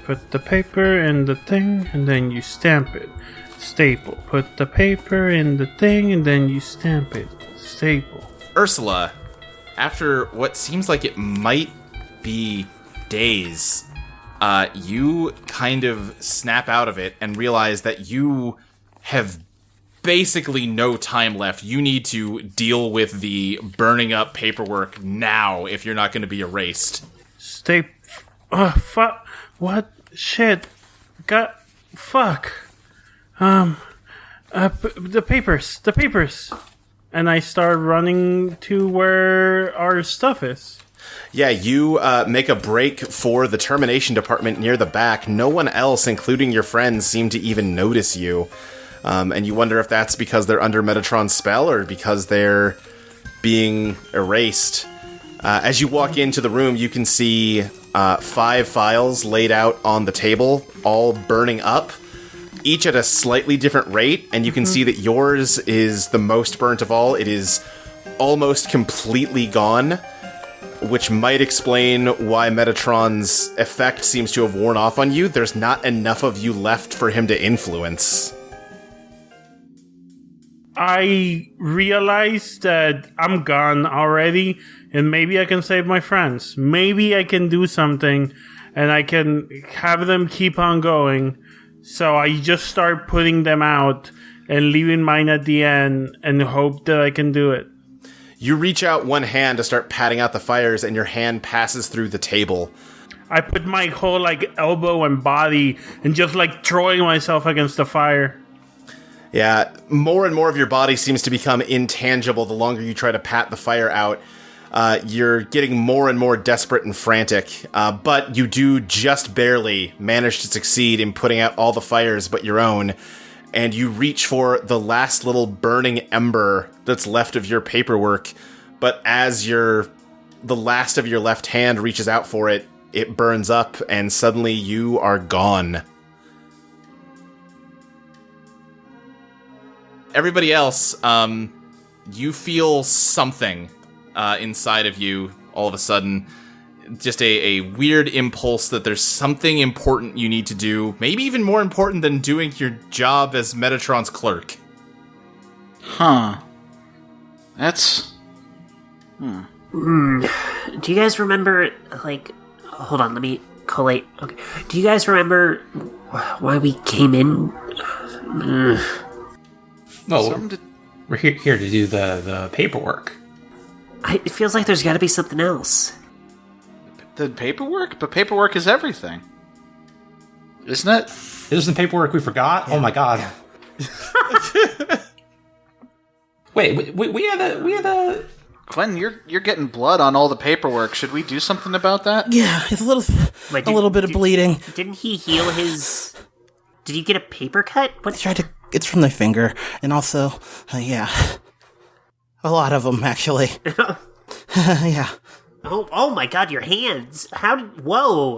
Put the paper in the thing, and then you stamp it. Staple. Put the paper in the thing, and then you stamp it. Staple. Ursula, after what seems like it might be days, you kind of snap out of it and realize that you have basically no time left. You need to deal with the burning up paperwork now if you're not going to be erased. Fuck. What? Shit. Fuck. The papers. And I start running to where our stuff is. Yeah, you make a break for the termination department near the back. No one else, including your friends, seem to even notice you. And you wonder if that's because they're under Metatron's spell or because they're being erased. As you walk into the room, you can see 5 files laid out on the table, all burning up, each at a slightly different rate, and you can see that yours is the most burnt of all. It is almost completely gone, which might explain why Metatron's effect seems to have worn off on you. There's not enough of you left for him to influence. I realized that I'm gone already, and maybe I can save my friends. Maybe I can do something, and I can have them keep on going. So I just start putting them out and leaving mine at the end and hope that I can do it. You reach out one hand to start patting out the fires, and your hand passes through the table. I put my whole, elbow and body and just, throwing myself against the fire. Yeah, more and more of your body seems to become intangible the longer you try to pat the fire out. You're getting more and more desperate and frantic, but you do just barely manage to succeed in putting out all the fires but your own, and you reach for the last little burning ember that's left of your paperwork, but as the last of your left hand reaches out for it, it burns up, and suddenly you are gone. Everybody else, you feel something inside of you all of a sudden. Just a weird impulse that there's something important you need to do. Maybe even more important than doing your job as Metatron's clerk. Huh. That's... Do you guys remember, hold on, let me collate. Okay. Do you guys remember why we came in? Well, we're here to do the paperwork. It feels like there's got to be something else. The paperwork? But paperwork is everything. Isn't it? Isn't the paperwork we forgot? Yeah. Oh my god. Wait, we had a... Quentin, you're getting blood on all the paperwork. Should we do something about that? Yeah, it's a little bit of bleeding. Didn't he heal his... Did he get a paper cut? What? It's from the finger, and also, yeah. A lot of them, actually. Yeah. Oh my god, your hands. Whoa.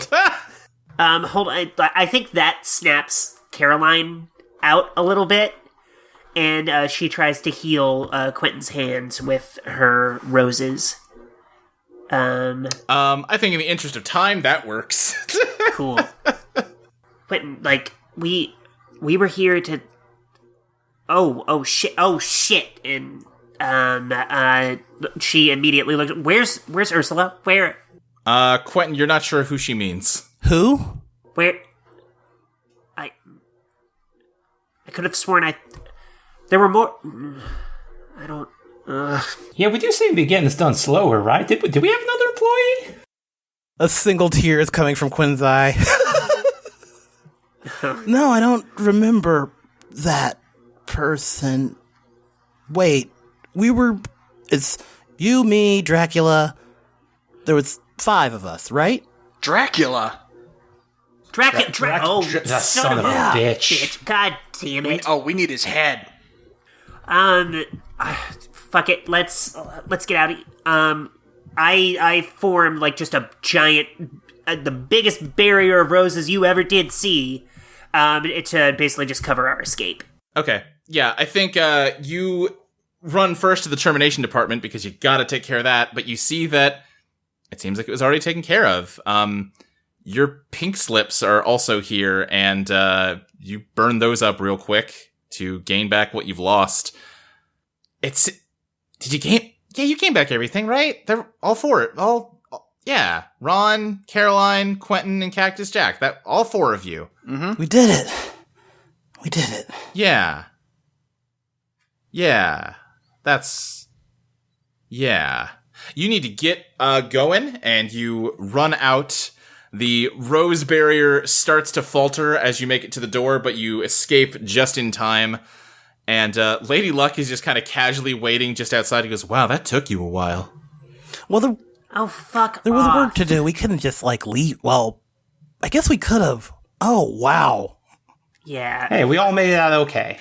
Hold on. I think that snaps Caroline out a little bit, and she tries to heal Quentin's hands with her roses. I think in the interest of time, that works. Cool. Quentin, we were here to... Oh shit, and, she immediately looked... Where's Ursula? Where? Quentin, you're not sure who she means. Who? Where? I could have sworn there were more... I don't... Yeah, we do seem to be getting this done slower, right? Did we have another employee? A single tear is coming from Quinn's eye. No, I don't remember that person. Wait, it's you, me, Dracula. There was 5 of us, right? Dracula. That son of a bitch. God damn it. We need his head. Fuck it. Let's get out of. I formed like just a giant, the biggest barrier of roses you ever did see, to basically just cover our escape. Okay. Yeah, I think you run first to the termination department because you gotta take care of that, but you see that it seems like it was already taken care of. Your pink slips are also here, and you burn those up real quick to gain back what you've lost. Did you gain? Yeah, you gained back everything, right? They're all 4. Yeah. Ron, Caroline, Quentin, and Cactus Jack. All 4 of you. Mm-hmm. We did it. Yeah. Yeah. Yeah. You need to get going, and you run out. The rose barrier starts to falter as you make it to the door, but you escape just in time. And Lady Luck is just kind of casually waiting just outside. He goes, wow, that took you a while. Well, oh, fuck there was off. work to do. We couldn't just, leave. Well, I guess we could have. Oh, wow. Yeah. Hey, we all made it out okay.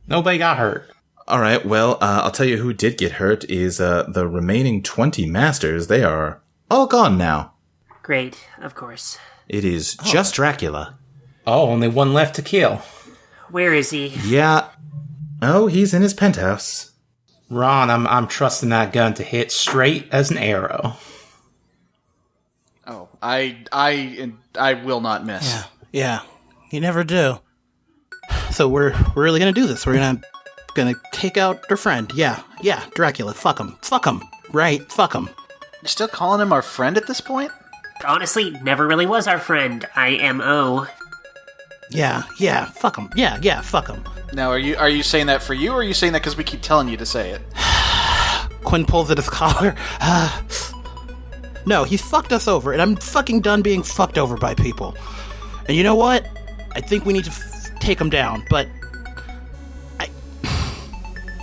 Nobody got hurt. All right, well, I'll tell you who did get hurt is the remaining 20 masters. They are all gone now. Great, of course. It is just Dracula. Oh, only one left to kill. Where is he? Yeah. Oh, he's in his penthouse. Ron, I'm trusting that gun to hit straight as an arrow. Oh, I will not miss. Yeah. You never do. So we're really gonna do this. We're gonna take out our friend. Yeah, Dracula. Fuck him. Right? Fuck him. You're still calling him our friend at this point? Honestly, never really was our friend. IMO. Yeah, fuck him. Yeah, fuck him. Now, are you saying that for you, or are you saying that because we keep telling you to say it? Quinn pulls at his collar. No, he's fucked us over, and I'm fucking done being fucked over by people. And you know what? I think we need to take him down, but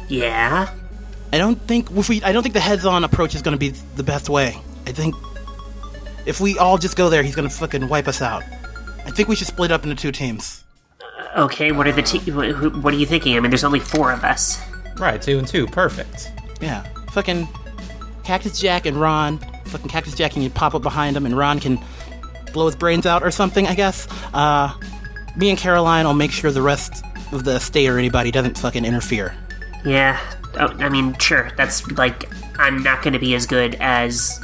Yeah? I don't think the heads-on approach is going to be the best way. I think if we all just go there, he's going to fucking wipe us out. I think we should split up into 2 teams. Okay, what are you thinking? I mean, there's only 4 of us. Right, 2 and 2, perfect. Yeah, fucking Cactus Jack and Ron. Fucking Cactus Jack can pop up behind him, and Ron can blow his brains out or something, I guess. Me and Caroline will make sure the rest of the estate or anybody doesn't fucking interfere. Yeah, I mean, sure, that's, I'm not gonna be as good as,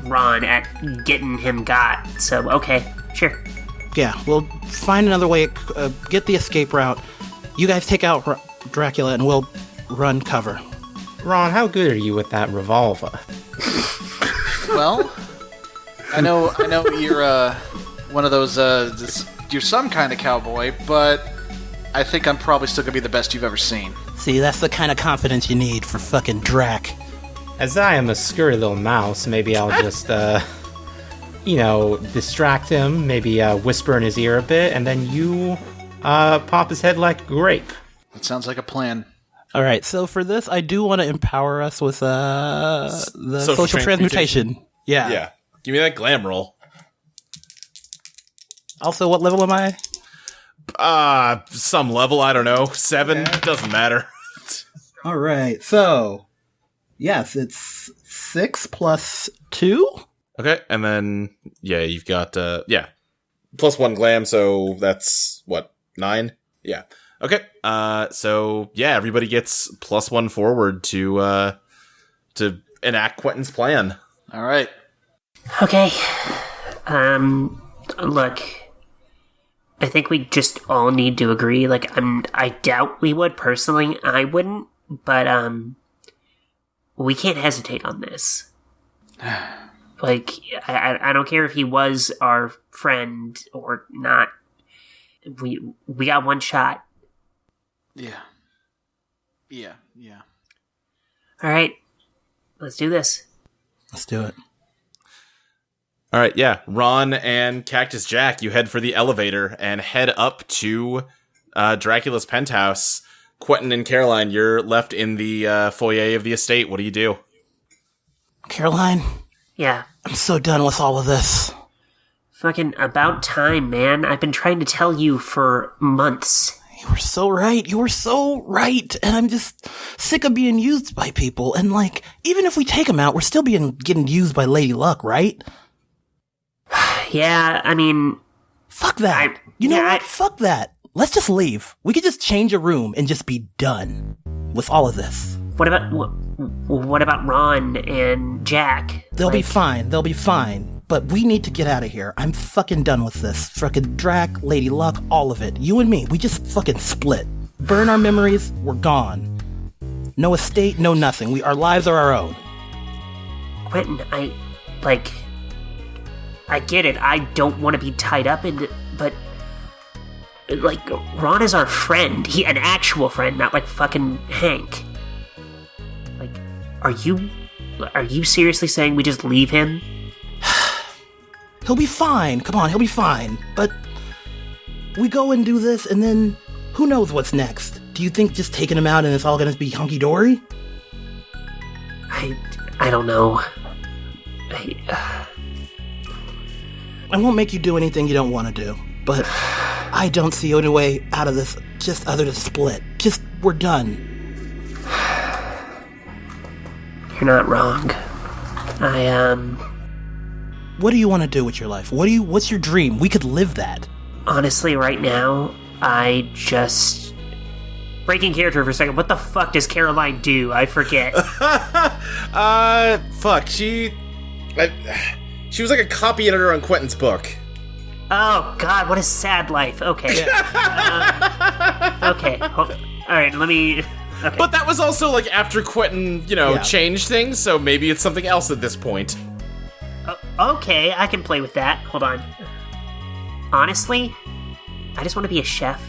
Ron at getting him got, so, okay, sure. Yeah, we'll find another way, get the escape route. You guys take out Dracula, and we'll run cover. Ron, how good are you with that revolver? Well, I know you're one of those, you're some kind of cowboy, but I think I'm probably still gonna be the best you've ever seen. See, that's the kind of confidence you need for fucking Drac. As I am a scurry little mouse, maybe I'll just, distract him, maybe whisper in his ear a bit, and then you pop his head like a grape. That sounds like a plan. All right, so for this, I do want to empower us with the social transmutation. Yeah. Yeah. Give me that glam roll. Also, what level am I? Some level, I don't know. 7, doesn't matter. All right, so yes, it's 6 plus 2. Okay, and then you've got plus 1 glam, so that's what, 9? Yeah. Okay. So everybody gets plus 1 forward to enact Quentin's plan. All right. Okay. Look, I think we just all need to agree. I doubt we would personally. I wouldn't, but we can't hesitate on this. I don't care if he was our friend or not. We got one shot. Yeah. All right, let's do this. Let's do it. All right, yeah. Ron and Cactus Jack, you head for the elevator and head up to Dracula's penthouse. Quentin and Caroline, you're left in the foyer of the estate. What do you do? Caroline, Yeah. I'm so done with all of this. Fucking about time, man. I've been trying to tell you for months. You were so right. You were so right. And I'm just sick of being used by people. And, like, even if we take them out, we're still getting used by Lady Luck, right? Yeah, I mean... Fuck that. You know what? Fuck that. Let's just leave. We could just change a room and just be done with all of this. What about Ron and Jack? They'll be fine. They'll be fine. But we need to get out of here. I'm fucking done with this. Fucking Drac, Lady Luck, all of it. You and me, we just fucking split. Burn our memories, we're gone. No estate, no nothing. Our lives are our own. Quentin, I get it. I don't want to be tied up in it, but... Like, Ron is our friend. An actual friend, not like fucking Hank. Like, are you seriously saying we just leave him? He'll be fine. Come on, he'll be fine. But we go and do this, and then who knows what's next? Do you think just taking him out and it's all gonna be hunky-dory? I don't know. I won't make you do anything you don't want to do, but I don't see any way out of this just other than split. Just, we're done. You're not wrong. What do you want to do with your life? What's your dream? We could live that. Honestly, right now, I just... Breaking character for a second, what the fuck does Caroline do? I forget. Fuck, she was like a copy editor on Quentin's book. Oh, God, what a sad life. Okay. Okay. Alright, let me... Okay. But that was also, like, after Quentin, changed things, so maybe it's something else at this point. Okay, I can play with that. Hold on. Honestly, I just want to be a chef.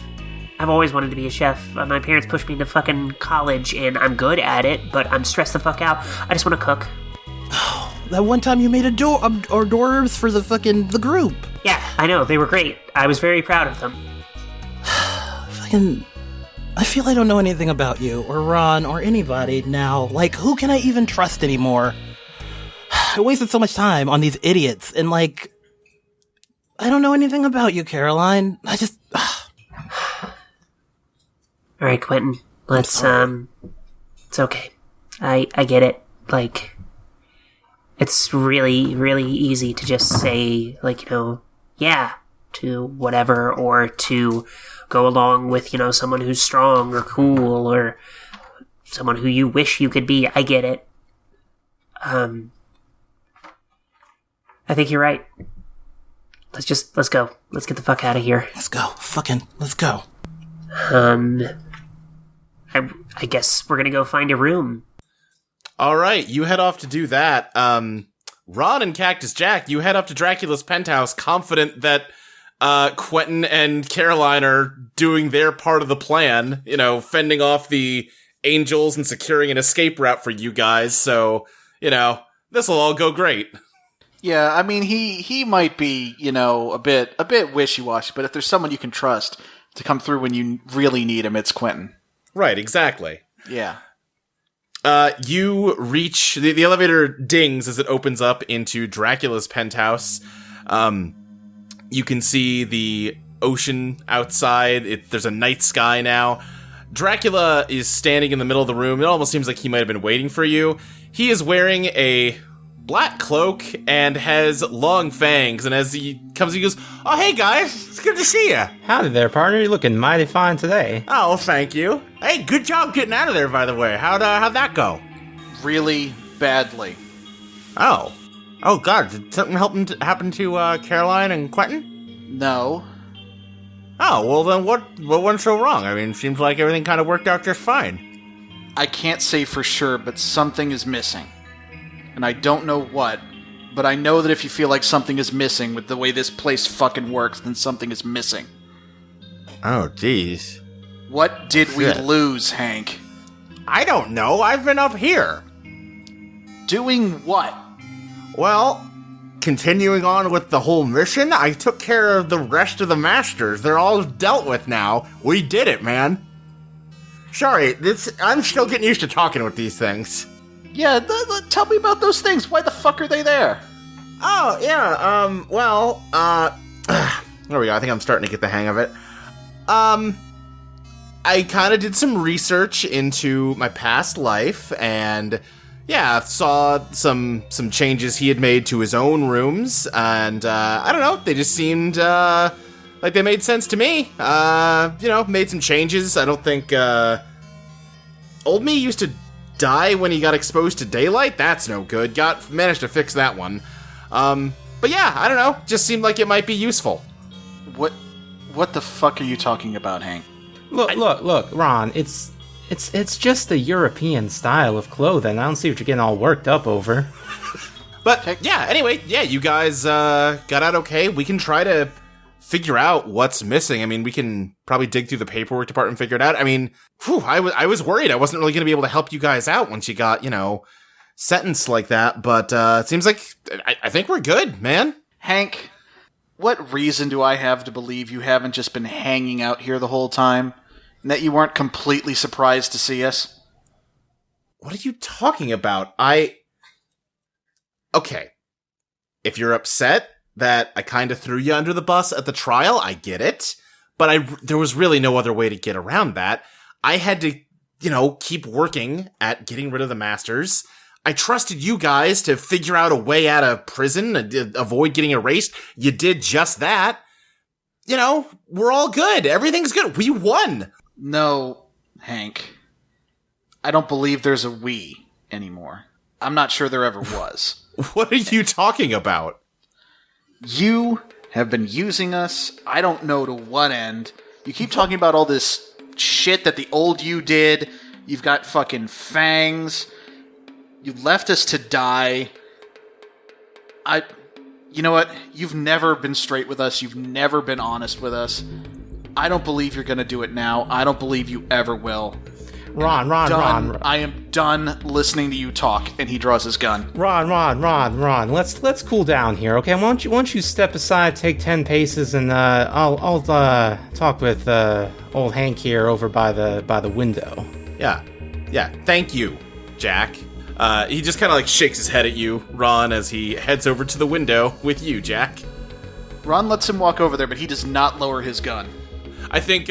I've always wanted to be a chef. My parents pushed me into fucking college, and I'm good at it, but I'm stressed the fuck out. I just want to cook. That one time you made hors d'oeuvres for the group. Yeah, I know. They were great. I was very proud of them. I feel I don't know anything about you, or Ron, or anybody now. Like, who can I even trust anymore? I wasted so much time on these idiots, and I don't know anything about you, Caroline. I just... Alright, Quentin. Let's, it's okay. I get it. It's really, really easy to just say, yeah, to whatever, or to go along with, someone who's strong or cool, or someone who you wish you could be. I get it. I think you're right. Let's go. Let's get the fuck out of here. Let's go. Let's go. I guess we're gonna go find a room. All right, you head off to do that. Ron and Cactus Jack, you head up to Dracula's penthouse, confident that Quentin and Caroline are doing their part of the plan, fending off the angels and securing an escape route for you guys, so, this will all go great. Yeah, I mean, he might be, a bit wishy-washy, but if there's someone you can trust to come through when you really need him, it's Quentin. Right, exactly. Yeah. You reach... The elevator dings as it opens up into Dracula's penthouse. You can see the ocean outside. There's a night sky now. Dracula is standing in the middle of the room. It almost seems like he might have been waiting for you. He is wearing a black cloak and has long fangs, and as he comes, he goes, "Oh, hey guys, it's good to see you." Howdy there, partner. You're looking mighty fine today. Oh, thank you. Hey, good job getting out of there, by the way. How'd that go? Really badly. Oh God, did something happen to Caroline and Quentin? No. Oh, well then what went so wrong? I mean, it seems like everything kind of worked out just fine. I can't say for sure, but something is missing. And I don't know what, but I know that if you feel like something is missing with the way this place fucking works, then something is missing. Oh, jeez. What did we lose, Hank? I don't know. I've been up here. Doing what? Well, continuing on with the whole mission. I took care of the rest of the masters. They're all dealt with now. We did it, man. Sorry, I'm still getting used to talking with these things. Yeah, tell me about those things. Why the fuck are they there? Oh, yeah, there we go. I think I'm starting to get the hang of it. I kind of did some research into my past life, and yeah, saw some changes he had made to his own rooms, and I don't know, they just seemed like they made sense to me. Made some changes. I don't think old me used to die when he got exposed to daylight. That's no good. Managed to fix that one. But yeah, I don't know. Just seemed like it might be useful. What the fuck are you talking about, Hank? Look, Ron. It's just a European style of clothing. I don't see what you're getting all worked up over. But yeah, anyway, yeah, you guys got out okay. We can try to figure out what's missing. I mean, we can probably dig through the paperwork department and figure it out. I mean, I was worried I wasn't really going to be able to help you guys out once you got, sentenced like that. But it seems like I think we're good, man. Hank, what reason do I have to believe you haven't just been hanging out here the whole time? And that you weren't completely surprised to see us? What are you talking about? Okay. If you're upset that I kind of threw you under the bus at the trial, I get it. But there was really no other way to get around that. I had to, keep working at getting rid of the masters. I trusted you guys to figure out a way out of prison and avoid getting erased. You did just that. We're all good. Everything's good. We won. No, Hank. I don't believe there's a we anymore. I'm not sure there ever was. What are you talking about? You have been using us, I don't know to what end. You keep talking about all this shit that the old you did. You've got fucking fangs. You left us to die. You know what? You've never been straight with us. You've never been honest with us. I don't believe you're going to do it now. I don't believe you ever will. Ron. I am done listening to you talk. And he draws his gun. Ron. Let's cool down here, okay? Why don't you step aside, take 10 paces, and I'll talk with old Hank here over by the window. Yeah. Thank you, Jack. He just kind of shakes his head at you, Ron, as he heads over to the window with you, Jack. Ron lets him walk over there, but he does not lower his gun. I think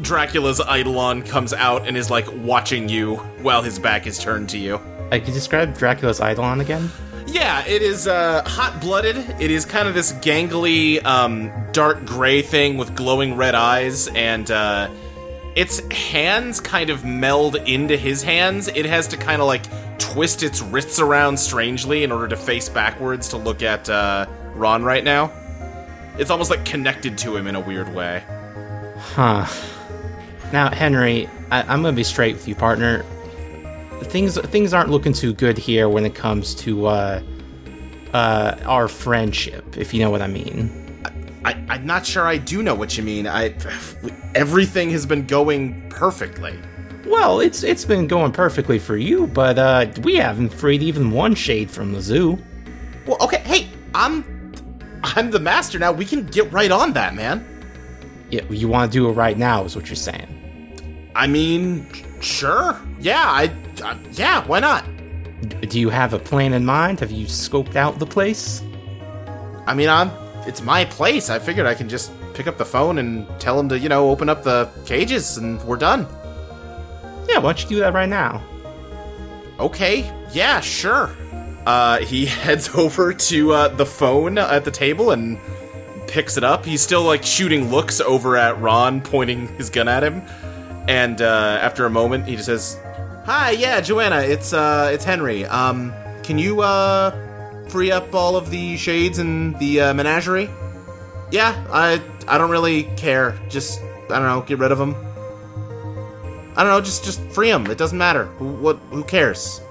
Dracula's Eidolon comes out and is watching you while his back is turned to you. Can you describe Dracula's Eidolon again? Yeah, it is hot-blooded. It is kind of this gangly, dark gray thing with glowing red eyes, and its hands kind of meld into his hands. It has to kind of twist its wrists around strangely in order to face backwards to look at Ron right now. It's almost connected to him in a weird way. Huh. Now, Henry, I'm gonna be straight with you, partner. Things aren't looking too good here when it comes to our friendship, if you know what I mean. I'm not sure I do know what you mean. Everything has been going perfectly. Well, it's been going perfectly for you, but we haven't freed even one shade from the zoo. Well, okay, hey, I'm the master now. We can get right on that, man. Yeah, you want to do it right now, is what you're saying. I mean, sure. Yeah, yeah, why not? Do you have a plan in mind? Have you scoped out the place? I mean, it's my place. I figured I can just pick up the phone and tell him to, open up the cages, and we're done. Yeah, why don't you do that right now? Okay, yeah, sure. He heads over to the phone at the table and picks it up. He's still shooting looks over at Ron, pointing his gun at him. And after a moment, he just says, "Hi, yeah, Joanna, it's Henry. Can you free up all of the shades in the menagerie?" "Yeah, I don't really care. Just, I don't know, get rid of them. I don't know, just free them. It doesn't matter. Who cares?"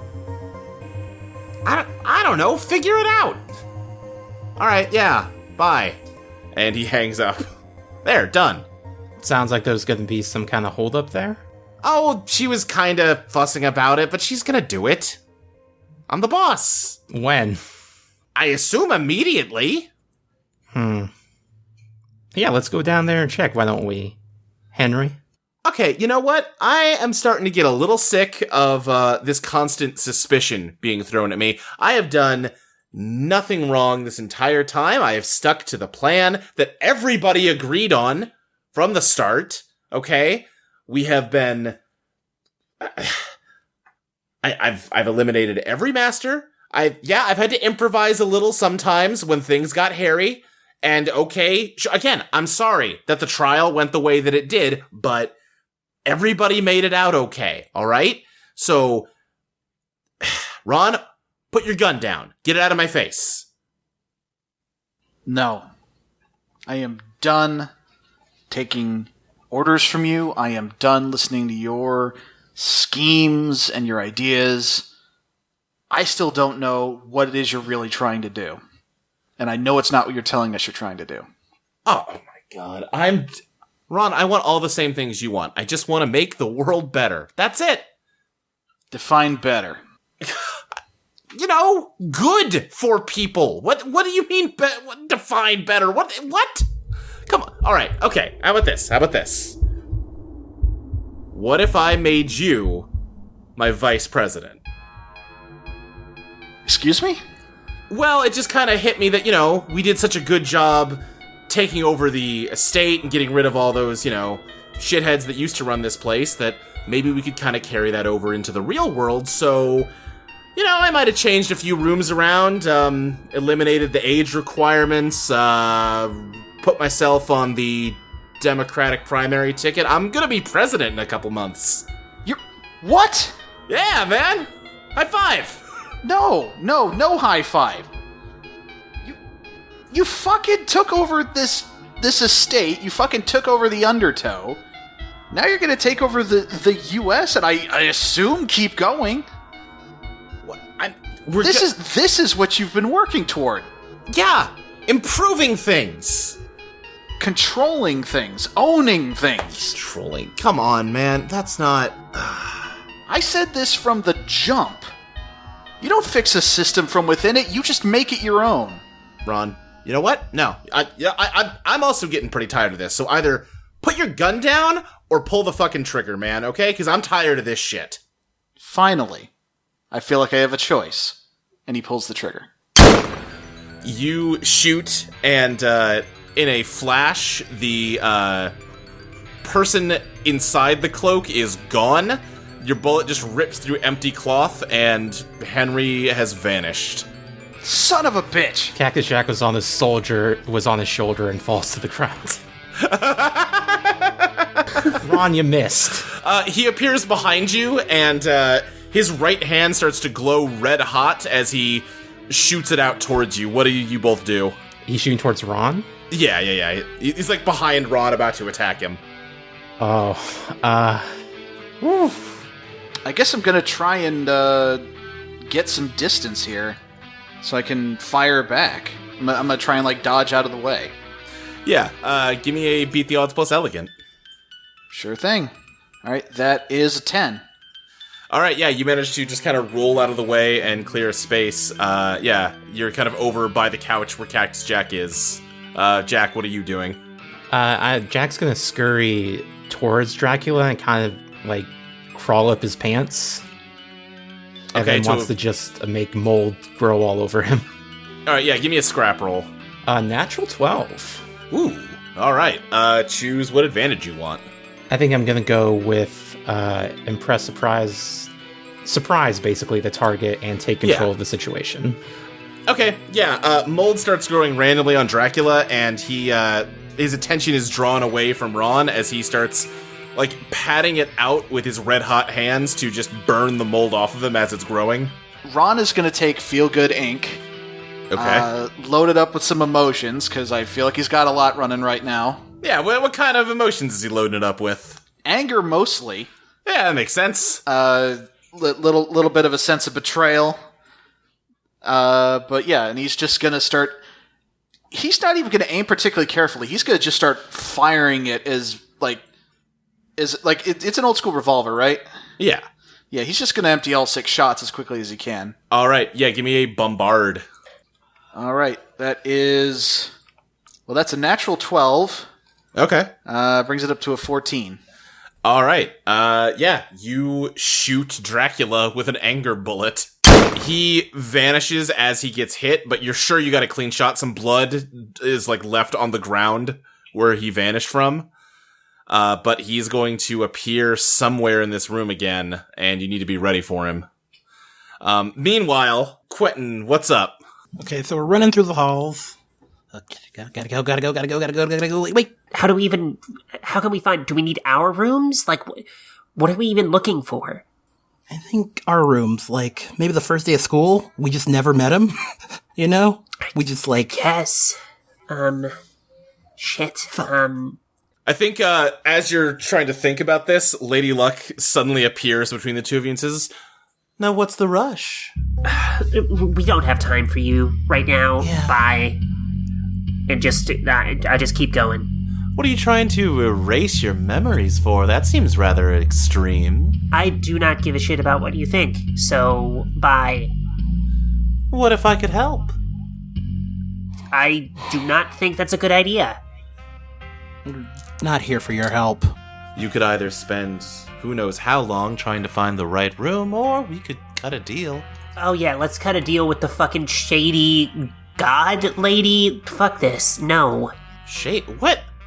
I don't know. Figure it out. All right, yeah, bye. And he hangs up. There, done. Sounds like there's gonna be some kind of holdup there. Oh, she was kind of fussing about it, but she's gonna do it. I'm the boss. When? I assume immediately. Yeah, let's go down there and check, why don't we? Henry? Okay, you know what? I am starting to get a little sick of this constant suspicion being thrown at me. I have done nothing wrong this entire time. I have stuck to the plan that everybody agreed on from the start, okay? We have been... I've eliminated every master. I've had to improvise a little sometimes when things got hairy. And okay, again, I'm sorry that the trial went the way that it did, but everybody made it out okay, alright? So, Ron, put your gun down. Get it out of my face. No. I am done taking orders from you. I am done listening to your schemes and your ideas. I still don't know what it is you're really trying to do. And I know it's not what you're telling us you're trying to do. Oh my god, Ron, I want all the same things you want. I just want to make the world better. That's it. Define better. You know, good for people. What do you mean, define better? What? Come on. All right, okay. How about this? What if I made you my vice president? Excuse me? Well, it just kind of hit me that, you know, we did such a good job taking over the estate and getting rid of all those, you know, shitheads that used to run this place, that maybe we could kind of carry that over into the real world. So, you know, I might have changed a few rooms around, eliminated the age requirements, put myself on the Democratic primary ticket. I'm gonna be president in a couple months. You're... What? Yeah, man! High five! No high five. You fucking took over this estate. You fucking took over the Undertow. Now you're gonna take over the U.S. and I assume keep going. What? This is what you've been working toward. Yeah, improving things. Controlling things. Owning things. Controlling. Come on, man. That's not... I said this from the jump. You don't fix a system from within it, you just make it your own. Ron, you know what? No. I'm also getting pretty tired of this, so either put your gun down or pull the fucking trigger, man, okay? Because I'm tired of this shit. Finally. I feel like I have a choice. And he pulls the trigger. You shoot, and in a flash, the person inside the cloak is gone. Your bullet just rips through empty cloth, and Henry has vanished. Son of a bitch! Cactus Jack was on his shoulder and falls to the ground. Ron, you missed. He appears behind you, and his right hand starts to glow red hot as he shoots it out towards you. What do you both do? He's shooting towards Ron? Yeah. He's like behind Ron, about to attack him. Whew. I guess I'm gonna try and get some distance here, so I can fire back. I'm gonna try and like dodge out of the way. Yeah, give me a beat the odds plus elegant. Sure thing. All right, that is a 10. All right, yeah, you managed to just kind of roll out of the way and clear a space. Yeah, you're kind of over by the couch where Cactus Jack is. Jack, what are you doing? Jack's gonna scurry towards Dracula and kind of like crawl up his pants. And then wants to just make mold grow all over him. All right, yeah, give me a scrap roll. Natural 12. Ooh, all right. Choose what advantage you want. I think I'm gonna go with impress, surprise basically the target and take control of the situation. Okay, yeah. Mold starts growing randomly on Dracula, and his attention is drawn away from Ron as he starts like patting it out with his red hot hands to just burn the mold off of him as it's growing. Ron is going to take Feel Good ink. Okay. Load it up with some emotions, because I feel like he's got a lot running right now. Yeah, what kind of emotions is he loading it up with? Anger, mostly. Yeah, that makes sense. Little bit of a sense of betrayal. But yeah, and he's just going to start... He's not even going to aim particularly carefully. He's going to just start firing it as it's an old school revolver, right? Yeah. Yeah, he's just going to empty all 6 shots as quickly as he can. All right, yeah, give me a bombard. All right, that's a natural 12. Okay. Brings it up to a 14. All right. You shoot Dracula with an anger bullet. He vanishes as he gets hit, but you're sure you got a clean shot. Some blood is left on the ground where he vanished from. But he's going to appear somewhere in this room again, and you need to be ready for him. Meanwhile, Quentin, what's up? Okay, so we're running through the halls. Okay, gotta go. Wait. How can we find, do we need our rooms? What are we even looking for? I think our rooms, maybe the first day of school, we just never met him. You know? We just Yes. Shit. I think, as you're trying to think about this, Lady Luck suddenly appears between the two of you and says, "Now what's the rush?" We don't have time for you right now. Yeah. Bye. And I just keep going. What are you trying to erase your memories for? That seems rather extreme. I do not give a shit about what you think, so bye. What if I could help? I do not think that's a good idea. not here for your help. You could either spend who knows how long trying to find the right room, or we could cut a deal. Oh yeah, let's cut a deal with the fucking shady god lady. Fuck this. No.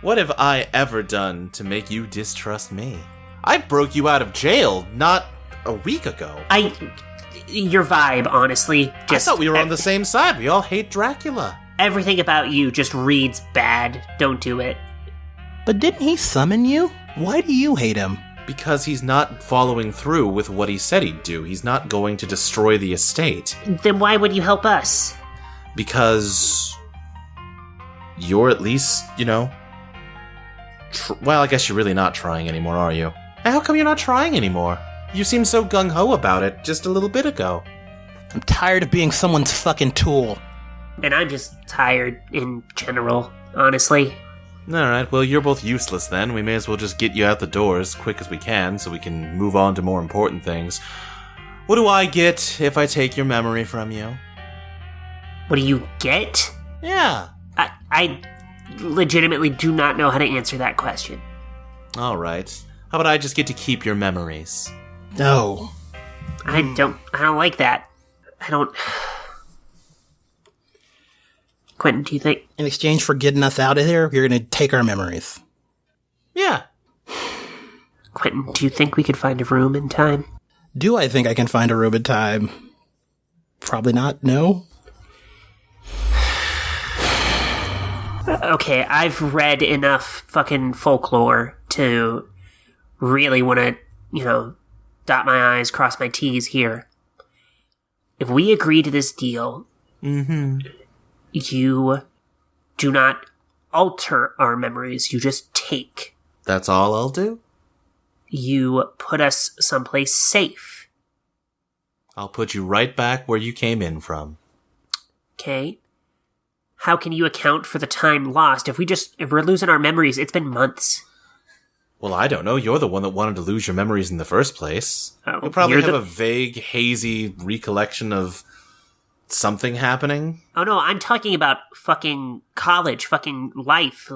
What have I ever done to make you distrust me? I broke you out of jail not a week ago. Your vibe, honestly. I thought we were on the same side. We all hate Dracula. Everything about you just reads bad. Don't do it. But didn't he summon you? Why do you hate him? Because he's not following through with what he said he'd do. He's not going to destroy the estate. Then why would you help us? Because you're at least, well, I guess you're really not trying anymore, are you? How come you're not trying anymore? You seemed so gung-ho about it just a little bit ago. I'm tired of being someone's fucking tool. And I'm just tired in general, honestly. Alright, well, you're both useless then. We may as well just get you out the door as quick as we can so we can move on to more important things. What do I get if I take your memory from you? What do you get? Yeah. I legitimately do not know how to answer that question. Alright. How about I just get to keep your memories? No. I don't like that. Quentin, do you think... In exchange for getting us out of here, you're gonna take our memories. Yeah. Quentin, do you think we could find a room in time? Do I think I can find a room in time? Probably not, no. Okay, I've read enough fucking folklore to really want to, dot my I's, cross my T's here. If we agree to this deal, you do not alter our memories, you just take. That's all I'll do? You put us someplace safe. I'll put you right back where you came in from. Okay. How can you account for the time lost? If we're losing our memories, it's been months. Well, I don't know. You're the one that wanted to lose your memories in the first place. Oh, you probably have a vague, hazy recollection of something happening. Oh no, I'm talking about fucking college, fucking life.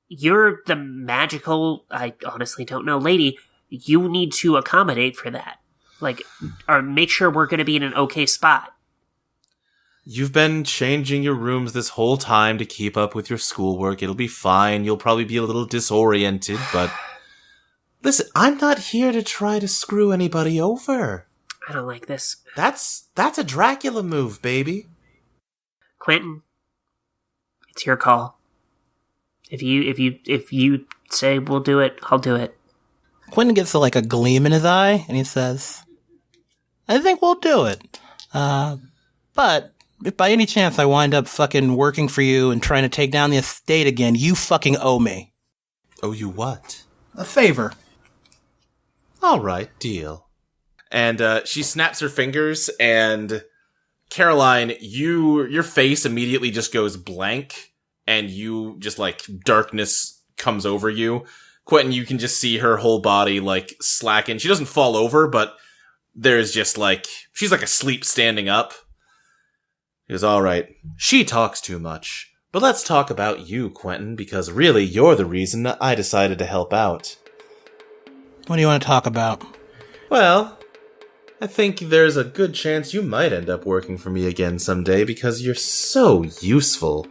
You're the magical, I honestly don't know, lady. You need to accommodate for that. Or make sure we're going to be in an okay spot. You've been changing your rooms this whole time to keep up with your schoolwork. It'll be fine. You'll probably be a little disoriented, but... Listen, I'm not here to try to screw anybody over. I don't like this. That's a Dracula move, baby. Quentin, it's your call. If you say we'll do it, I'll do it. Quentin gets a gleam in his eye, and he says, I think we'll do it. But if by any chance I wind up fucking working for you and trying to take down the estate again, you fucking owe me. Owe you what? A favor. All right, deal. And she snaps her fingers, and Caroline, your face immediately just goes blank, and you just darkness comes over you. Quentin, you can just see her whole body slacken. She doesn't fall over, but there's just she's asleep standing up. He goes, all right, she talks too much. But let's talk about you, Quentin, because really you're the reason I decided to help out. What do you want to talk about? Well, I think there's a good chance you might end up working for me again someday because you're so useful.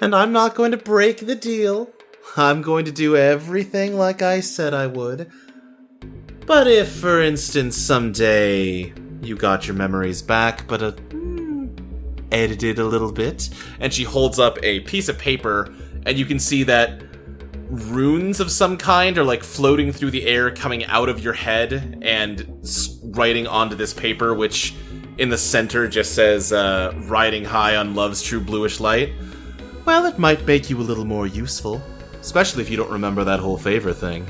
And I'm not going to break the deal. I'm going to do everything like I said I would. But if, for instance, someday you got your memories back, but edited a little bit, and she holds up a piece of paper, and you can see that runes of some kind are like floating through the air, coming out of your head and writing onto this paper, which in the center just says, riding high on love's true bluish light. Well, it might make you a little more useful, especially if you don't remember that whole favor thing.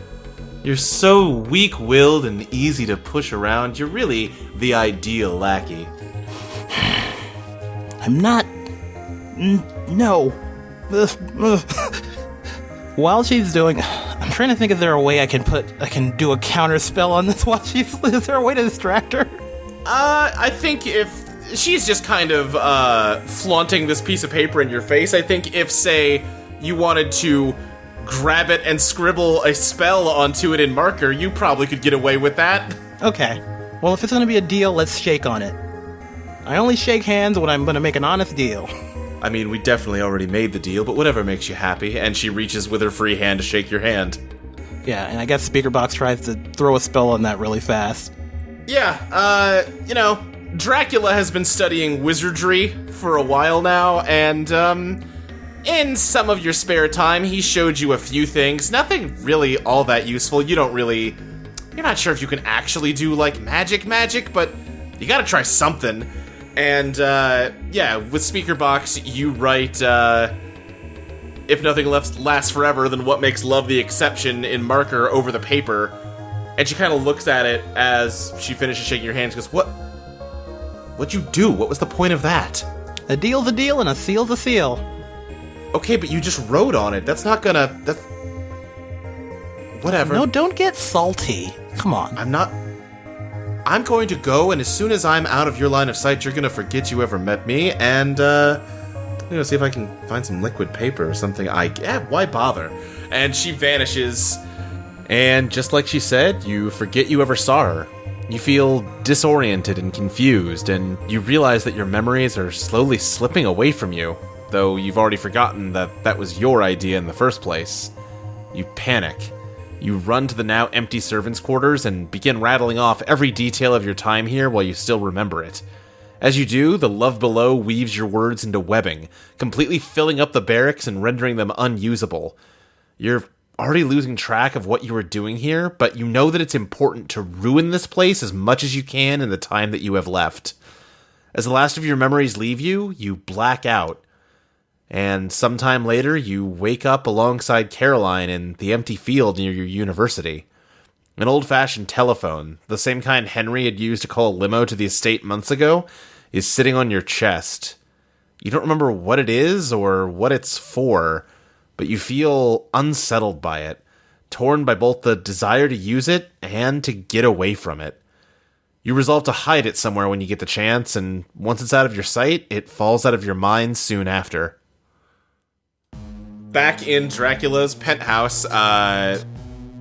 You're so weak-willed and easy to push around, you're really the ideal lackey. I'm not... No. While she's doing... I'm trying to think, is there a way I can do a counter spell on this while she's... Is there a way to distract her? I think if she's just kind of flaunting this piece of paper in your face, I think if, say, you wanted to grab it and scribble a spell onto it in marker, you probably could get away with that. Okay. Well, if it's gonna be a deal, let's shake on it. I only shake hands when I'm gonna make an honest deal. I mean, we definitely already made the deal, but whatever makes you happy. And she reaches with her free hand to shake your hand. Yeah, and I guess Speaker Box tries to throw a spell on that really fast. Yeah, Dracula has been studying wizardry for a while now, and, in some of your spare time, he showed you a few things. Nothing really all that useful. You're not sure if you can actually do, like, magic, but you gotta try something. And, with Speaker Box, you write, if nothing lasts forever, then what makes love the exception in marker over the paper. And she kind of looks at it as she finishes shaking your hand. She goes, What'd you do? What was the point of that? A deal's a deal and a seal's a seal. Okay, but you just wrote on it. That's not gonna... Whatever. No, don't get salty. Come on. I'm going to go, and as soon as I'm out of your line of sight, you're gonna forget you ever met me, and, I'm gonna see if I can find some liquid paper or something. Why bother? And she vanishes, and just like she said, you forget you ever saw her. You feel disoriented and confused, and you realize that your memories are slowly slipping away from you, though you've already forgotten that was your idea in the first place. You panic. You run to the now empty servants' quarters and begin rattling off every detail of your time here while you still remember it. As you do, the love below weaves your words into webbing, completely filling up the barracks and rendering them unusable. You're already losing track of what you were doing here, but you know that it's important to ruin this place as much as you can in the time that you have left. As the last of your memories leave you, you black out. And sometime later, you wake up alongside Caroline in the empty field near your university. An old-fashioned telephone, the same kind Henry had used to call a limo to the estate months ago, is sitting on your chest. You don't remember what it is or what it's for, but you feel unsettled by it, torn by both the desire to use it and to get away from it. You resolve to hide it somewhere when you get the chance, and once it's out of your sight, it falls out of your mind soon after. Back in Dracula's penthouse,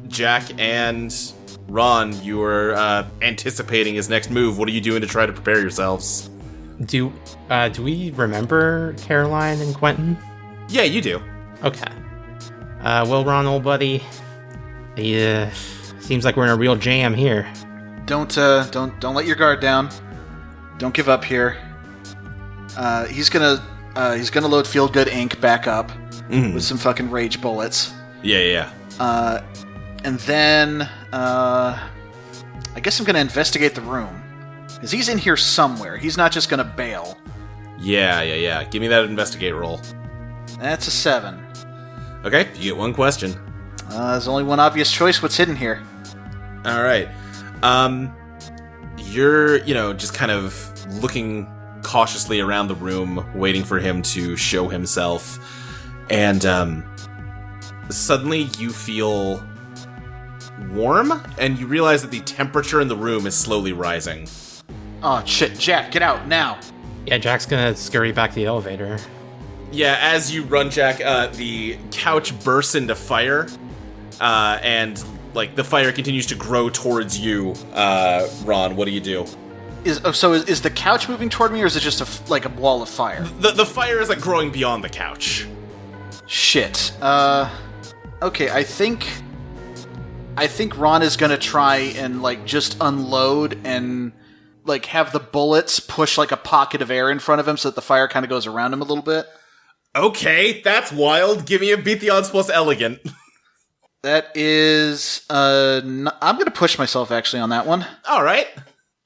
Jack and Ron, you were anticipating his next move. What are you doing to try to prepare yourselves? Do we remember Caroline and Quentin? Yeah, you do. Okay. Well, Ron, old buddy, seems like we're in a real jam here. Don't let your guard down. Don't give up here. He's gonna load Feel Good Ink back up with some fucking rage bullets. Yeah. And then I guess I'm gonna investigate the room. Because he's in here somewhere. He's not just gonna bail. Yeah. Give me that investigate roll. That's a 7. Okay, you get one question. There's only one obvious choice. What's hidden here? All right. You're, just kind of looking cautiously around the room, waiting for him to show himself. And, suddenly you feel warm, and you realize that the temperature in the room is slowly rising. Oh, shit. Jack, get out, now. Yeah, Jack's gonna scurry back to the elevator. Yeah, as you run, Jack, the couch bursts into fire, and like the fire continues to grow towards you. Ron, what do you do? Is the couch moving toward me, or is it just a wall of fire? The fire is like growing beyond the couch. Shit. Okay, I think Ron is gonna try and like just unload and like have the bullets push like a pocket of air in front of him so that the fire kind of goes around him a little bit. Okay, that's wild. Give me a beat the odds plus elegant. That is I'm gonna push myself actually on that one. All right.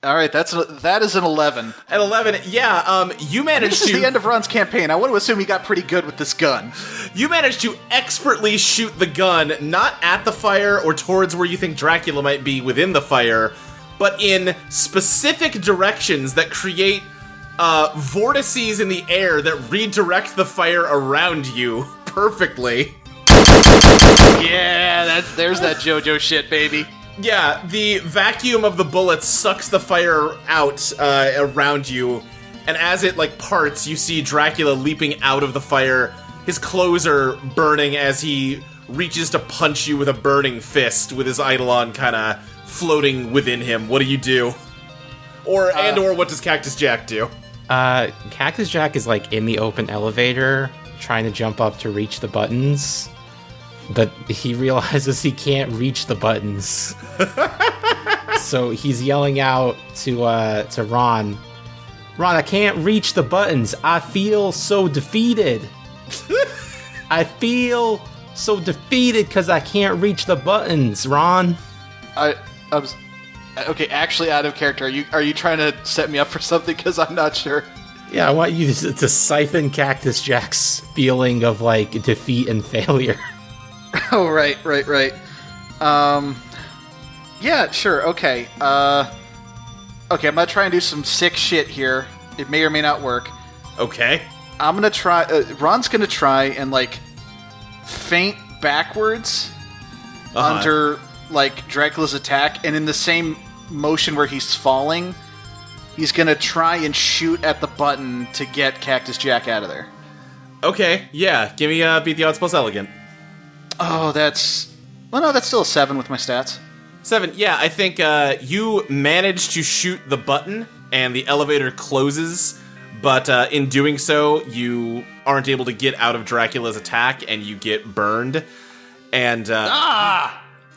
That is an 11. At 11, yeah, you managed This is the end of Ron's campaign. I want to assume he got pretty good with this gun. You managed to expertly shoot the gun, not at the fire or towards where you think Dracula might be within the fire, but in specific directions that create vortices in the air that redirect the fire around you perfectly. Yeah, there's that JoJo shit, baby. Yeah, the vacuum of the bullets sucks the fire out around you, and as it like parts, you see Dracula leaping out of the fire. His clothes are burning as he reaches to punch you with a burning fist, with his Eidolon kind of floating within him. What do you do? Or what does Cactus Jack do? Cactus Jack is like in the open elevator, trying to jump up to reach the buttons. But he realizes he can't reach the buttons. So he's yelling out to Ron, I can't reach the buttons. I feel so defeated. I feel so defeated because I can't reach the buttons, Ron. Okay, actually out of character. Are you trying to set me up for something? Because I'm not sure. Yeah, I want you to siphon Cactus Jack's feeling of like defeat and failure. Oh, right. Yeah, sure, okay. Okay, I'm gonna try and do some sick shit here. It may or may not work. Okay. I'm gonna try... Ron's gonna try and, like, feint backwards under, like, Dracula's attack, and in the same motion where he's falling, he's gonna try and shoot at the button to get Cactus Jack out of there. Okay, yeah. Give me beat the odds plus elegant. Oh, that's... Well, no, that's still a 7 with my stats. 7, yeah, I think you manage to shoot the button, and the elevator closes, but in doing so, you aren't able to get out of Dracula's attack, and you get burned. And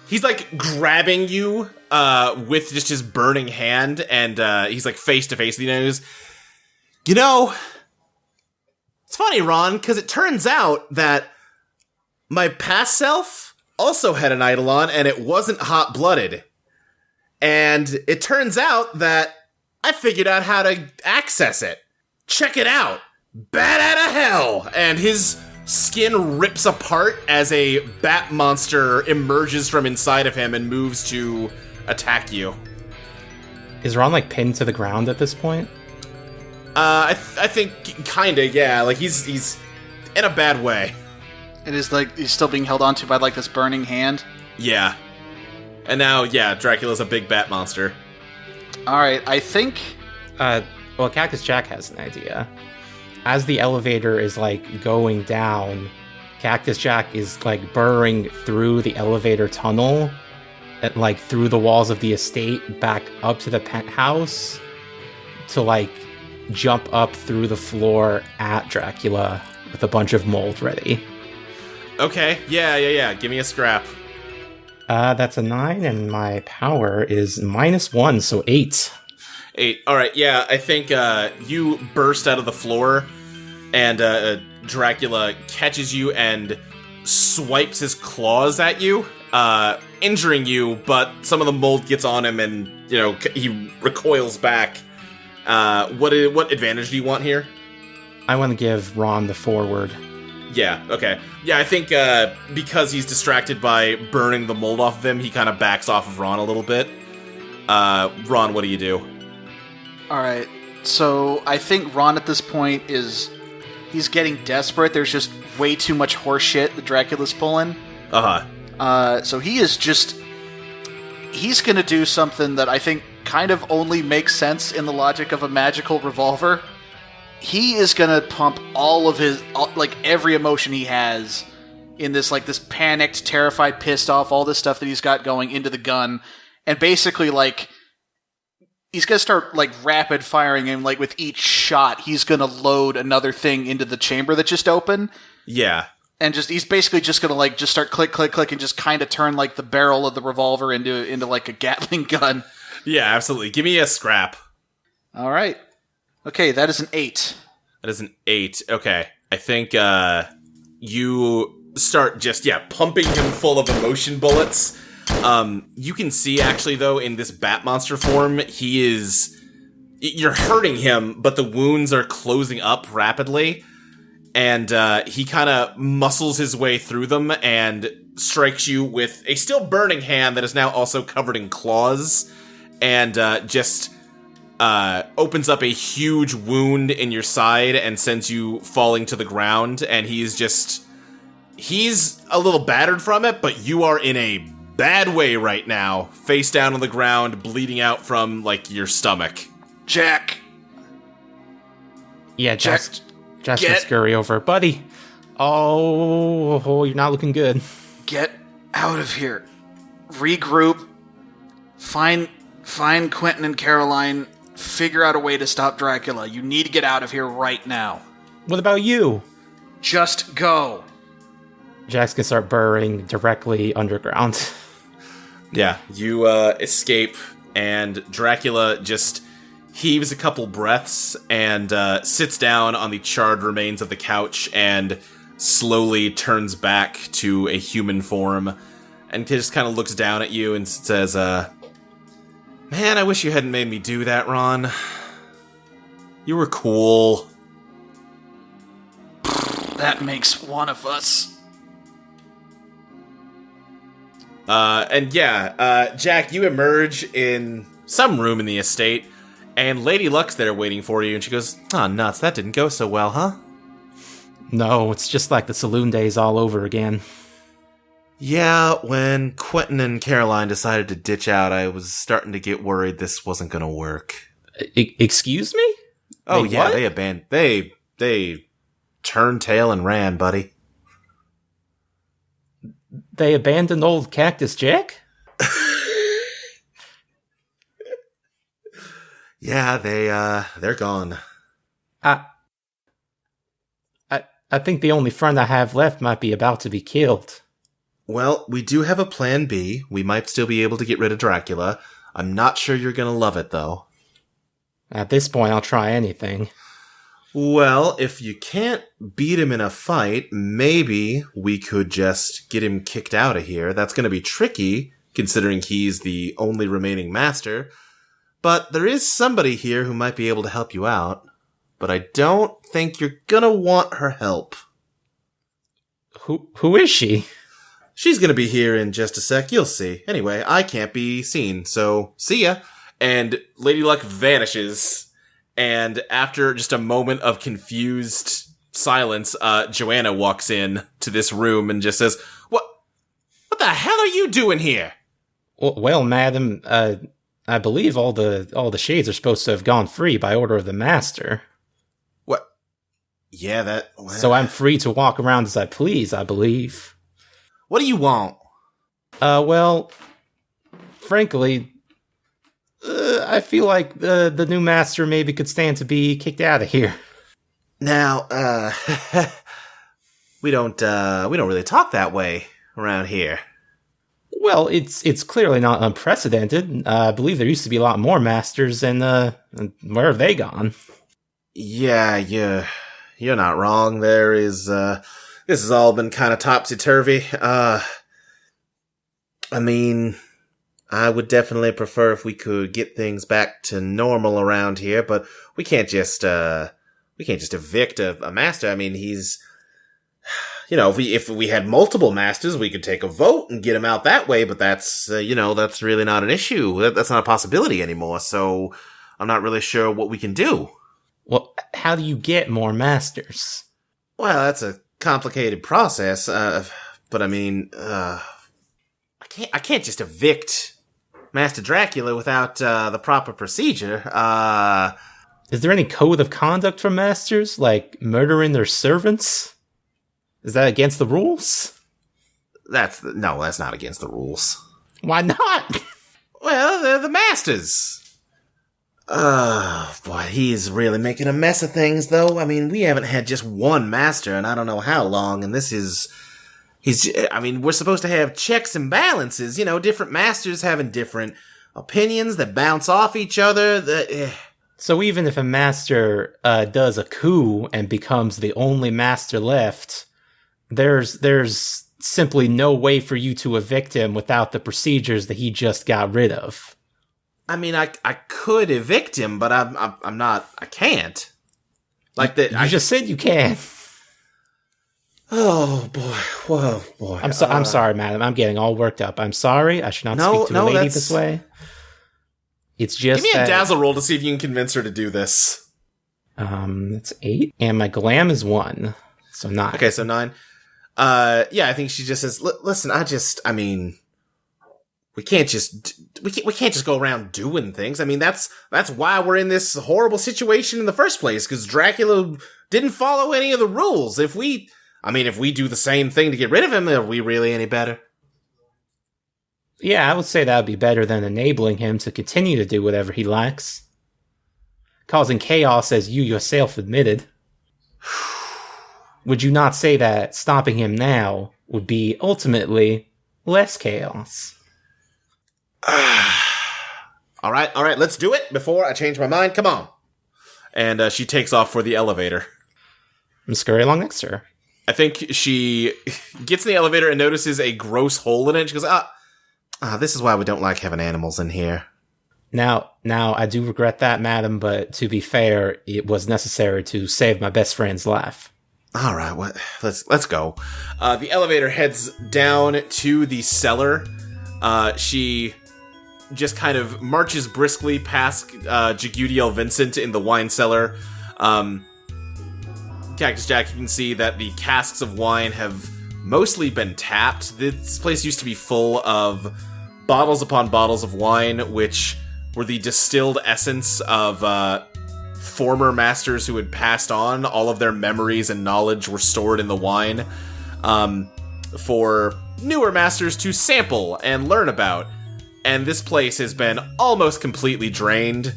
he's, like, grabbing you with just his burning hand, and he's, like, face-to-face with you, and you know, it's funny, Ron, because it turns out that my past self also had an Eidolon, and it wasn't hot-blooded. And it turns out that I figured out how to access it. Check it out! Bat out of hell! And his skin rips apart as a bat monster emerges from inside of him and moves to attack you. Is Ron, like, pinned to the ground at this point? I think kinda, yeah. Like, he's in a bad way. It is like he's still being held onto by like this burning hand. Yeah. And now, yeah, Dracula's a big bat monster. Alright, I think... Well, Cactus Jack has an idea. As the elevator is, like, going down, Cactus Jack is, like, burrowing through the elevator tunnel, and, like, through the walls of the estate, back up to the penthouse, to, like, jump up through the floor at Dracula with a bunch of mold ready. Okay, yeah. Give me a scrap. That's a 9, and my power is -1, so 8. 8. Alright, yeah, I think you burst out of the floor, and Dracula catches you and swipes his claws at you, injuring you, but some of the mold gets on him, and, you know, he recoils back. What advantage do you want here? I want to give Ron the forward. Yeah, okay. Yeah, I think because he's distracted by burning the mold off of him, he kind of backs off of Ron a little bit. Ron, what do you do? Alright, so I think Ron at this point he's getting desperate. There's just way too much horse shit that Dracula's pulling. So he's gonna do something that I think kind of only makes sense in the logic of a magical revolver. he is gonna pump all of his, every emotion he has in this, this panicked, terrified, pissed off, all this stuff that he's got going into the gun, and basically, he's gonna start, rapid firing him, with each shot, he's gonna load another thing into the chamber that just opened. Yeah. And he's basically just gonna, just start click, click, click, and just kind of turn, the barrel of the revolver into a Gatling gun. Yeah, absolutely. Give me a scrap. All right. Okay, that is an 8. That is an 8. Okay. I think you start just, pumping him full of emotion bullets. You can see, actually, though, in this bat monster form, you're hurting him, but the wounds are closing up rapidly. And he kind of muscles his way through them and strikes you with a still burning hand that is now also covered in claws. And opens up a huge wound in your side and sends you falling to the ground, and he's a little battered from it, but you are in a bad way right now, face down on the ground, bleeding out from, your stomach. Jack! Yeah, Jack's gonna scurry over. Buddy! Oh, you're not looking good. Get out of here. Regroup. Find Quentin and Caroline. Figure out a way to stop Dracula. You need to get out of here right now. What about you? Just go. Jack's gonna start burrowing directly underground. Yeah, you escape, and Dracula just heaves a couple breaths and sits down on the charred remains of the couch and slowly turns back to a human form and just kind of looks down at you and says, Man, I wish you hadn't made me do that, Ron. You were cool. That makes one of us. Jack, you emerge in some room in the estate, and Lady Luck's there waiting for you, and she goes, "Oh, nuts, that didn't go so well, huh?" No, it's just like the saloon days all over again. Yeah, when Quentin and Caroline decided to ditch out, I was starting to get worried this wasn't gonna work. Excuse me? Oh, Wait, yeah, what? they turned tail and ran, buddy. They abandoned old Cactus Jack? Yeah, they're gone. I think the only friend I have left might be about to be killed. Well, we do have a plan B. We might still be able to get rid of Dracula. I'm not sure you're gonna love it, though. At this point, I'll try anything. Well, if you can't beat him in a fight, maybe we could just get him kicked out of here. That's gonna be tricky, considering he's the only remaining master. But there is somebody here who might be able to help you out. But I don't think you're gonna want her help. Who is she? She's gonna be here in just a sec, you'll see. Anyway, I can't be seen, so see ya. And Lady Luck vanishes, and after just a moment of confused silence, Joanna walks in to this room and just says, What the hell are you doing here? Well, madam, I believe all the shades are supposed to have gone free by order of the master. What? Yeah, So I'm free to walk around as I please, I believe. What do you want? Well, frankly, I feel like the new master maybe could stand to be kicked out of here. Now, we don't really talk that way around here. Well, it's clearly not unprecedented. I believe there used to be a lot more masters, and where have they gone? Yeah, you're not wrong. There is, this has all been kind of topsy-turvy. I mean, I would definitely prefer if we could get things back to normal around here, but we can't just evict a master. I mean, he's, if we had multiple masters, we could take a vote and get him out that way, but that's really not an issue. That's not a possibility anymore, so I'm not really sure what we can do. Well, how do you get more masters? Well, that's a complicated process, but I mean, I can't just evict Master Dracula without the proper procedure. Is there any code of conduct for masters, like murdering their servants? Is that against the rules? That's not against the rules. Why not? Well, they're the masters. Boy, he's really making a mess of things, though. I mean, we haven't had just one master in I don't know how long, and we're supposed to have checks and balances, different masters having different opinions that bounce off each other. So even if a master does a coup and becomes the only master left, there's simply no way for you to evict him without the procedures that he just got rid of. I mean, I could evict him, but I'm not. I can't. Like that. You just said you can. Oh boy! Whoa, boy! I'm sorry, madam. I'm getting all worked up. I'm sorry. I should not speak to a lady this way. It's just give me a dazzle roll to see if you can convince her to do this. It's 8, and my glam is 1, so 9. Okay, so 9. Yeah, I think she just says, "Listen, we can't just go around doing things. I mean, that's why we're in this horrible situation in the first place, because Dracula didn't follow any of the rules. If we do the same thing to get rid of him, are we really any better?" Yeah, I would say that would be better than enabling him to continue to do whatever he likes. Causing chaos, as you yourself admitted. Would you not say that stopping him now would be ultimately less chaos? All right, let's do it before I change my mind. Come on. And she takes off for the elevator. I'm scurry along next to her. I think she gets in the elevator and notices a gross hole in it. She goes, this is why we don't like having animals in here. Now, I do regret that, madam, but to be fair, it was necessary to save my best friend's life. All right, let's go. The elevator heads down to the cellar. She just kind of marches briskly past Jagudiel Vincent in the wine cellar. Cactus Jack, you can see that the casks of wine have mostly been tapped. This place used to be full of bottles upon bottles of wine, which were the distilled essence of former masters who had passed on. All of their memories and knowledge were stored in the wine for newer masters to sample and learn about. And this place has been almost completely drained.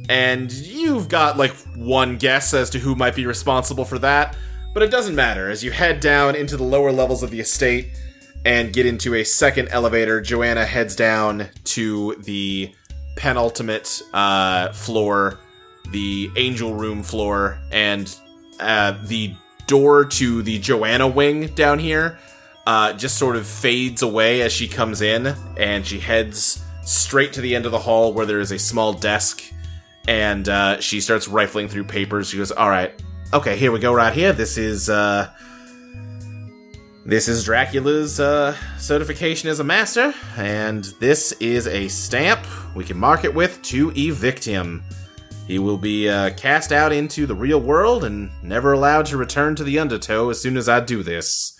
And you've got, one guess as to who might be responsible for that. But it doesn't matter. As you head down into the lower levels of the estate and get into a second elevator, Joanna heads down to the penultimate floor, the angel room floor, and the door to the Joanna wing down here just sort of fades away as she comes in, and she heads straight to the end of the hall where there is a small desk, and she starts rifling through papers. She goes, all right, okay, here we go right here. This is Dracula's certification as a master, and this is a stamp we can mark it with to evict him. He will be cast out into the real world and never allowed to return to the Undertow as soon as I do this.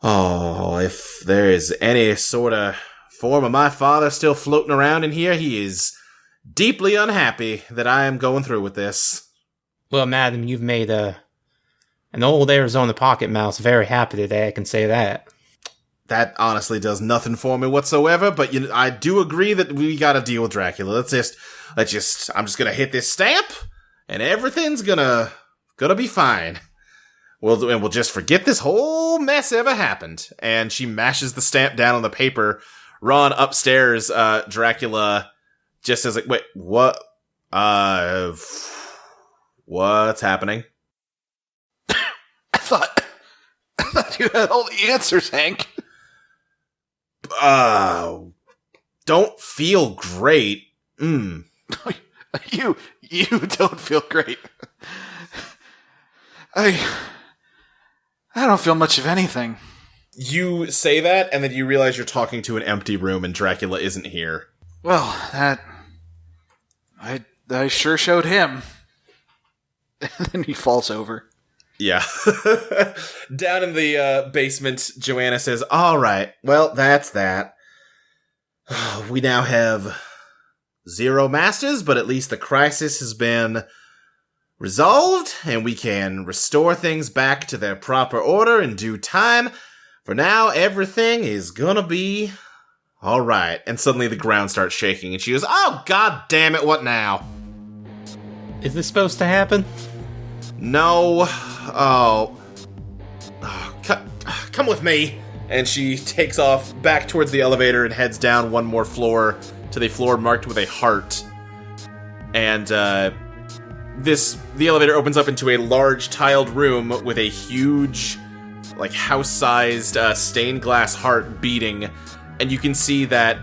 Oh, if there is any sort of form of my father still floating around in here, he is deeply unhappy that I am going through with this. Well, madam, you've made an old Arizona pocket mouse very happy today, I can say that. That honestly does nothing for me whatsoever, but I do agree that we gotta deal with Dracula. I'm just gonna hit this stamp, and everything's gonna be fine. We'll just forget this whole mess ever happened. And she mashes the stamp down on the paper. Ron upstairs, Dracula just says, wait, what? What's happening? I thought you had all the answers, Hank. Don't feel great. You don't feel great. I don't feel much of anything. You say that, and then you realize you're talking to an empty room and Dracula isn't here. Well, I sure showed him. And then he falls over. Yeah. Down in the basement, Joanna says, All right, well, that's that. We now have 0 masters, but at least the crisis has been resolved, and we can restore things back to their proper order in due time. For now, everything is gonna be alright. And suddenly the ground starts shaking, and she goes, oh, god damn it, what now? Is this supposed to happen? No. Oh, come with me. And she takes off back towards the elevator and heads down one more floor to the floor marked with a heart. And the elevator opens up into a large tiled room with a huge, like, house-sized stained glass heart beating. And you can see that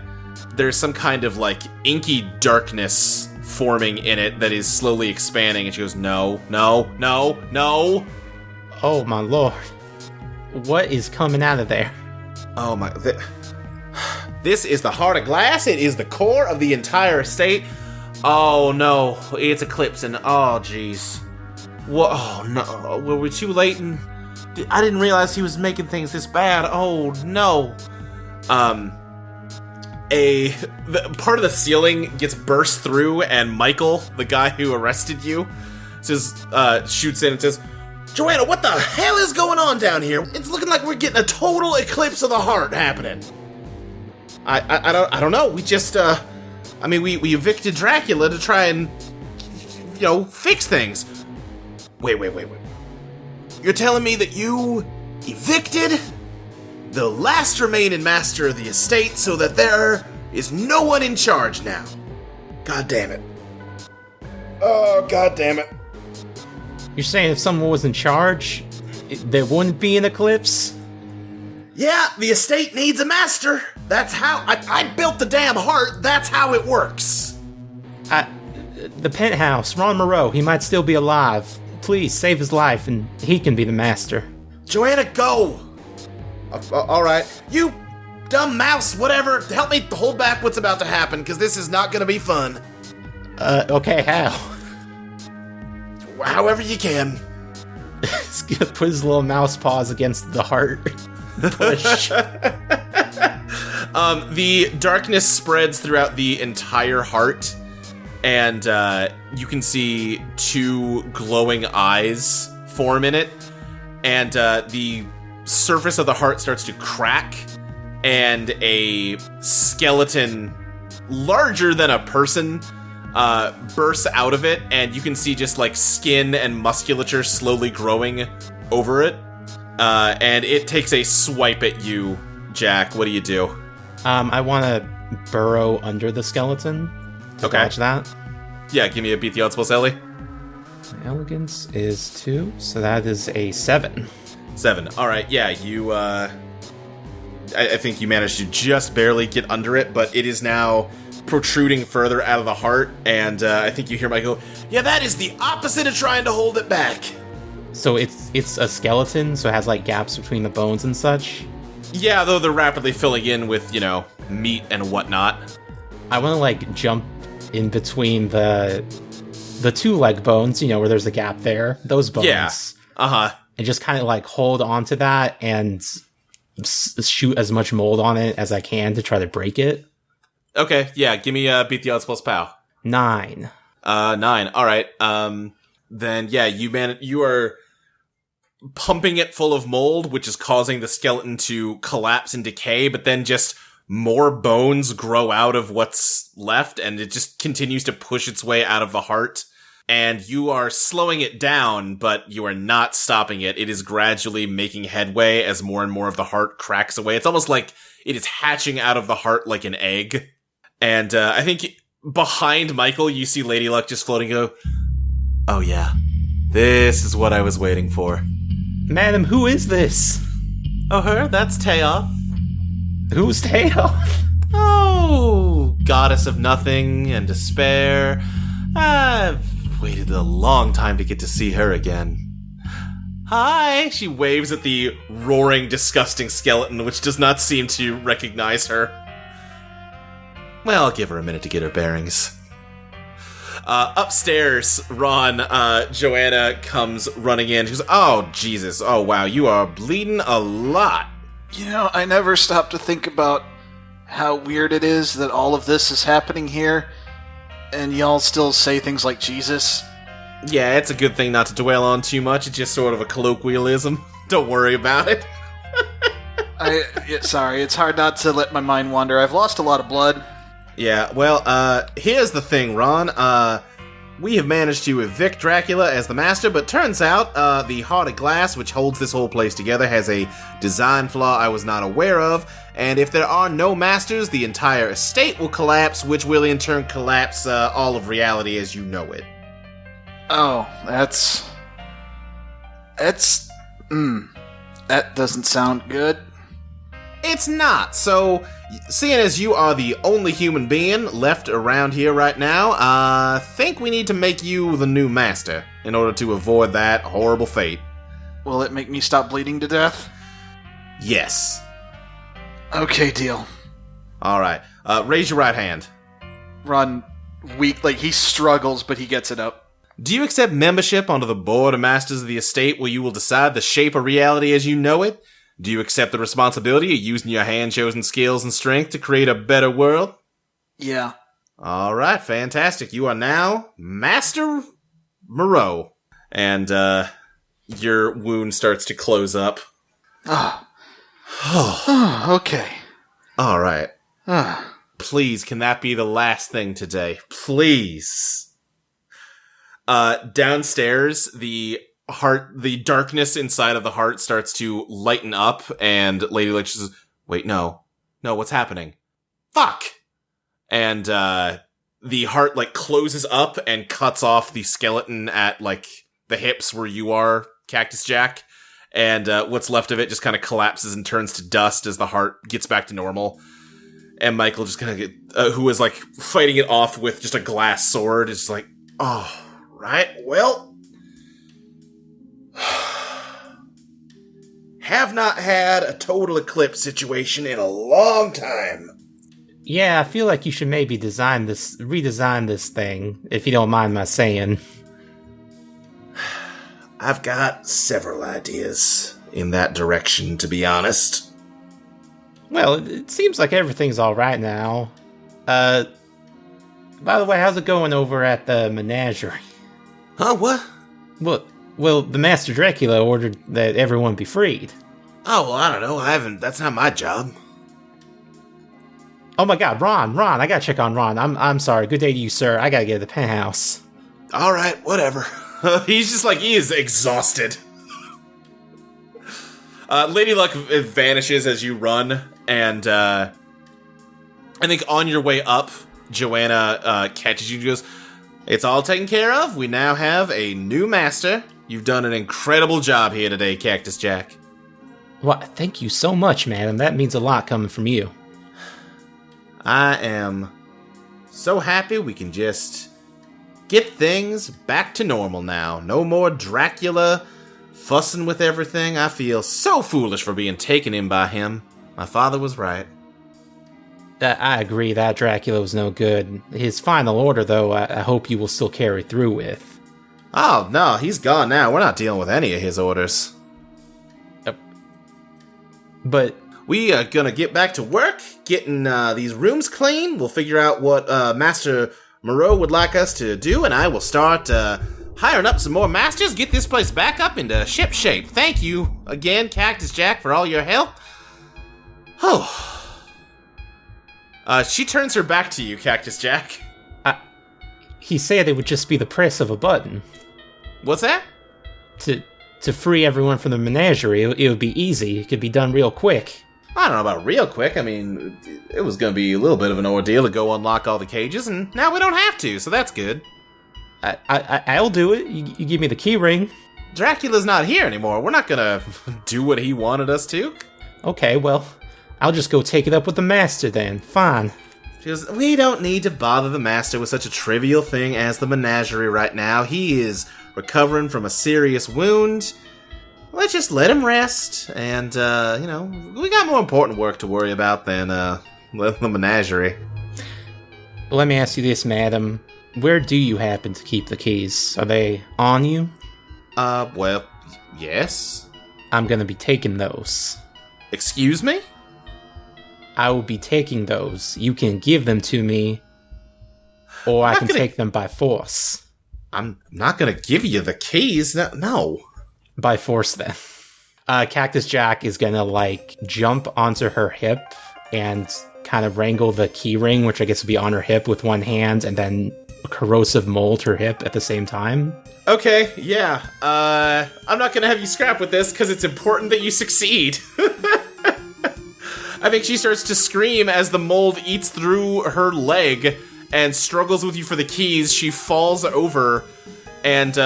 there's some kind of, like, inky darkness forming in it that is slowly expanding. And she goes, no, no, no, no. Oh my lord. What is coming out of there? Oh my... This is the heart of glass. It is the core of the entire estate. Oh no, it's eclipsing. Oh jeez. What? Oh no, were we too late? And I didn't realize he was making things this bad. Oh no. Part of the ceiling gets burst through, and Michael, the guy who arrested you, shoots in and says, Joanna, what the hell is going on down here? It's looking like we're getting a total eclipse of the heart happening. I don't know. We just, we evicted Dracula to try and, fix things. Wait. You're telling me that you evicted the last remaining master of the estate so that there is no one in charge now? God damn it. Oh, god damn it. You're saying if someone was in charge, there wouldn't be an eclipse? Yeah, the estate needs a master. That's how... I built the damn heart. That's how it works. The penthouse, Ron Moreau, he might still be alive. Please, save his life, and he can be the master. Joanna, go! Alright. You dumb mouse, whatever. Help me hold back what's about to happen, because this is not going to be fun. Okay, how? However you can. He's gonna put his little mouse paws against the heart. Push. The darkness spreads throughout the entire heart, and you can see 2 glowing eyes form in it, and the surface of the heart starts to crack, and a skeleton larger than a person bursts out of it, and you can see just like skin and musculature slowly growing over it, and it takes a swipe at you, Jack. What do you do? I want to burrow under the skeleton to dodge that. Yeah, give me a beat the odds plus Ellie. My elegance is 2, so that is a 7. 7. All right, yeah, you. I think you managed to just barely get under it, but it is now protruding further out of the heart, and I think you hear Michael, yeah, that is the opposite of trying to hold it back. So it's a skeleton, so it has like gaps between the bones and such? Yeah, though they're rapidly filling in with, meat and whatnot. I want to like jump in between the 2 leg bones, where there's a gap there, those bones. Yeah, and just kind of like hold onto that and shoot as much mold on it as I can to try to break it. Okay, yeah, give me beat the odds plus pow. 9. 9. All right. Then yeah, you are pumping it full of mold, which is causing the skeleton to collapse and decay, but then just more bones grow out of what's left, and it just continues to push its way out of the heart. And you are slowing it down, but you are not stopping it. It is gradually making headway as more and more of the heart cracks away. It's almost like it is hatching out of the heart like an egg. And I think behind Michael, you see Lady Luck just floating go, oh yeah, this is what I was waiting for. Madam, who is this? Oh, her? That's Teoff. Who's Teoff? Oh, goddess of nothing and despair. I've waited a long time to get to see her again. Hi! She waves at the roaring, disgusting skeleton, which does not seem to recognize her. Well, I'll give her a minute to get her bearings. Upstairs, Ron, Joanna comes running in. She goes, oh, Jesus. Oh, wow, you are bleeding a lot. I never stop to think about how weird it is that all of this is happening here. And y'all still say things like Jesus? Yeah, it's a good thing not to dwell on too much. It's just sort of a colloquialism. Don't worry about it. Sorry, it's hard not to let my mind wander. I've lost a lot of blood. Yeah, well, here's the thing, Ron. We have managed to evict Dracula as the master, but turns out, the Heart of Glass, which holds this whole place together, has a design flaw I was not aware of, and if there are no masters, the entire estate will collapse, which will in turn collapse, all of reality as you know it. Oh, that doesn't sound good. It's not, so, seeing as you are the only human being left around here right now, I think we need to make you the new master, in order to avoid that horrible fate. Will it make me stop bleeding to death? Yes. Okay, deal. Alright, raise your right hand. Ron, weak, he struggles, but he gets it up. Do you accept membership onto the Board of Masters of the Estate where you will decide the shape of reality as you know it? Do you accept the responsibility of using your hand-chosen skills and strength to create a better world? Yeah. Alright, fantastic. You are now Master Moreau. And, your wound starts to close up. Okay. Alright. Please, can that be the last thing today? Please. Downstairs, the darkness inside of the heart starts to lighten up, and Lady Luck says, wait, no, what's happening? Fuck! And, the heart, closes up and cuts off the skeleton at, the hips where you are, Cactus Jack, and, what's left of it just kind of collapses and turns to dust as the heart gets back to normal. And Michael just kind of who was, fighting it off with just a glass sword, is like, oh, right, well, have not had a total eclipse situation in a long time. Yeah, I feel like you should maybe redesign this thing, if you don't mind my saying. I've got several ideas in that direction, to be honest. Well, it seems like everything's alright now. By the way, how's it going over at the menagerie? Huh, what? Well, the Master Dracula ordered that everyone be freed. Oh, well, I don't know. That's not my job. Oh my god, Ron, I gotta check on Ron. I'm sorry. Good day to you, sir. I gotta get to the penthouse. Alright, whatever. He's just he is exhausted. Lady Luck vanishes as you run, and, I think on your way up, Joanna, catches you and goes, it's all taken care of. We now have a new master. You've done an incredible job here today, Cactus Jack. Well, thank you so much, madam. That means a lot coming from you. I am so happy we can just get things back to normal now. No more Dracula fussing with everything. I feel so foolish for being taken in by him. My father was right. I agree that Dracula was no good. His final order, though, I hope you will still carry through with. Oh, no, he's gone now. We're not dealing with any of his orders. But we are gonna get back to work, getting these rooms clean. We'll figure out what Master Moreau would like us to do, and I will start hiring up some more masters, get this place back up into ship shape. Thank you again, Cactus Jack, for all your help. Oh. She turns her back to you, Cactus Jack. He said it would just be the press of a button. What's that? To free everyone from the menagerie, it would be easy. It could be done real quick. I don't know about real quick. I mean, it was going to be a little bit of an ordeal to go unlock all the cages, and now we don't have to, so that's good. I'll do it. You give me the key ring. Dracula's not here anymore. We're not going to do what he wanted us to. Okay, well, I'll just go take it up with the master then. Fine. She goes, we don't need to bother the master with such a trivial thing as the menagerie right now. He is recovering from a serious wound. Let's just let him rest. And, we got more important work to worry about than the menagerie. Let me ask you this, madam. Where do you happen to keep the keys? Are they on you? Well, yes. I'm gonna be taking those. Excuse me? I will be taking those. You can give them to me. or I can take them by force. I'm not gonna give you the keys. No. By force, then. Cactus Jack is gonna, like, jump onto her hip and kind of wrangle the key ring, which I guess would be on her hip with one hand, and then corrosive mold her hip at the same time. Okay, yeah. I'm not gonna have you scrap with this, because it's important that you succeed. I think she starts to scream as the mold eats through her leg and struggles with you for the keys. She falls over and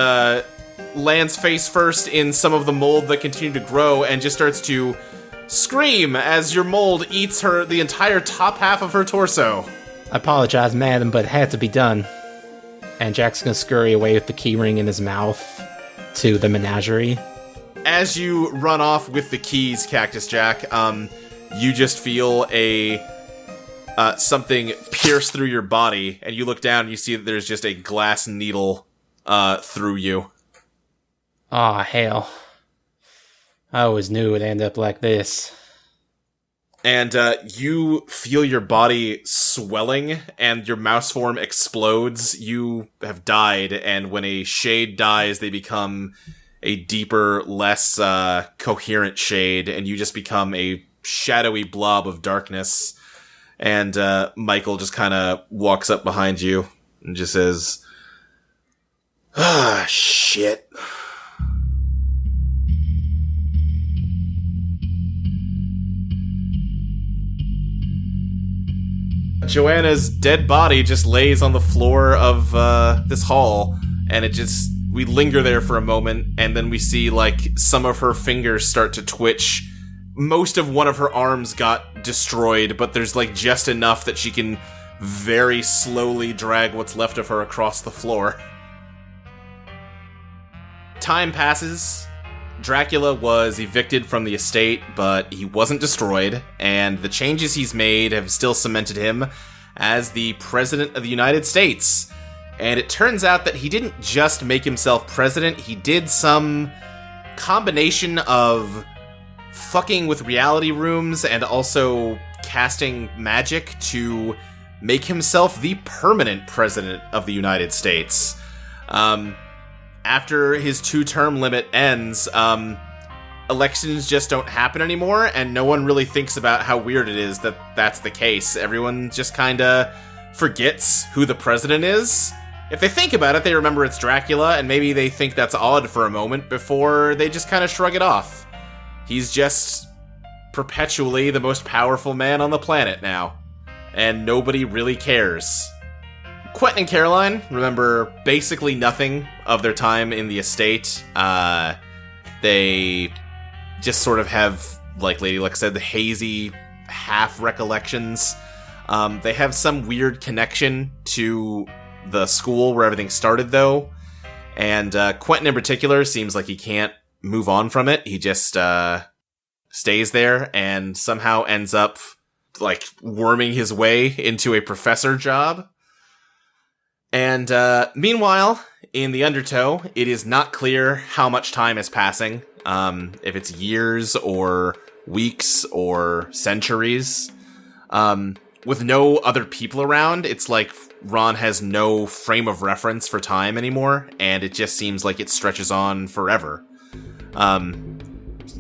lands face first in some of the mold that continue to grow and just starts to scream as your mold eats the entire top half of her torso. I apologize, madam, but it had to be done. And Jack's gonna scurry away with the keyring in his mouth to the menagerie. As you run off with the keys, Cactus Jack, you just feel something pierce through your body, and you look down and you see that there's just a glass needle through you. Aw, hell. I always knew it'd end up like this. And you feel your body swelling, and your mouse form explodes. You have died, and when a shade dies, they become a deeper, less coherent shade, and you just become a shadowy blob of darkness. And Michael just kind of walks up behind you and just says, shit. Joanna's dead body just lays on the floor of this hall, and we linger there for a moment, and then we see, like, some of her fingers start to twitch. Most of one of her arms got destroyed, but there's, like, just enough that she can very slowly drag what's left of her across the floor. Time passes. Dracula was evicted from the estate, but he wasn't destroyed, and the changes he's made have still cemented him as the President of the United States. And it turns out that he didn't just make himself president, he did some combination of fucking with reality rooms and also casting magic to make himself the permanent president of the United States. After his 2-term limit ends, elections just don't happen anymore, and no one really thinks about how weird it is that that's the case. Everyone just kinda forgets who the president is. If they think about it, they remember it's Dracula, and maybe they think that's odd for a moment before they just kinda shrug it off. He's just perpetually the most powerful man on the planet now, and nobody really cares. Quentin and Caroline remember basically nothing of their time in the estate. They just sort of have, like Lady Luck said, the hazy half recollections. They have some weird connection to the school where everything started, though. And Quentin in particular seems like he can't move on from it. He just stays there and somehow ends up, like, worming his way into a professor job. And meanwhile, in the Undertow, it is not clear how much time is passing. If it's years or weeks or centuries. With no other people around, it's like Ron has no frame of reference for time anymore, and it just seems like it stretches on forever.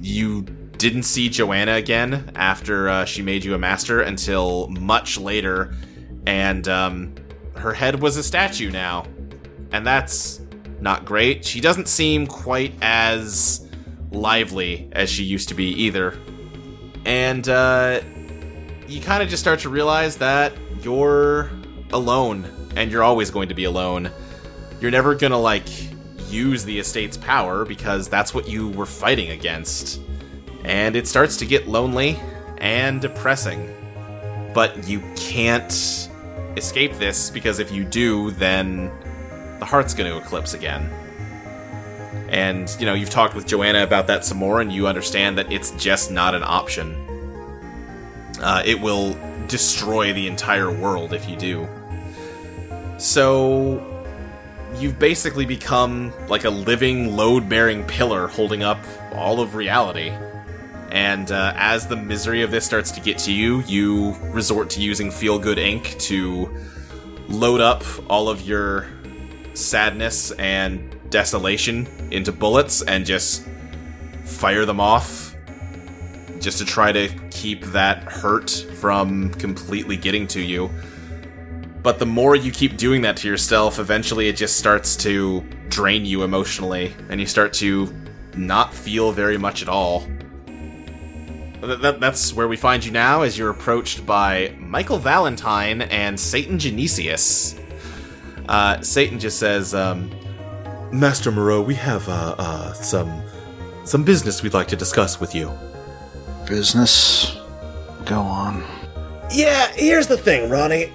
You didn't see Joanna again after she made you a master until much later, and her head was a statue now, and that's not great. She doesn't seem quite as lively as she used to be either. And you kind of just start to realize that you're alone, and you're always going to be alone. You're never gonna, like, use the estate's power because that's what you were fighting against. And it starts to get lonely and depressing. But you can't escape this, because if you do, then the heart's going to eclipse again. And, you know, you've talked with Joanna about that some more, and you understand that it's just not an option. It will destroy the entire world if you do. So you've basically become like a living, load-bearing pillar holding up all of reality. And as the misery of this starts to get to you, you resort to using feel-good ink to load up all of your sadness and desolation into bullets and just fire them off just to try to keep that hurt from completely getting to you. But the more you keep doing that to yourself, eventually it just starts to drain you emotionally, and you start to not feel very much at all. That's where we find you now, as you're approached by Michael Valentine and Satan Genesius. Satan just says, Master Moreau, we have some business we'd like to discuss with you. Business? Go on. Yeah, here's the thing, Ronnie.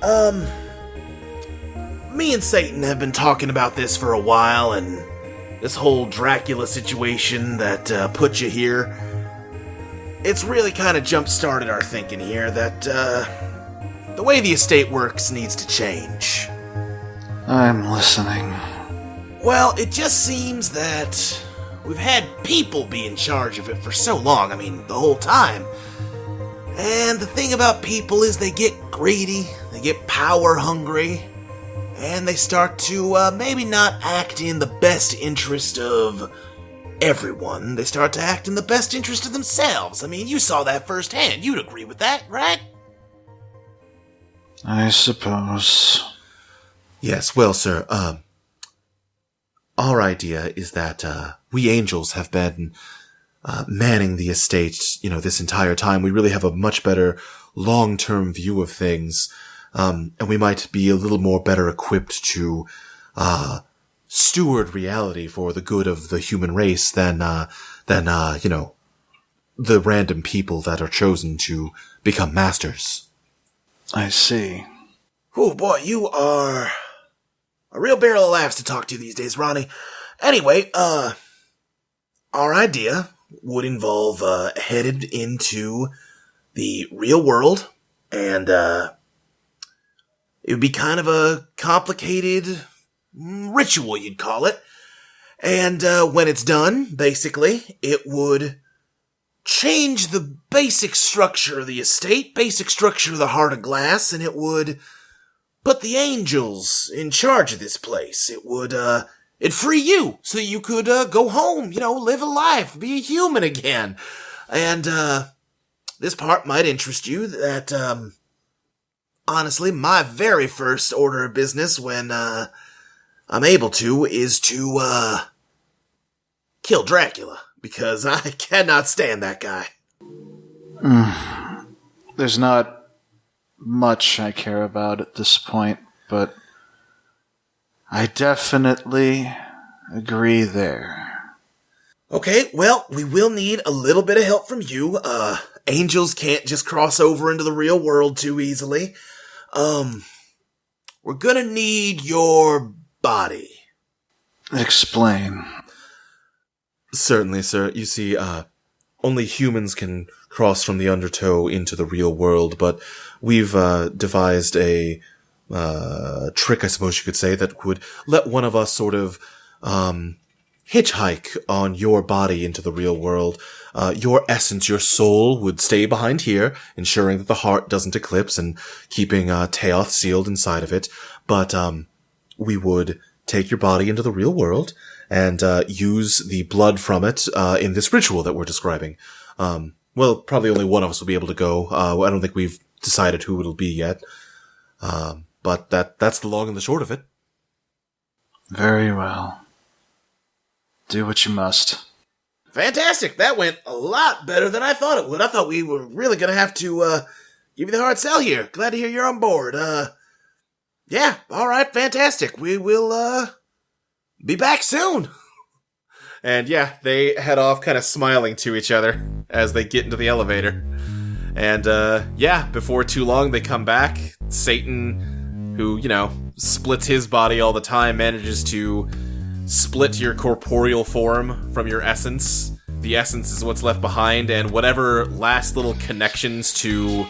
Me and Satan have been talking about this for a while, and this whole Dracula situation that put you here, it's really kind of jump-started our thinking here that the way the estate works needs to change. I'm listening. Well, it just seems that we've had people be in charge of it for so long, I mean, the whole time. And the thing about people is they get greedy, they get power-hungry, and they start to maybe not act in the best interest of everyone. They start to act in the best interest of themselves. I mean, you saw that firsthand. You'd agree with that, right? I suppose. Yes, well, sir, our idea is that we angels have been manning the estate, this entire time. We really have a much better long-term view of things, and we might be a little more better equipped to steward reality for the good of the human race than the random people that are chosen to become masters. I see. Oh boy, you are a real barrel of laughs to talk to these days, Ronnie. Anyway, our idea would involve headed into the real world, and it would be kind of a complicated ritual, you'd call it. And when it's done, basically, it would change the basic structure of the estate, basic structure of the Heart of Glass, and it would put the angels in charge of this place. It would, it'd free you so that you could go home, live a life, be a human again. And this part might interest you that, honestly, my very first order of business when I'm able to is to kill Dracula, because I cannot stand that guy. There's not much I care about at this point, but I definitely agree there. Okay, well, we will need a little bit of help from you. Angels can't just cross over into the real world too easily. We're gonna need your body. Explain. Certainly, sir. You see, only humans can cross from the undertow into the real world, but we've devised a trick, I suppose you could say, that would let one of us sort of hitchhike on your body into the real world. Your essence, your soul, would stay behind here, ensuring that the heart doesn't eclipse and keeping Teoth sealed inside of it. But we would take your body into the real world and use the blood from it in this ritual that we're describing. Well, probably only one of us will be able to go. I don't think we've decided who it'll be yet. But that's the long and the short of it. Very well. Do what you must. Fantastic! That went a lot better than I thought it would. I thought we were really gonna have to give you the hard sell here. Glad to hear you're on board. Yeah, alright, fantastic. We will be back soon. And yeah, they head off kind of smiling to each other as they get into the elevator. And yeah, before too long they come back. Satan, who, splits his body all the time, manages to split your corporeal form from your essence. The essence is what's left behind, and whatever last little connections to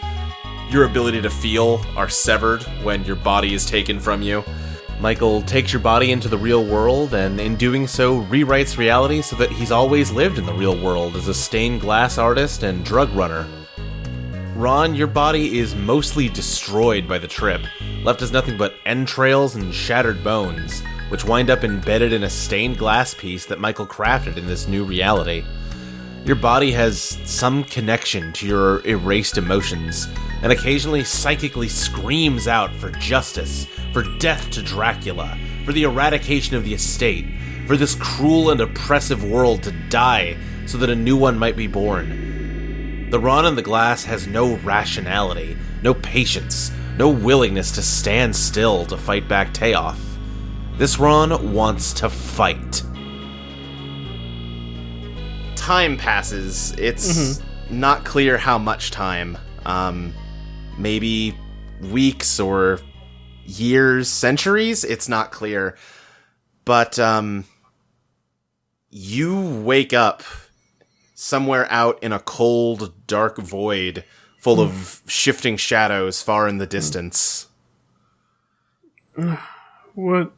your ability to feel are severed when your body is taken from you. Michael takes your body into the real world, and in doing so, rewrites reality so that he's always lived in the real world as a stained glass artist and drug runner. Ron, your body is mostly destroyed by the trip, left as nothing but entrails and shattered bones, which wind up embedded in a stained glass piece that Michael crafted in this new reality. Your body has some connection to your erased emotions, and occasionally psychically screams out for justice, for death to Dracula, for the eradication of the estate, for this cruel and oppressive world to die so that a new one might be born. The Ron in the glass has no rationality, no patience, no willingness to stand still to fight back Teoff. This Ron wants to fight. Time passes. It's not clear how much time. Maybe weeks or years, centuries? It's not clear. But you wake up somewhere out in a cold, dark void full of shifting shadows far in the distance. What?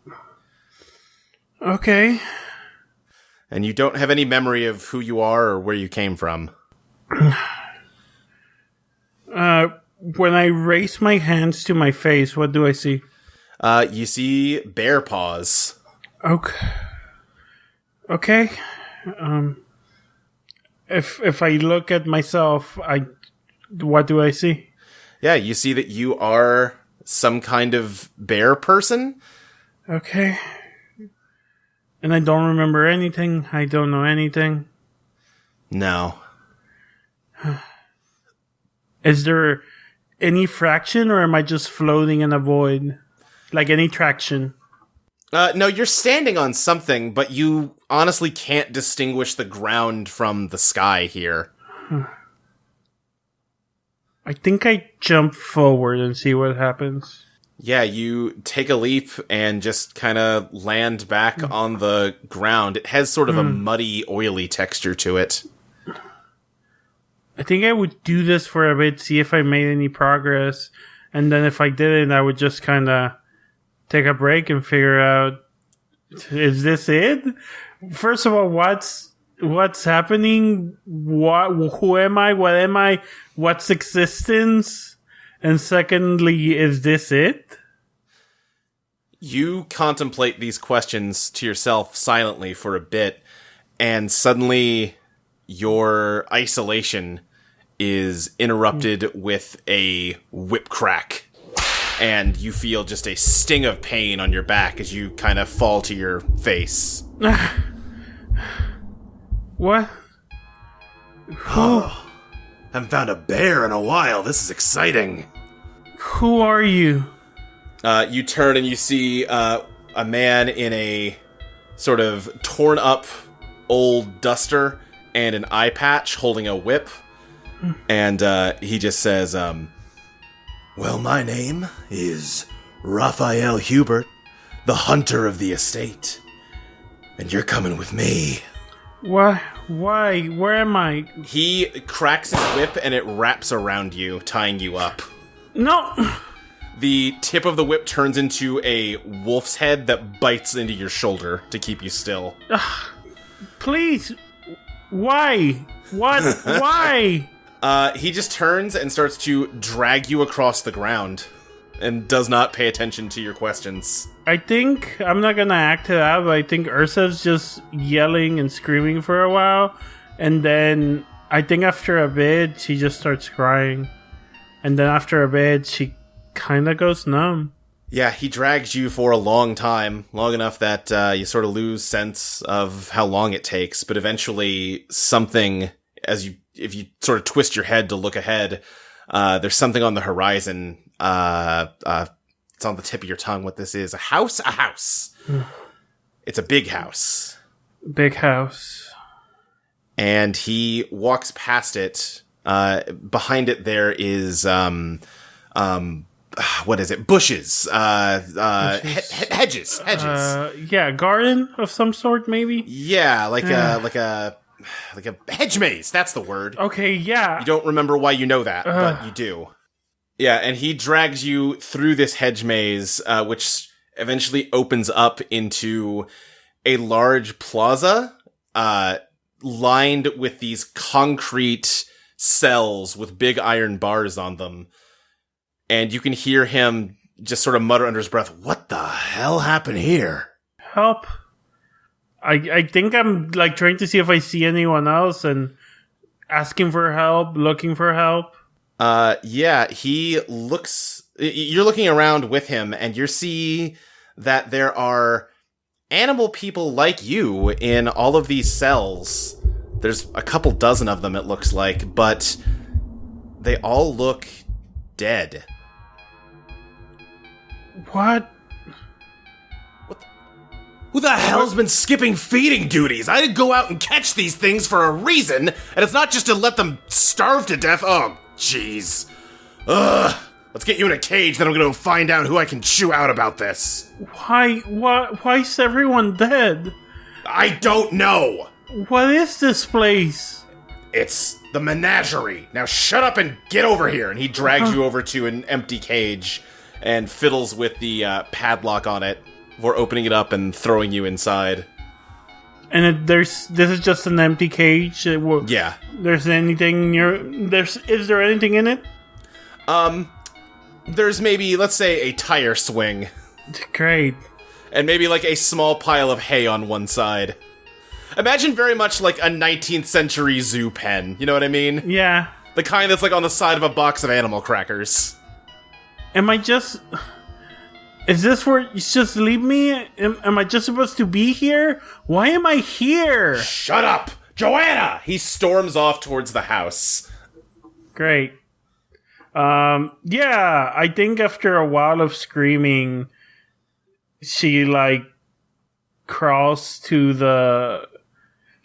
Okay. And you don't have any memory of who you are or where you came from. When I raise my hands to my face, what do I see? You see bear paws. Okay. Okay. If I look at myself, what do I see? Yeah, you see that you are some kind of bear person. Okay. And I don't remember anything. I don't know anything. No. Is there any fraction, or am I just floating in a void? Like any traction? No, you're standing on something, but you honestly can't distinguish the ground from the sky here. I think I jump forward and see what happens. Yeah, you take a leap and just kind of land back on the ground. It has sort of a muddy, oily texture to it. I think I would do this for a bit, see if I made any progress, and then if I didn't, I would just kind of take a break and figure out, is this it? First of all, what's happening? Who am I? What am I? What's existence? And secondly, is this it? You contemplate these questions to yourself silently for a bit, and suddenly your isolation is interrupted with a whip crack. And you feel just a sting of pain on your back as you kind of fall to your face. What? Oh, haven't found a bear in a while. This is exciting. Who are you? You turn and you see a man in a sort of torn up old duster and an eye patch holding a whip. And he just says, Well, my name is Raphael Hubert, the hunter of the estate. And you're coming with me. What? Why? Where am I? He cracks his whip and it wraps around you, tying you up. No! The tip of the whip turns into a wolf's head that bites into your shoulder to keep you still. Please! Why? What? Why? He just turns and starts to drag you across the ground and does not pay attention to your questions. I think, I'm not gonna act it out, but I think Ursa's just yelling and screaming for a while, and then I think after a bit, she just starts crying. And then after a bit, she kinda goes numb. Yeah, he drags you for a long time, long enough that you sort of lose sense of how long it takes, but eventually something, if you sort of twist your head to look ahead, there's something on the horizon. It's on the tip of your tongue what this is. A house? A house. It's a big house. Big house. And he walks past it. Behind it there is, what is it? Bushes. Hedges. Yeah, garden of some sort, maybe? Yeah, like a hedge maze. That's the word. Okay, yeah. You don't remember why you know that, but you do. Yeah, and he drags you through this hedge maze, which eventually opens up into a large plaza, lined with these concrete cells with big iron bars on them. And you can hear him just sort of mutter under his breath, "What the hell happened here?" Help. I think I'm like trying to see if I see anyone else and asking for help, looking for help. Yeah, you're looking around with him and you see that there are animal people like you in all of these cells. There's a couple dozen of them, it looks like, but they all look dead. What? Who the hell's been skipping feeding duties? I didn't go out and catch these things for a reason, and it's not just to let them starve to death. Oh, jeez. Ugh. Let's get you in a cage, then I'm gonna find out who I can chew out about this. Why is everyone dead? I don't know. What is this place? It's the menagerie. Now shut up and get over here. And he drags you over to an empty cage and fiddles with the padlock on it before opening it up and throwing you inside. And this is just an empty cage. Yeah. Is there anything in it? There's maybe, let's say, a tire swing. Great. And maybe like a small pile of hay on one side. Imagine very much like a 19th century zoo pen. You know what I mean? Yeah. The kind that's like on the side of a box of animal crackers. Is this where you just leave me? Am I just supposed to be here? Why am I here? Shut up! Joanna! He storms off towards the house. Great. Yeah, I think after a while of screaming, she, like, crawls to the...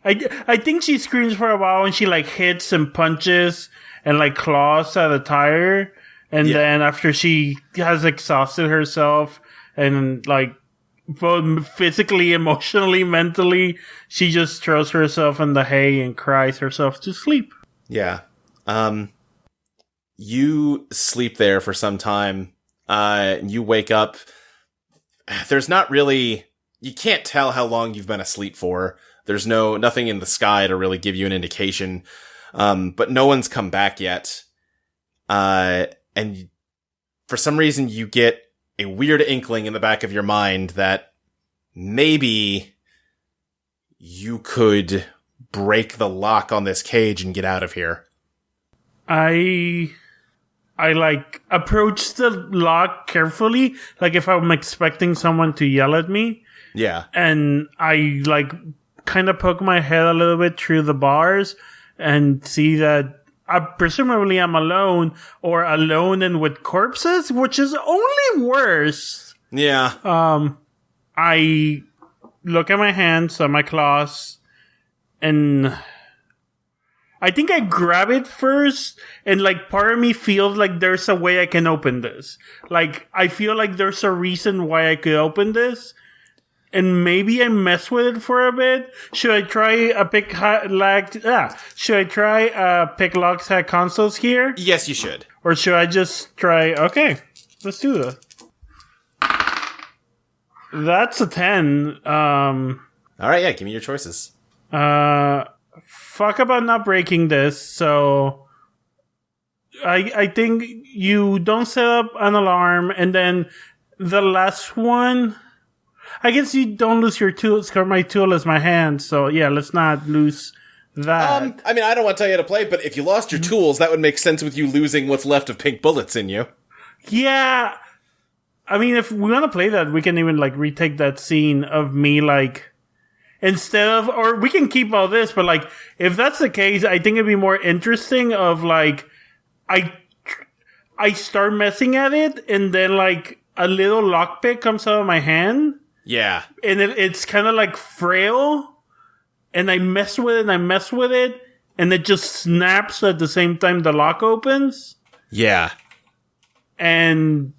I think she screams for a while and she, like, hits and punches and, like, claws at a tire. And then after she has exhausted herself and, like, both physically, emotionally, mentally, she just throws herself in the hay and cries herself to sleep. Yeah. You sleep there for some time. You wake up. There's not really... You can't tell how long you've been asleep for. There's nothing in the sky to really give you an indication. But no one's come back yet. And for some reason you get a weird inkling in the back of your mind that maybe you could break the lock on this cage and get out of here. I like approach the lock carefully, like if I'm expecting someone to yell at me. Yeah. And I like kind of poke my head a little bit through the bars and see that presumably I'm alone, or alone and with corpses, which is only worse. Yeah. I look at my hands, at my claws, and I think I grab it first, and like part of me feels like there's a way I can open this. Like I feel like there's a reason why I could open this. And maybe I mess with it for a bit. Should I try a pick locks at consoles here? Yes, you should. Or should I just try? Okay, let's do that. That's a 10. All right, yeah. Give me your choices. Fuck about not breaking this. So I think you don't set up an alarm, and then the last one. I guess you don't lose your tools, because my tool is my hand, so yeah, let's not lose that. I mean, I don't want to tell you how to play, but if you lost your tools, that would make sense with you losing what's left of pink bullets in you. Yeah. I mean, if we want to play that, we can even, like, retake that scene of me, like, instead of, or we can keep all this, but, like, if that's the case, I think it'd be more interesting of, like, I start messing at it, and then, like, a little lockpick comes out of my hand. Yeah. And it's kind of like frail, and I mess with it, and it just snaps at the same time the lock opens. Yeah. And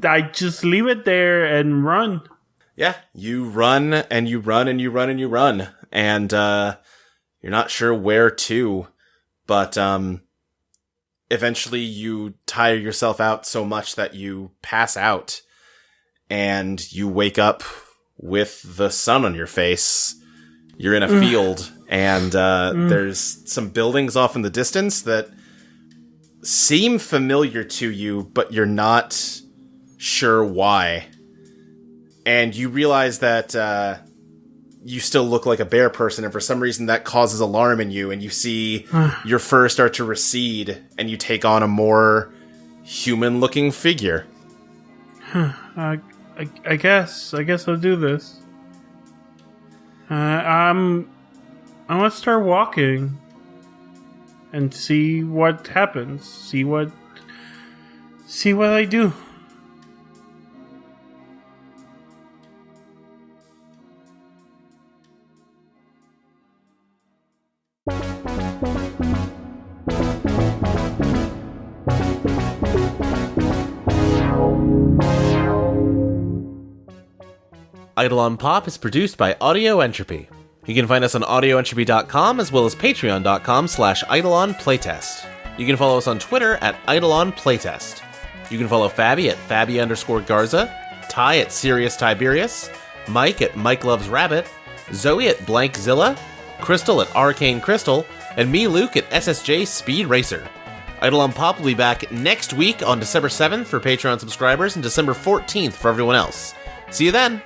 I just leave it there and run. Yeah. You run, and you run, and you run, and you run. And you're not sure where to, but eventually you tire yourself out so much that you pass out. And you wake up with the sun on your face. You're in a field, And there's some buildings off in the distance that seem familiar to you, but you're not sure why. And you realize that you still look like a bear person, and for some reason that causes alarm in you, and you see your fur start to recede, and you take on a more human-looking figure. I guess I'll do this. I'm gonna start walking and see what happens. See what I do. Eidolon POP is produced by Audio Entropy. You can find us on audioentropy.com as well as patreon.com/EidolonPlaytest. You can follow us on Twitter at EidolonPlaytest. You can follow Fabby at Fabby_Garza, Ty at Serious Tyberius, Mike at Mike Loves Rabbit, Zoe at Blankzilla, Crystal at Arcane Crystal, and me, Luke, at SSJ Speed Racer. Eidolon POP will be back next week on December 7th for Patreon subscribers and December 14th for everyone else. See you then!